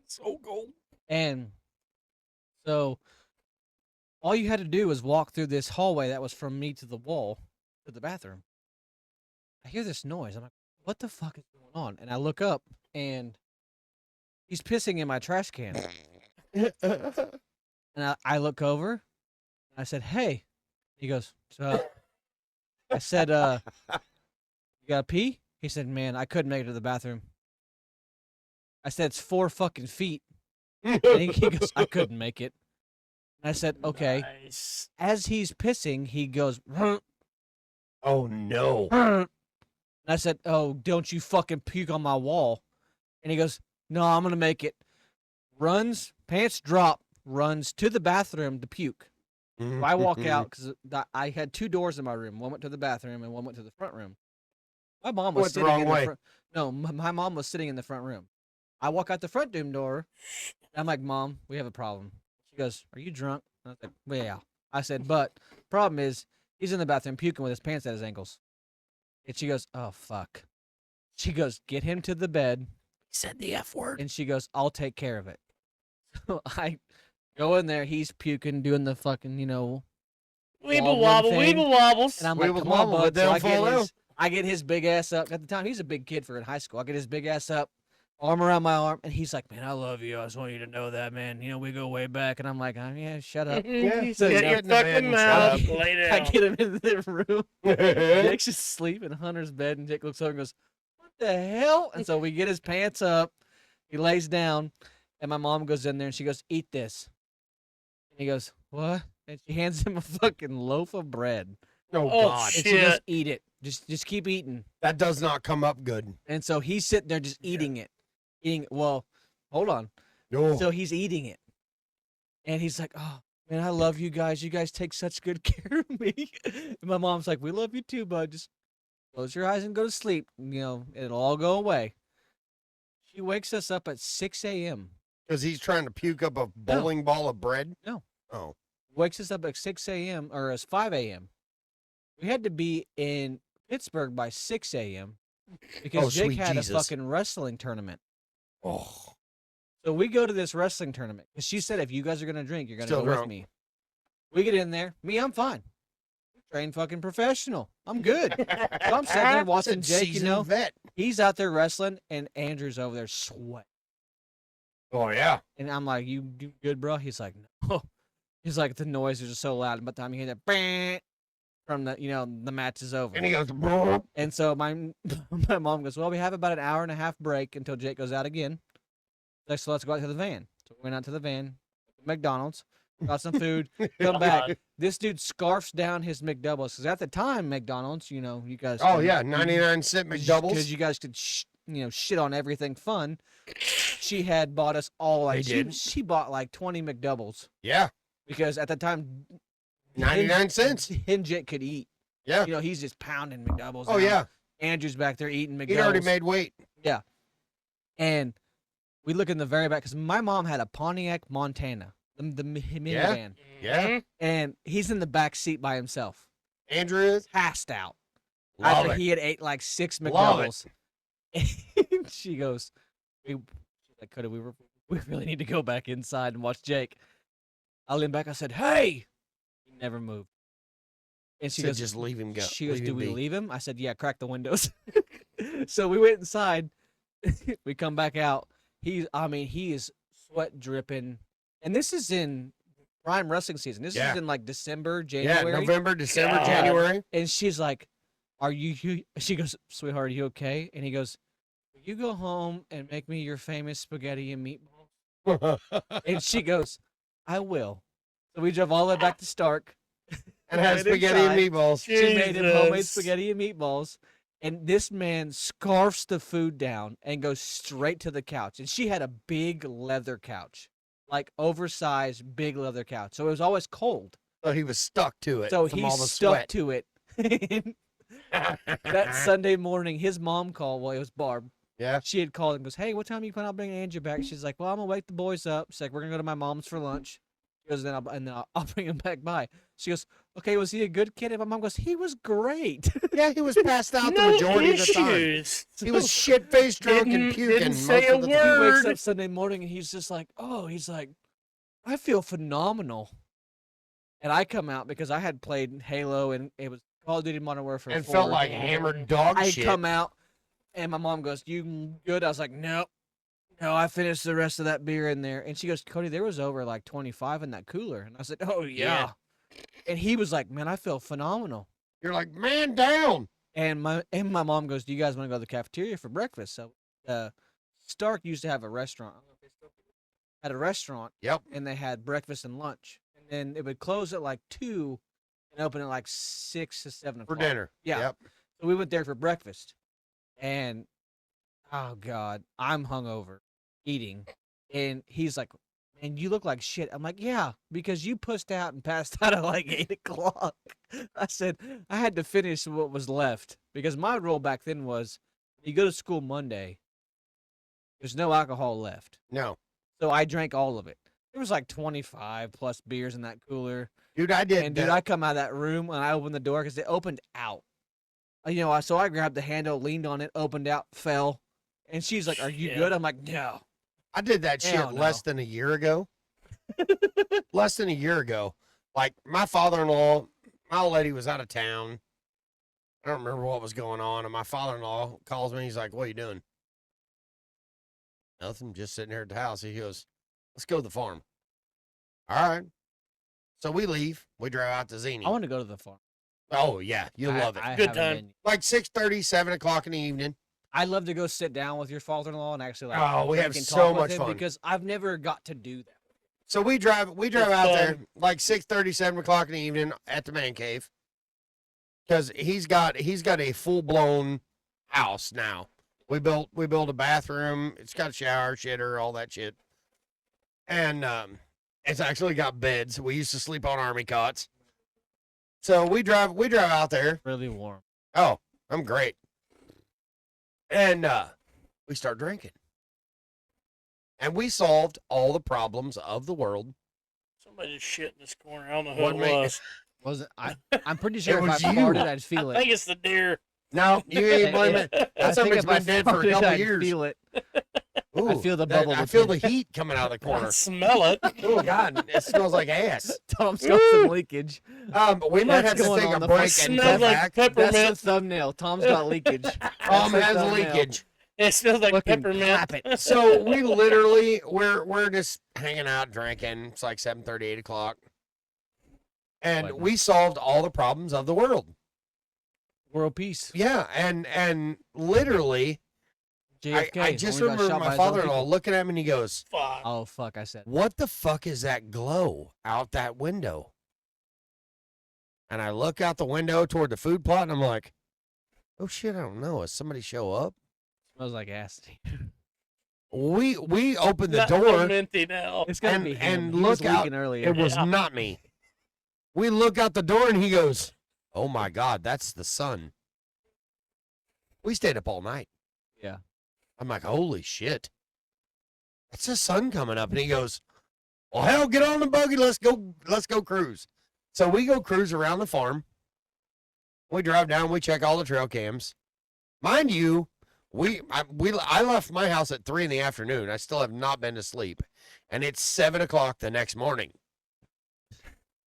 Speaker 2: So cool.
Speaker 1: And so all you had to do was walk through this hallway that was from me to the wall to the bathroom. I hear this noise. I'm like, what the fuck is going on? And I look up and he's pissing in my trash can. And I look over and I said, "Hey." He goes, "What's up?" I said, "You gotta pee?" He said, "Man, I couldn't make it to the bathroom." I said, "It's 4 fucking feet." And he goes, "I couldn't make it." And I said, "Okay."
Speaker 3: Nice.
Speaker 1: As he's pissing, he goes, "Ruh,
Speaker 2: Oh no.
Speaker 1: ruh." And I said, "Oh, don't you fucking puke on my wall." And he goes, "No, I'm going to make it." Runs, pants drop, runs to the bathroom to puke. So I walk out because I had 2 doors in my room. One went to the bathroom and one went to the front room. My mom was
Speaker 2: Went the
Speaker 1: sitting
Speaker 2: wrong
Speaker 1: in
Speaker 2: way.
Speaker 1: the front. No, my mom was sitting in the front room. I walk out the front room door. And I'm like, "Mom, we have a problem." She goes, "Are you drunk?" I was like, "Well, yeah." I said, "But problem is, he's in the bathroom puking with his pants at his ankles." And she goes, "Oh fuck." She goes, "Get him to the bed."
Speaker 2: He said the F word.
Speaker 1: And she goes, "I'll take care of it." So I go in there. He's puking, doing the fucking,
Speaker 3: Weeble
Speaker 1: Wall
Speaker 3: wobble,
Speaker 1: one thing,
Speaker 3: weeble wobbles.
Speaker 1: and I'm
Speaker 2: We
Speaker 1: like,
Speaker 2: was
Speaker 1: "Come on,
Speaker 2: wobble, but
Speaker 1: bud."
Speaker 2: they
Speaker 1: So
Speaker 2: don't fall down.
Speaker 1: I get his big ass up. At the time, he's a big kid for in high school. I get his big ass up, arm around my arm, and he's like, "Man, I love you. I just want you to know that, man. We go way back." And I'm like, "Oh, yeah, shut up."
Speaker 2: Yeah,
Speaker 1: so
Speaker 3: Get
Speaker 1: now-
Speaker 3: your
Speaker 2: Get in the bed
Speaker 3: fucking
Speaker 2: and shut
Speaker 3: mouth.
Speaker 2: up.
Speaker 3: Lay
Speaker 1: I
Speaker 3: down.
Speaker 1: get him into the room.
Speaker 2: yeah.
Speaker 1: Jake's just asleep in Hunter's bed, and Jake looks over and goes, "What the hell?" And so we get his pants up. He lays down, and my mom goes in there, and she goes, "Eat this." And he goes, "What?" And she hands him a fucking loaf of bread.
Speaker 2: Oh,
Speaker 3: Oh,
Speaker 2: God.
Speaker 1: And she goes,
Speaker 3: Shit.
Speaker 1: "Eat it. Just keep eating."
Speaker 2: That does not come up good.
Speaker 1: And so he's sitting there just eating it. Well, hold on.
Speaker 2: No.
Speaker 1: So he's eating it. And he's like, "Oh, man, I love you guys. You guys take such good care of me." And my mom's like, "We love you too, bud. Just close your eyes and go to sleep. It'll all go away." He wakes us up at 6 a.m.
Speaker 2: Because he's trying to puke up a bowling ball of bread?
Speaker 1: No.
Speaker 2: Oh.
Speaker 1: Wakes us up at 6 a.m. or it's 5 a.m. We had to be in Pittsburgh by 6 a.m. because
Speaker 2: Oh,
Speaker 1: Jake
Speaker 2: sweet
Speaker 1: had
Speaker 2: Jesus.
Speaker 1: a fucking wrestling tournament.
Speaker 2: Oh.
Speaker 1: So we go to this wrestling tournament because she said, if you guys are going to drink, you're going to
Speaker 2: Still
Speaker 1: go with
Speaker 2: drunk.
Speaker 1: me. We get in there. Me, I'm fine. Trained fucking professional. I'm good. So I'm sitting there watching
Speaker 2: Said
Speaker 1: Jake, you
Speaker 2: seasoned
Speaker 1: know.
Speaker 2: vet.
Speaker 1: He's out there wrestling, and Andrew's over there sweating.
Speaker 2: Oh, yeah.
Speaker 1: And I'm like, you good, bro? He's like, no. He's like, the noise is just so loud. And by the time you hear that, "Bang," from the, you know, the match is over.
Speaker 2: And he goes, "Brrr."
Speaker 1: And so my mom goes, well, we have about an hour and a half break until Jake goes out again. Like, so let's go out to the van. So we went out to the van, McDonald's, got some food, come back. This dude scarfs down his McDoubles because at the time, McDonald's, you know, you guys.
Speaker 2: Oh, yeah. 99-cent
Speaker 1: Because
Speaker 2: McDoubles.
Speaker 1: you guys could, shit on everything fun. She had bought us all like
Speaker 2: They did.
Speaker 1: she bought like 20 McDoubles
Speaker 2: Yeah.
Speaker 1: because at the time,
Speaker 2: 99 cents.
Speaker 1: Him Jake could eat.
Speaker 2: Yeah.
Speaker 1: You know, he's just pounding McDoubles.
Speaker 2: Oh,
Speaker 1: now.
Speaker 2: yeah.
Speaker 1: Andrew's back there eating McDoubles.
Speaker 2: He'd already made weight.
Speaker 1: And we look in the very back because my mom had a Pontiac Montana, the minivan,
Speaker 2: Yeah.
Speaker 3: Mhm.
Speaker 1: and he's in the back seat by himself,
Speaker 2: Andrew is.
Speaker 1: passed out.
Speaker 2: Love
Speaker 1: After
Speaker 2: it.
Speaker 1: he had ate like 6
Speaker 2: Love it.
Speaker 1: McDoubles. And she goes, she's like, Cody, we really need to go back inside and watch Jake. I leaned back. I said, hey, he never moved. And she
Speaker 2: Said,
Speaker 1: goes,
Speaker 2: just leave him go.
Speaker 1: She goes,
Speaker 2: Leave
Speaker 1: do
Speaker 2: him
Speaker 1: we
Speaker 2: be."
Speaker 1: leave him? I said, yeah, crack the windows. So we went inside. We come back out. He is sweat dripping. And this is in prime wrestling season. This
Speaker 2: Yeah.
Speaker 1: is in like December,
Speaker 2: Yeah,
Speaker 1: January.
Speaker 2: November, December,
Speaker 3: God.
Speaker 2: January.
Speaker 1: And she's like, are you, she goes, sweetheart, are you okay? And he goes, will you go home and make me your famous spaghetti and meatballs? And she goes, I will. So we drove all the way back to Stark.
Speaker 2: And had
Speaker 1: went
Speaker 2: spaghetti and
Speaker 1: inside.
Speaker 2: meatballs.
Speaker 1: She made him homemade
Speaker 3: Jesus.
Speaker 1: spaghetti and meatballs. And this man scarfs the food down and goes straight to the couch. And she had a big leather couch, like oversized big leather couch. So it was always cold.
Speaker 2: So he was stuck to it.
Speaker 1: So
Speaker 2: from
Speaker 1: he
Speaker 2: all the
Speaker 1: stuck
Speaker 2: sweat.
Speaker 1: to it. That Sunday morning, his mom called. Well, it was Barb.
Speaker 2: Yeah.
Speaker 1: She had called and goes, hey, what time are you planning on bringing Andrew back? She's like, well, I'm going to wake the boys up. She's like, we're going to go to my mom's for lunch. She goes, then I'll bring him back by. She goes, okay, was he a good kid? And my mom goes, he was great.
Speaker 2: Yeah, he was passed out the
Speaker 3: No
Speaker 2: majority of the time.
Speaker 3: issues.
Speaker 2: He was shit faced, drunk, and
Speaker 3: Didn't-
Speaker 2: puking
Speaker 3: didn't
Speaker 2: most
Speaker 3: say a
Speaker 2: of the
Speaker 1: He
Speaker 2: time.
Speaker 3: word.
Speaker 1: wakes up Sunday morning and he's just like, oh, he's like, I feel phenomenal. And I come out because I had played Halo and it was Call of Duty Modern Warfare
Speaker 2: And
Speaker 1: 4.
Speaker 2: felt like hammered dog
Speaker 1: I
Speaker 2: shit.
Speaker 1: come out and my mom goes, you good? I was like, no, I finished the rest of that beer in there. And she goes, Cody, there was over like 25 in that cooler. And I said, oh, yeah. And he was like, man, I feel phenomenal.
Speaker 2: You're like, man down.
Speaker 1: And my mom goes, do you guys want to go to the cafeteria for breakfast? So Stark used to have a restaurant. I don't know if they still do. Had a restaurant.
Speaker 2: Yep.
Speaker 1: And they had breakfast and lunch. And then it would close at like 2 and open at like 6 to 7
Speaker 2: For
Speaker 1: o'clock.
Speaker 2: dinner.
Speaker 1: Yeah.
Speaker 2: Yep.
Speaker 1: So we went there for breakfast. And oh God, I'm hungover eating. And he's like, man, you look like shit. I'm like, yeah, because you pussed out and passed out at like 8 o'clock. I said, I had to finish what was left because my rule back then was you go to school Monday, there's no alcohol left.
Speaker 2: No.
Speaker 1: So I drank all of it. There was like 25 plus beers in that cooler.
Speaker 2: Dude, I did.
Speaker 1: And dude,
Speaker 2: that.
Speaker 1: I come out of that room and I opened the door because it opened out. You know, so I grabbed the handle, leaned on it, opened out, fell. And she's like, are you
Speaker 3: Shit.
Speaker 1: good? I'm like, no.
Speaker 2: I did that
Speaker 1: Hell
Speaker 2: shit
Speaker 1: no.
Speaker 2: less than a year ago. Less than a year ago. Like, my father-in-law, my old lady was out of town. I don't remember what was going on. And my father-in-law calls me. He's like, what are you doing? Nothing. Just sitting here at the house. He goes, let's go to the farm. All right. So we leave. We drive out to Zini.
Speaker 1: I want to go to the farm.
Speaker 2: Oh, yeah. You'll love it.
Speaker 3: Good
Speaker 1: haven't
Speaker 3: time.
Speaker 1: been.
Speaker 2: Like 6:30, 7 o'clock in the evening.
Speaker 1: I'd love to go sit down with your father-in-law and actually like
Speaker 2: Oh, we
Speaker 1: drink
Speaker 2: have
Speaker 1: and
Speaker 2: so
Speaker 1: talk with
Speaker 2: much
Speaker 1: him
Speaker 2: fun.
Speaker 1: because I've never got to do that.
Speaker 2: So we drive
Speaker 3: It's
Speaker 2: out there
Speaker 3: fun.
Speaker 2: like 6:30, 7 o'clock in the evening at the man cave. Because he's got a full-blown house now. We built a bathroom. It's got a shower, shitter, all that shit. And it's actually got beds. We used to sleep on army cots. So we drive out there.
Speaker 1: Really warm.
Speaker 2: Oh, I'm great. And we start drinking. and we solved all the problems of the world.
Speaker 3: Somebody just shit in this corner. I don't know who
Speaker 2: What
Speaker 3: it
Speaker 2: made-
Speaker 3: was.
Speaker 1: Wasn't I? I'm pretty sure if I
Speaker 2: was you.
Speaker 1: farted, I'd feel
Speaker 3: I
Speaker 1: it.
Speaker 3: think it's the deer.
Speaker 2: No, you ain't blaming.
Speaker 1: I
Speaker 2: That
Speaker 1: think
Speaker 2: somebody's
Speaker 1: if I
Speaker 2: been dead for a
Speaker 1: farted,
Speaker 2: couple
Speaker 1: I'd
Speaker 2: years.
Speaker 1: feel it.
Speaker 2: Ooh,
Speaker 1: feel the
Speaker 2: that-
Speaker 1: bubble
Speaker 2: I feel the
Speaker 1: between-
Speaker 2: heat coming out of the
Speaker 3: I
Speaker 2: corner.
Speaker 3: smell it.
Speaker 2: Oh God, it smells like ass.
Speaker 1: Tom's got some leakage.
Speaker 2: We might
Speaker 1: That's
Speaker 2: have to
Speaker 1: going
Speaker 2: take
Speaker 1: on
Speaker 2: a
Speaker 1: the
Speaker 2: break
Speaker 1: first-
Speaker 2: and
Speaker 3: Smells
Speaker 2: come
Speaker 3: like
Speaker 2: back.
Speaker 1: That's the
Speaker 3: peppermint.
Speaker 1: thumbnail. Tom's got leakage.
Speaker 2: Tom
Speaker 1: That's the
Speaker 2: has
Speaker 1: thumbnail.
Speaker 2: leakage.
Speaker 3: It smells like
Speaker 1: Fucking
Speaker 3: peppermint.
Speaker 1: clap it.
Speaker 2: So we literally we're just hanging out drinking. It's like 7:30, 8 o'clock, and
Speaker 1: Like-
Speaker 2: we solved all the problems of the world.
Speaker 1: World peace.
Speaker 2: Yeah, and literally,
Speaker 1: JFK.
Speaker 2: I just
Speaker 1: when we got
Speaker 2: remember
Speaker 1: shot by
Speaker 2: my
Speaker 1: his own
Speaker 2: father-in-law
Speaker 1: people.
Speaker 2: looking at me and he goes,
Speaker 3: Fuck.
Speaker 1: Oh fuck! I said.
Speaker 2: "What the fuck is that glow out that window?" And I look out the window toward the food plot, and I'm like, "Oh shit, I don't know. Is somebody show up?"
Speaker 1: Smells like ass.
Speaker 2: We opened the
Speaker 3: Not
Speaker 2: door.
Speaker 3: minty now.
Speaker 1: It's gonna
Speaker 2: And-
Speaker 1: be him.
Speaker 2: and
Speaker 1: He was
Speaker 2: look out-
Speaker 1: leaking earlier.
Speaker 2: It was
Speaker 3: Yeah.
Speaker 2: not me. We look out the door and he goes, "Oh my God, that's the sun." We stayed up all night.
Speaker 1: Yeah.
Speaker 2: I'm like, "Holy shit. That's the sun coming up." And he goes, "Well, hell, get on the buggy. Let's go cruise." So we go cruise around the farm. We drive down, we check all the trail cams. Mind you, I left my house at 3 p.m. I still have not been to sleep. And it's 7 o'clock the next morning.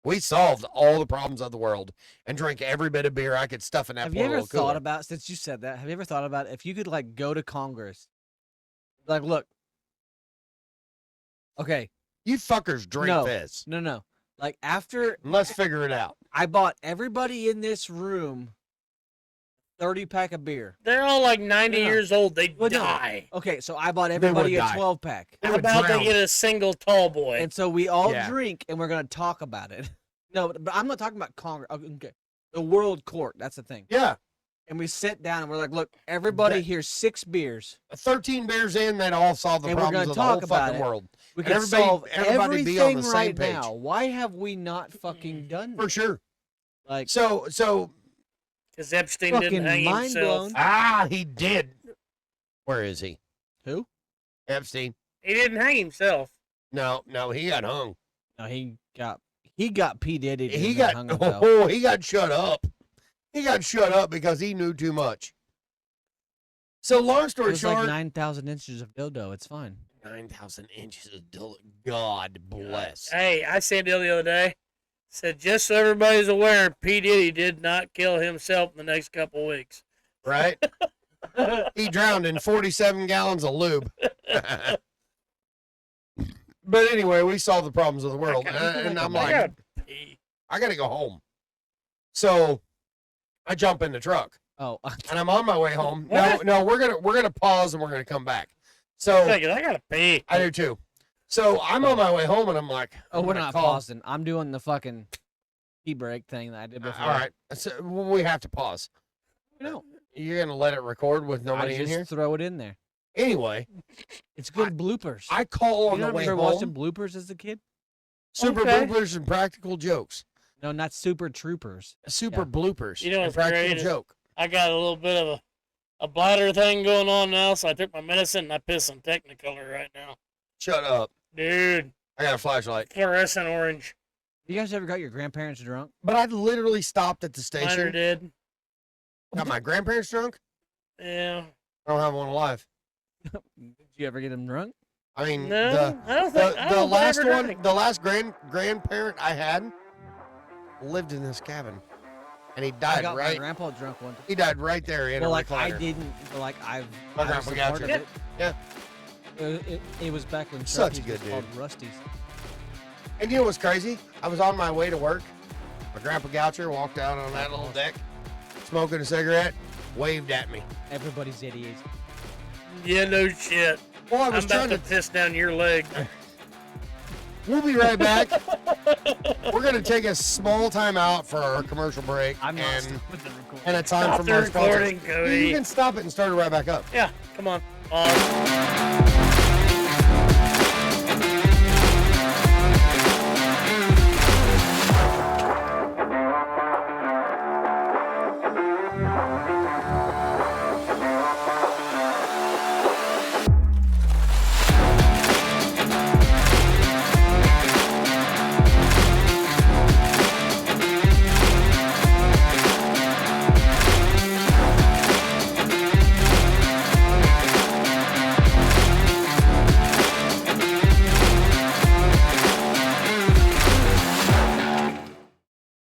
Speaker 2: We solved all the problems of the world and drank every bit of beer I could stuff in that
Speaker 1: Have
Speaker 2: poor
Speaker 1: you ever
Speaker 2: little cooler.
Speaker 1: thought about, since you said that, have you ever thought about if you could like go to Congress? Like, look. Okay,
Speaker 2: You fuckers drink
Speaker 1: No.
Speaker 2: this.
Speaker 1: no. Like after
Speaker 2: Let's figure it out.
Speaker 1: I bought everybody in this room 30-pack of beer.
Speaker 3: They're all like 90
Speaker 1: No.
Speaker 3: years old. They
Speaker 1: Well, no.
Speaker 3: die.
Speaker 1: Okay, so I bought
Speaker 2: would
Speaker 1: everybody a
Speaker 2: die.
Speaker 1: 12-pack.
Speaker 2: They
Speaker 3: How
Speaker 2: would
Speaker 3: about
Speaker 2: drown.
Speaker 3: they get a single tall boy?
Speaker 1: And so we all
Speaker 2: Yeah.
Speaker 1: drink and we're going to talk about it. No, but I'm not talking about Congress. Okay. The World Court, that's the thing.
Speaker 2: Yeah.
Speaker 1: And we sit down and we're like, look, everybody
Speaker 2: That-
Speaker 1: here's 6 beers.
Speaker 2: 13 beers in, they'd all solve the
Speaker 1: And we're
Speaker 2: problems
Speaker 1: gonna
Speaker 2: of the whole
Speaker 1: talk about
Speaker 2: fucking
Speaker 1: it.
Speaker 2: world.
Speaker 1: We
Speaker 2: And
Speaker 1: can solve
Speaker 2: everybody be on
Speaker 1: everything
Speaker 2: the same
Speaker 1: right
Speaker 2: page.
Speaker 1: now. Why have we not fucking done
Speaker 2: For
Speaker 1: this?
Speaker 2: sure.
Speaker 1: Like,
Speaker 2: So
Speaker 3: Because Epstein
Speaker 1: fucking
Speaker 3: didn't hang
Speaker 1: mind
Speaker 3: himself.
Speaker 1: blown.
Speaker 2: he did. Where is he?
Speaker 1: Who?
Speaker 2: Epstein.
Speaker 3: He didn't hang himself.
Speaker 2: No, he got hung.
Speaker 1: No, he got P Diddy.
Speaker 2: He got he got shut up. He got shut up because he knew too much. So long
Speaker 1: It
Speaker 2: story
Speaker 1: was
Speaker 2: short,
Speaker 1: like 9,000 inches of dildo. It's fine.
Speaker 2: 9,000 inches of dildo. God bless.
Speaker 3: Hey, I said the other day, said just so everybody's aware, P. Diddy did not kill himself in the next couple weeks.
Speaker 2: Right? He drowned in 47 gallons of lube. But anyway, we solved the problems of the world. And I'm
Speaker 3: I
Speaker 2: like,
Speaker 3: gotta pee.
Speaker 2: I got to go home. So I jump in the truck
Speaker 1: Oh,
Speaker 2: and I'm on my way home.
Speaker 3: What?
Speaker 2: No, we're gonna pause and we're gonna come back. So
Speaker 3: I gotta pee.
Speaker 2: I do too. So I'm on my way home and I'm like,
Speaker 1: oh,
Speaker 2: I'm
Speaker 1: we're
Speaker 2: gonna
Speaker 1: not
Speaker 2: call.
Speaker 1: pausing. I'm doing the fucking pee break thing that I did before.
Speaker 2: All right, so we have to pause.
Speaker 1: No,
Speaker 2: You're gonna let it record with nobody
Speaker 1: I
Speaker 2: in
Speaker 1: just
Speaker 2: here.
Speaker 1: throw it in there.
Speaker 2: Anyway,
Speaker 1: It's good bloopers.
Speaker 2: I call on
Speaker 1: you
Speaker 2: the
Speaker 1: don't
Speaker 2: way
Speaker 1: remember
Speaker 2: home.
Speaker 1: watching bloopers as a kid?
Speaker 2: Super
Speaker 3: Okay.
Speaker 2: bloopers and practical jokes.
Speaker 1: No, not Super Troopers.
Speaker 2: Super
Speaker 1: Yeah.
Speaker 2: bloopers.
Speaker 3: You know
Speaker 2: and
Speaker 3: what's
Speaker 2: practical
Speaker 3: great is-
Speaker 2: joke.
Speaker 3: I got a little bit of a bladder thing going on now, so I took my medicine and I piss in Technicolor right now.
Speaker 2: Shut up.
Speaker 3: Dude,
Speaker 2: I got a flashlight.
Speaker 3: fluorescent orange.
Speaker 1: You guys ever got your grandparents drunk?
Speaker 2: But I literally stopped at the
Speaker 3: Miner
Speaker 2: station.
Speaker 3: did.
Speaker 2: Got my grandparents drunk.
Speaker 3: Yeah.
Speaker 2: I don't have one alive.
Speaker 1: Did you ever get them drunk?
Speaker 2: I mean,
Speaker 3: No,
Speaker 2: the
Speaker 3: I don't think I don't
Speaker 2: last
Speaker 3: ever
Speaker 2: one,
Speaker 3: drank.
Speaker 2: the last grandparent I had lived in this cabin, and he
Speaker 1: I
Speaker 2: died
Speaker 1: got my
Speaker 2: right.
Speaker 1: grandpa drunk one time.
Speaker 2: He died right there in
Speaker 1: Well,
Speaker 2: a
Speaker 1: like I
Speaker 2: recliner.
Speaker 1: didn't. But like I've.
Speaker 2: My
Speaker 1: I was
Speaker 2: grandpa
Speaker 1: a
Speaker 2: got
Speaker 1: part
Speaker 2: you.
Speaker 1: of it.
Speaker 2: Yeah.
Speaker 1: It was back when
Speaker 2: Such a
Speaker 1: Sharpies
Speaker 2: good
Speaker 1: was called Rusty's.
Speaker 2: And you know what's crazy? I was on my way to work. My grandpa Goucher walked out on that little deck, smoking a cigarette, waved at me.
Speaker 1: Everybody's idiots.
Speaker 3: Yeah, no shit.
Speaker 2: Well, I
Speaker 3: I'm
Speaker 2: was
Speaker 3: about
Speaker 2: trying
Speaker 3: to
Speaker 2: to.
Speaker 3: piss down your leg.
Speaker 2: We'll be right back. We're gonna take a small time out for our commercial break
Speaker 1: I'm not
Speaker 2: and
Speaker 1: stopping the recording.
Speaker 2: and a time
Speaker 3: Stop
Speaker 2: from
Speaker 3: the
Speaker 2: our sponsors.
Speaker 3: recording, Cody.
Speaker 2: You can stop it and start it right back up.
Speaker 3: Yeah, come on. Pause.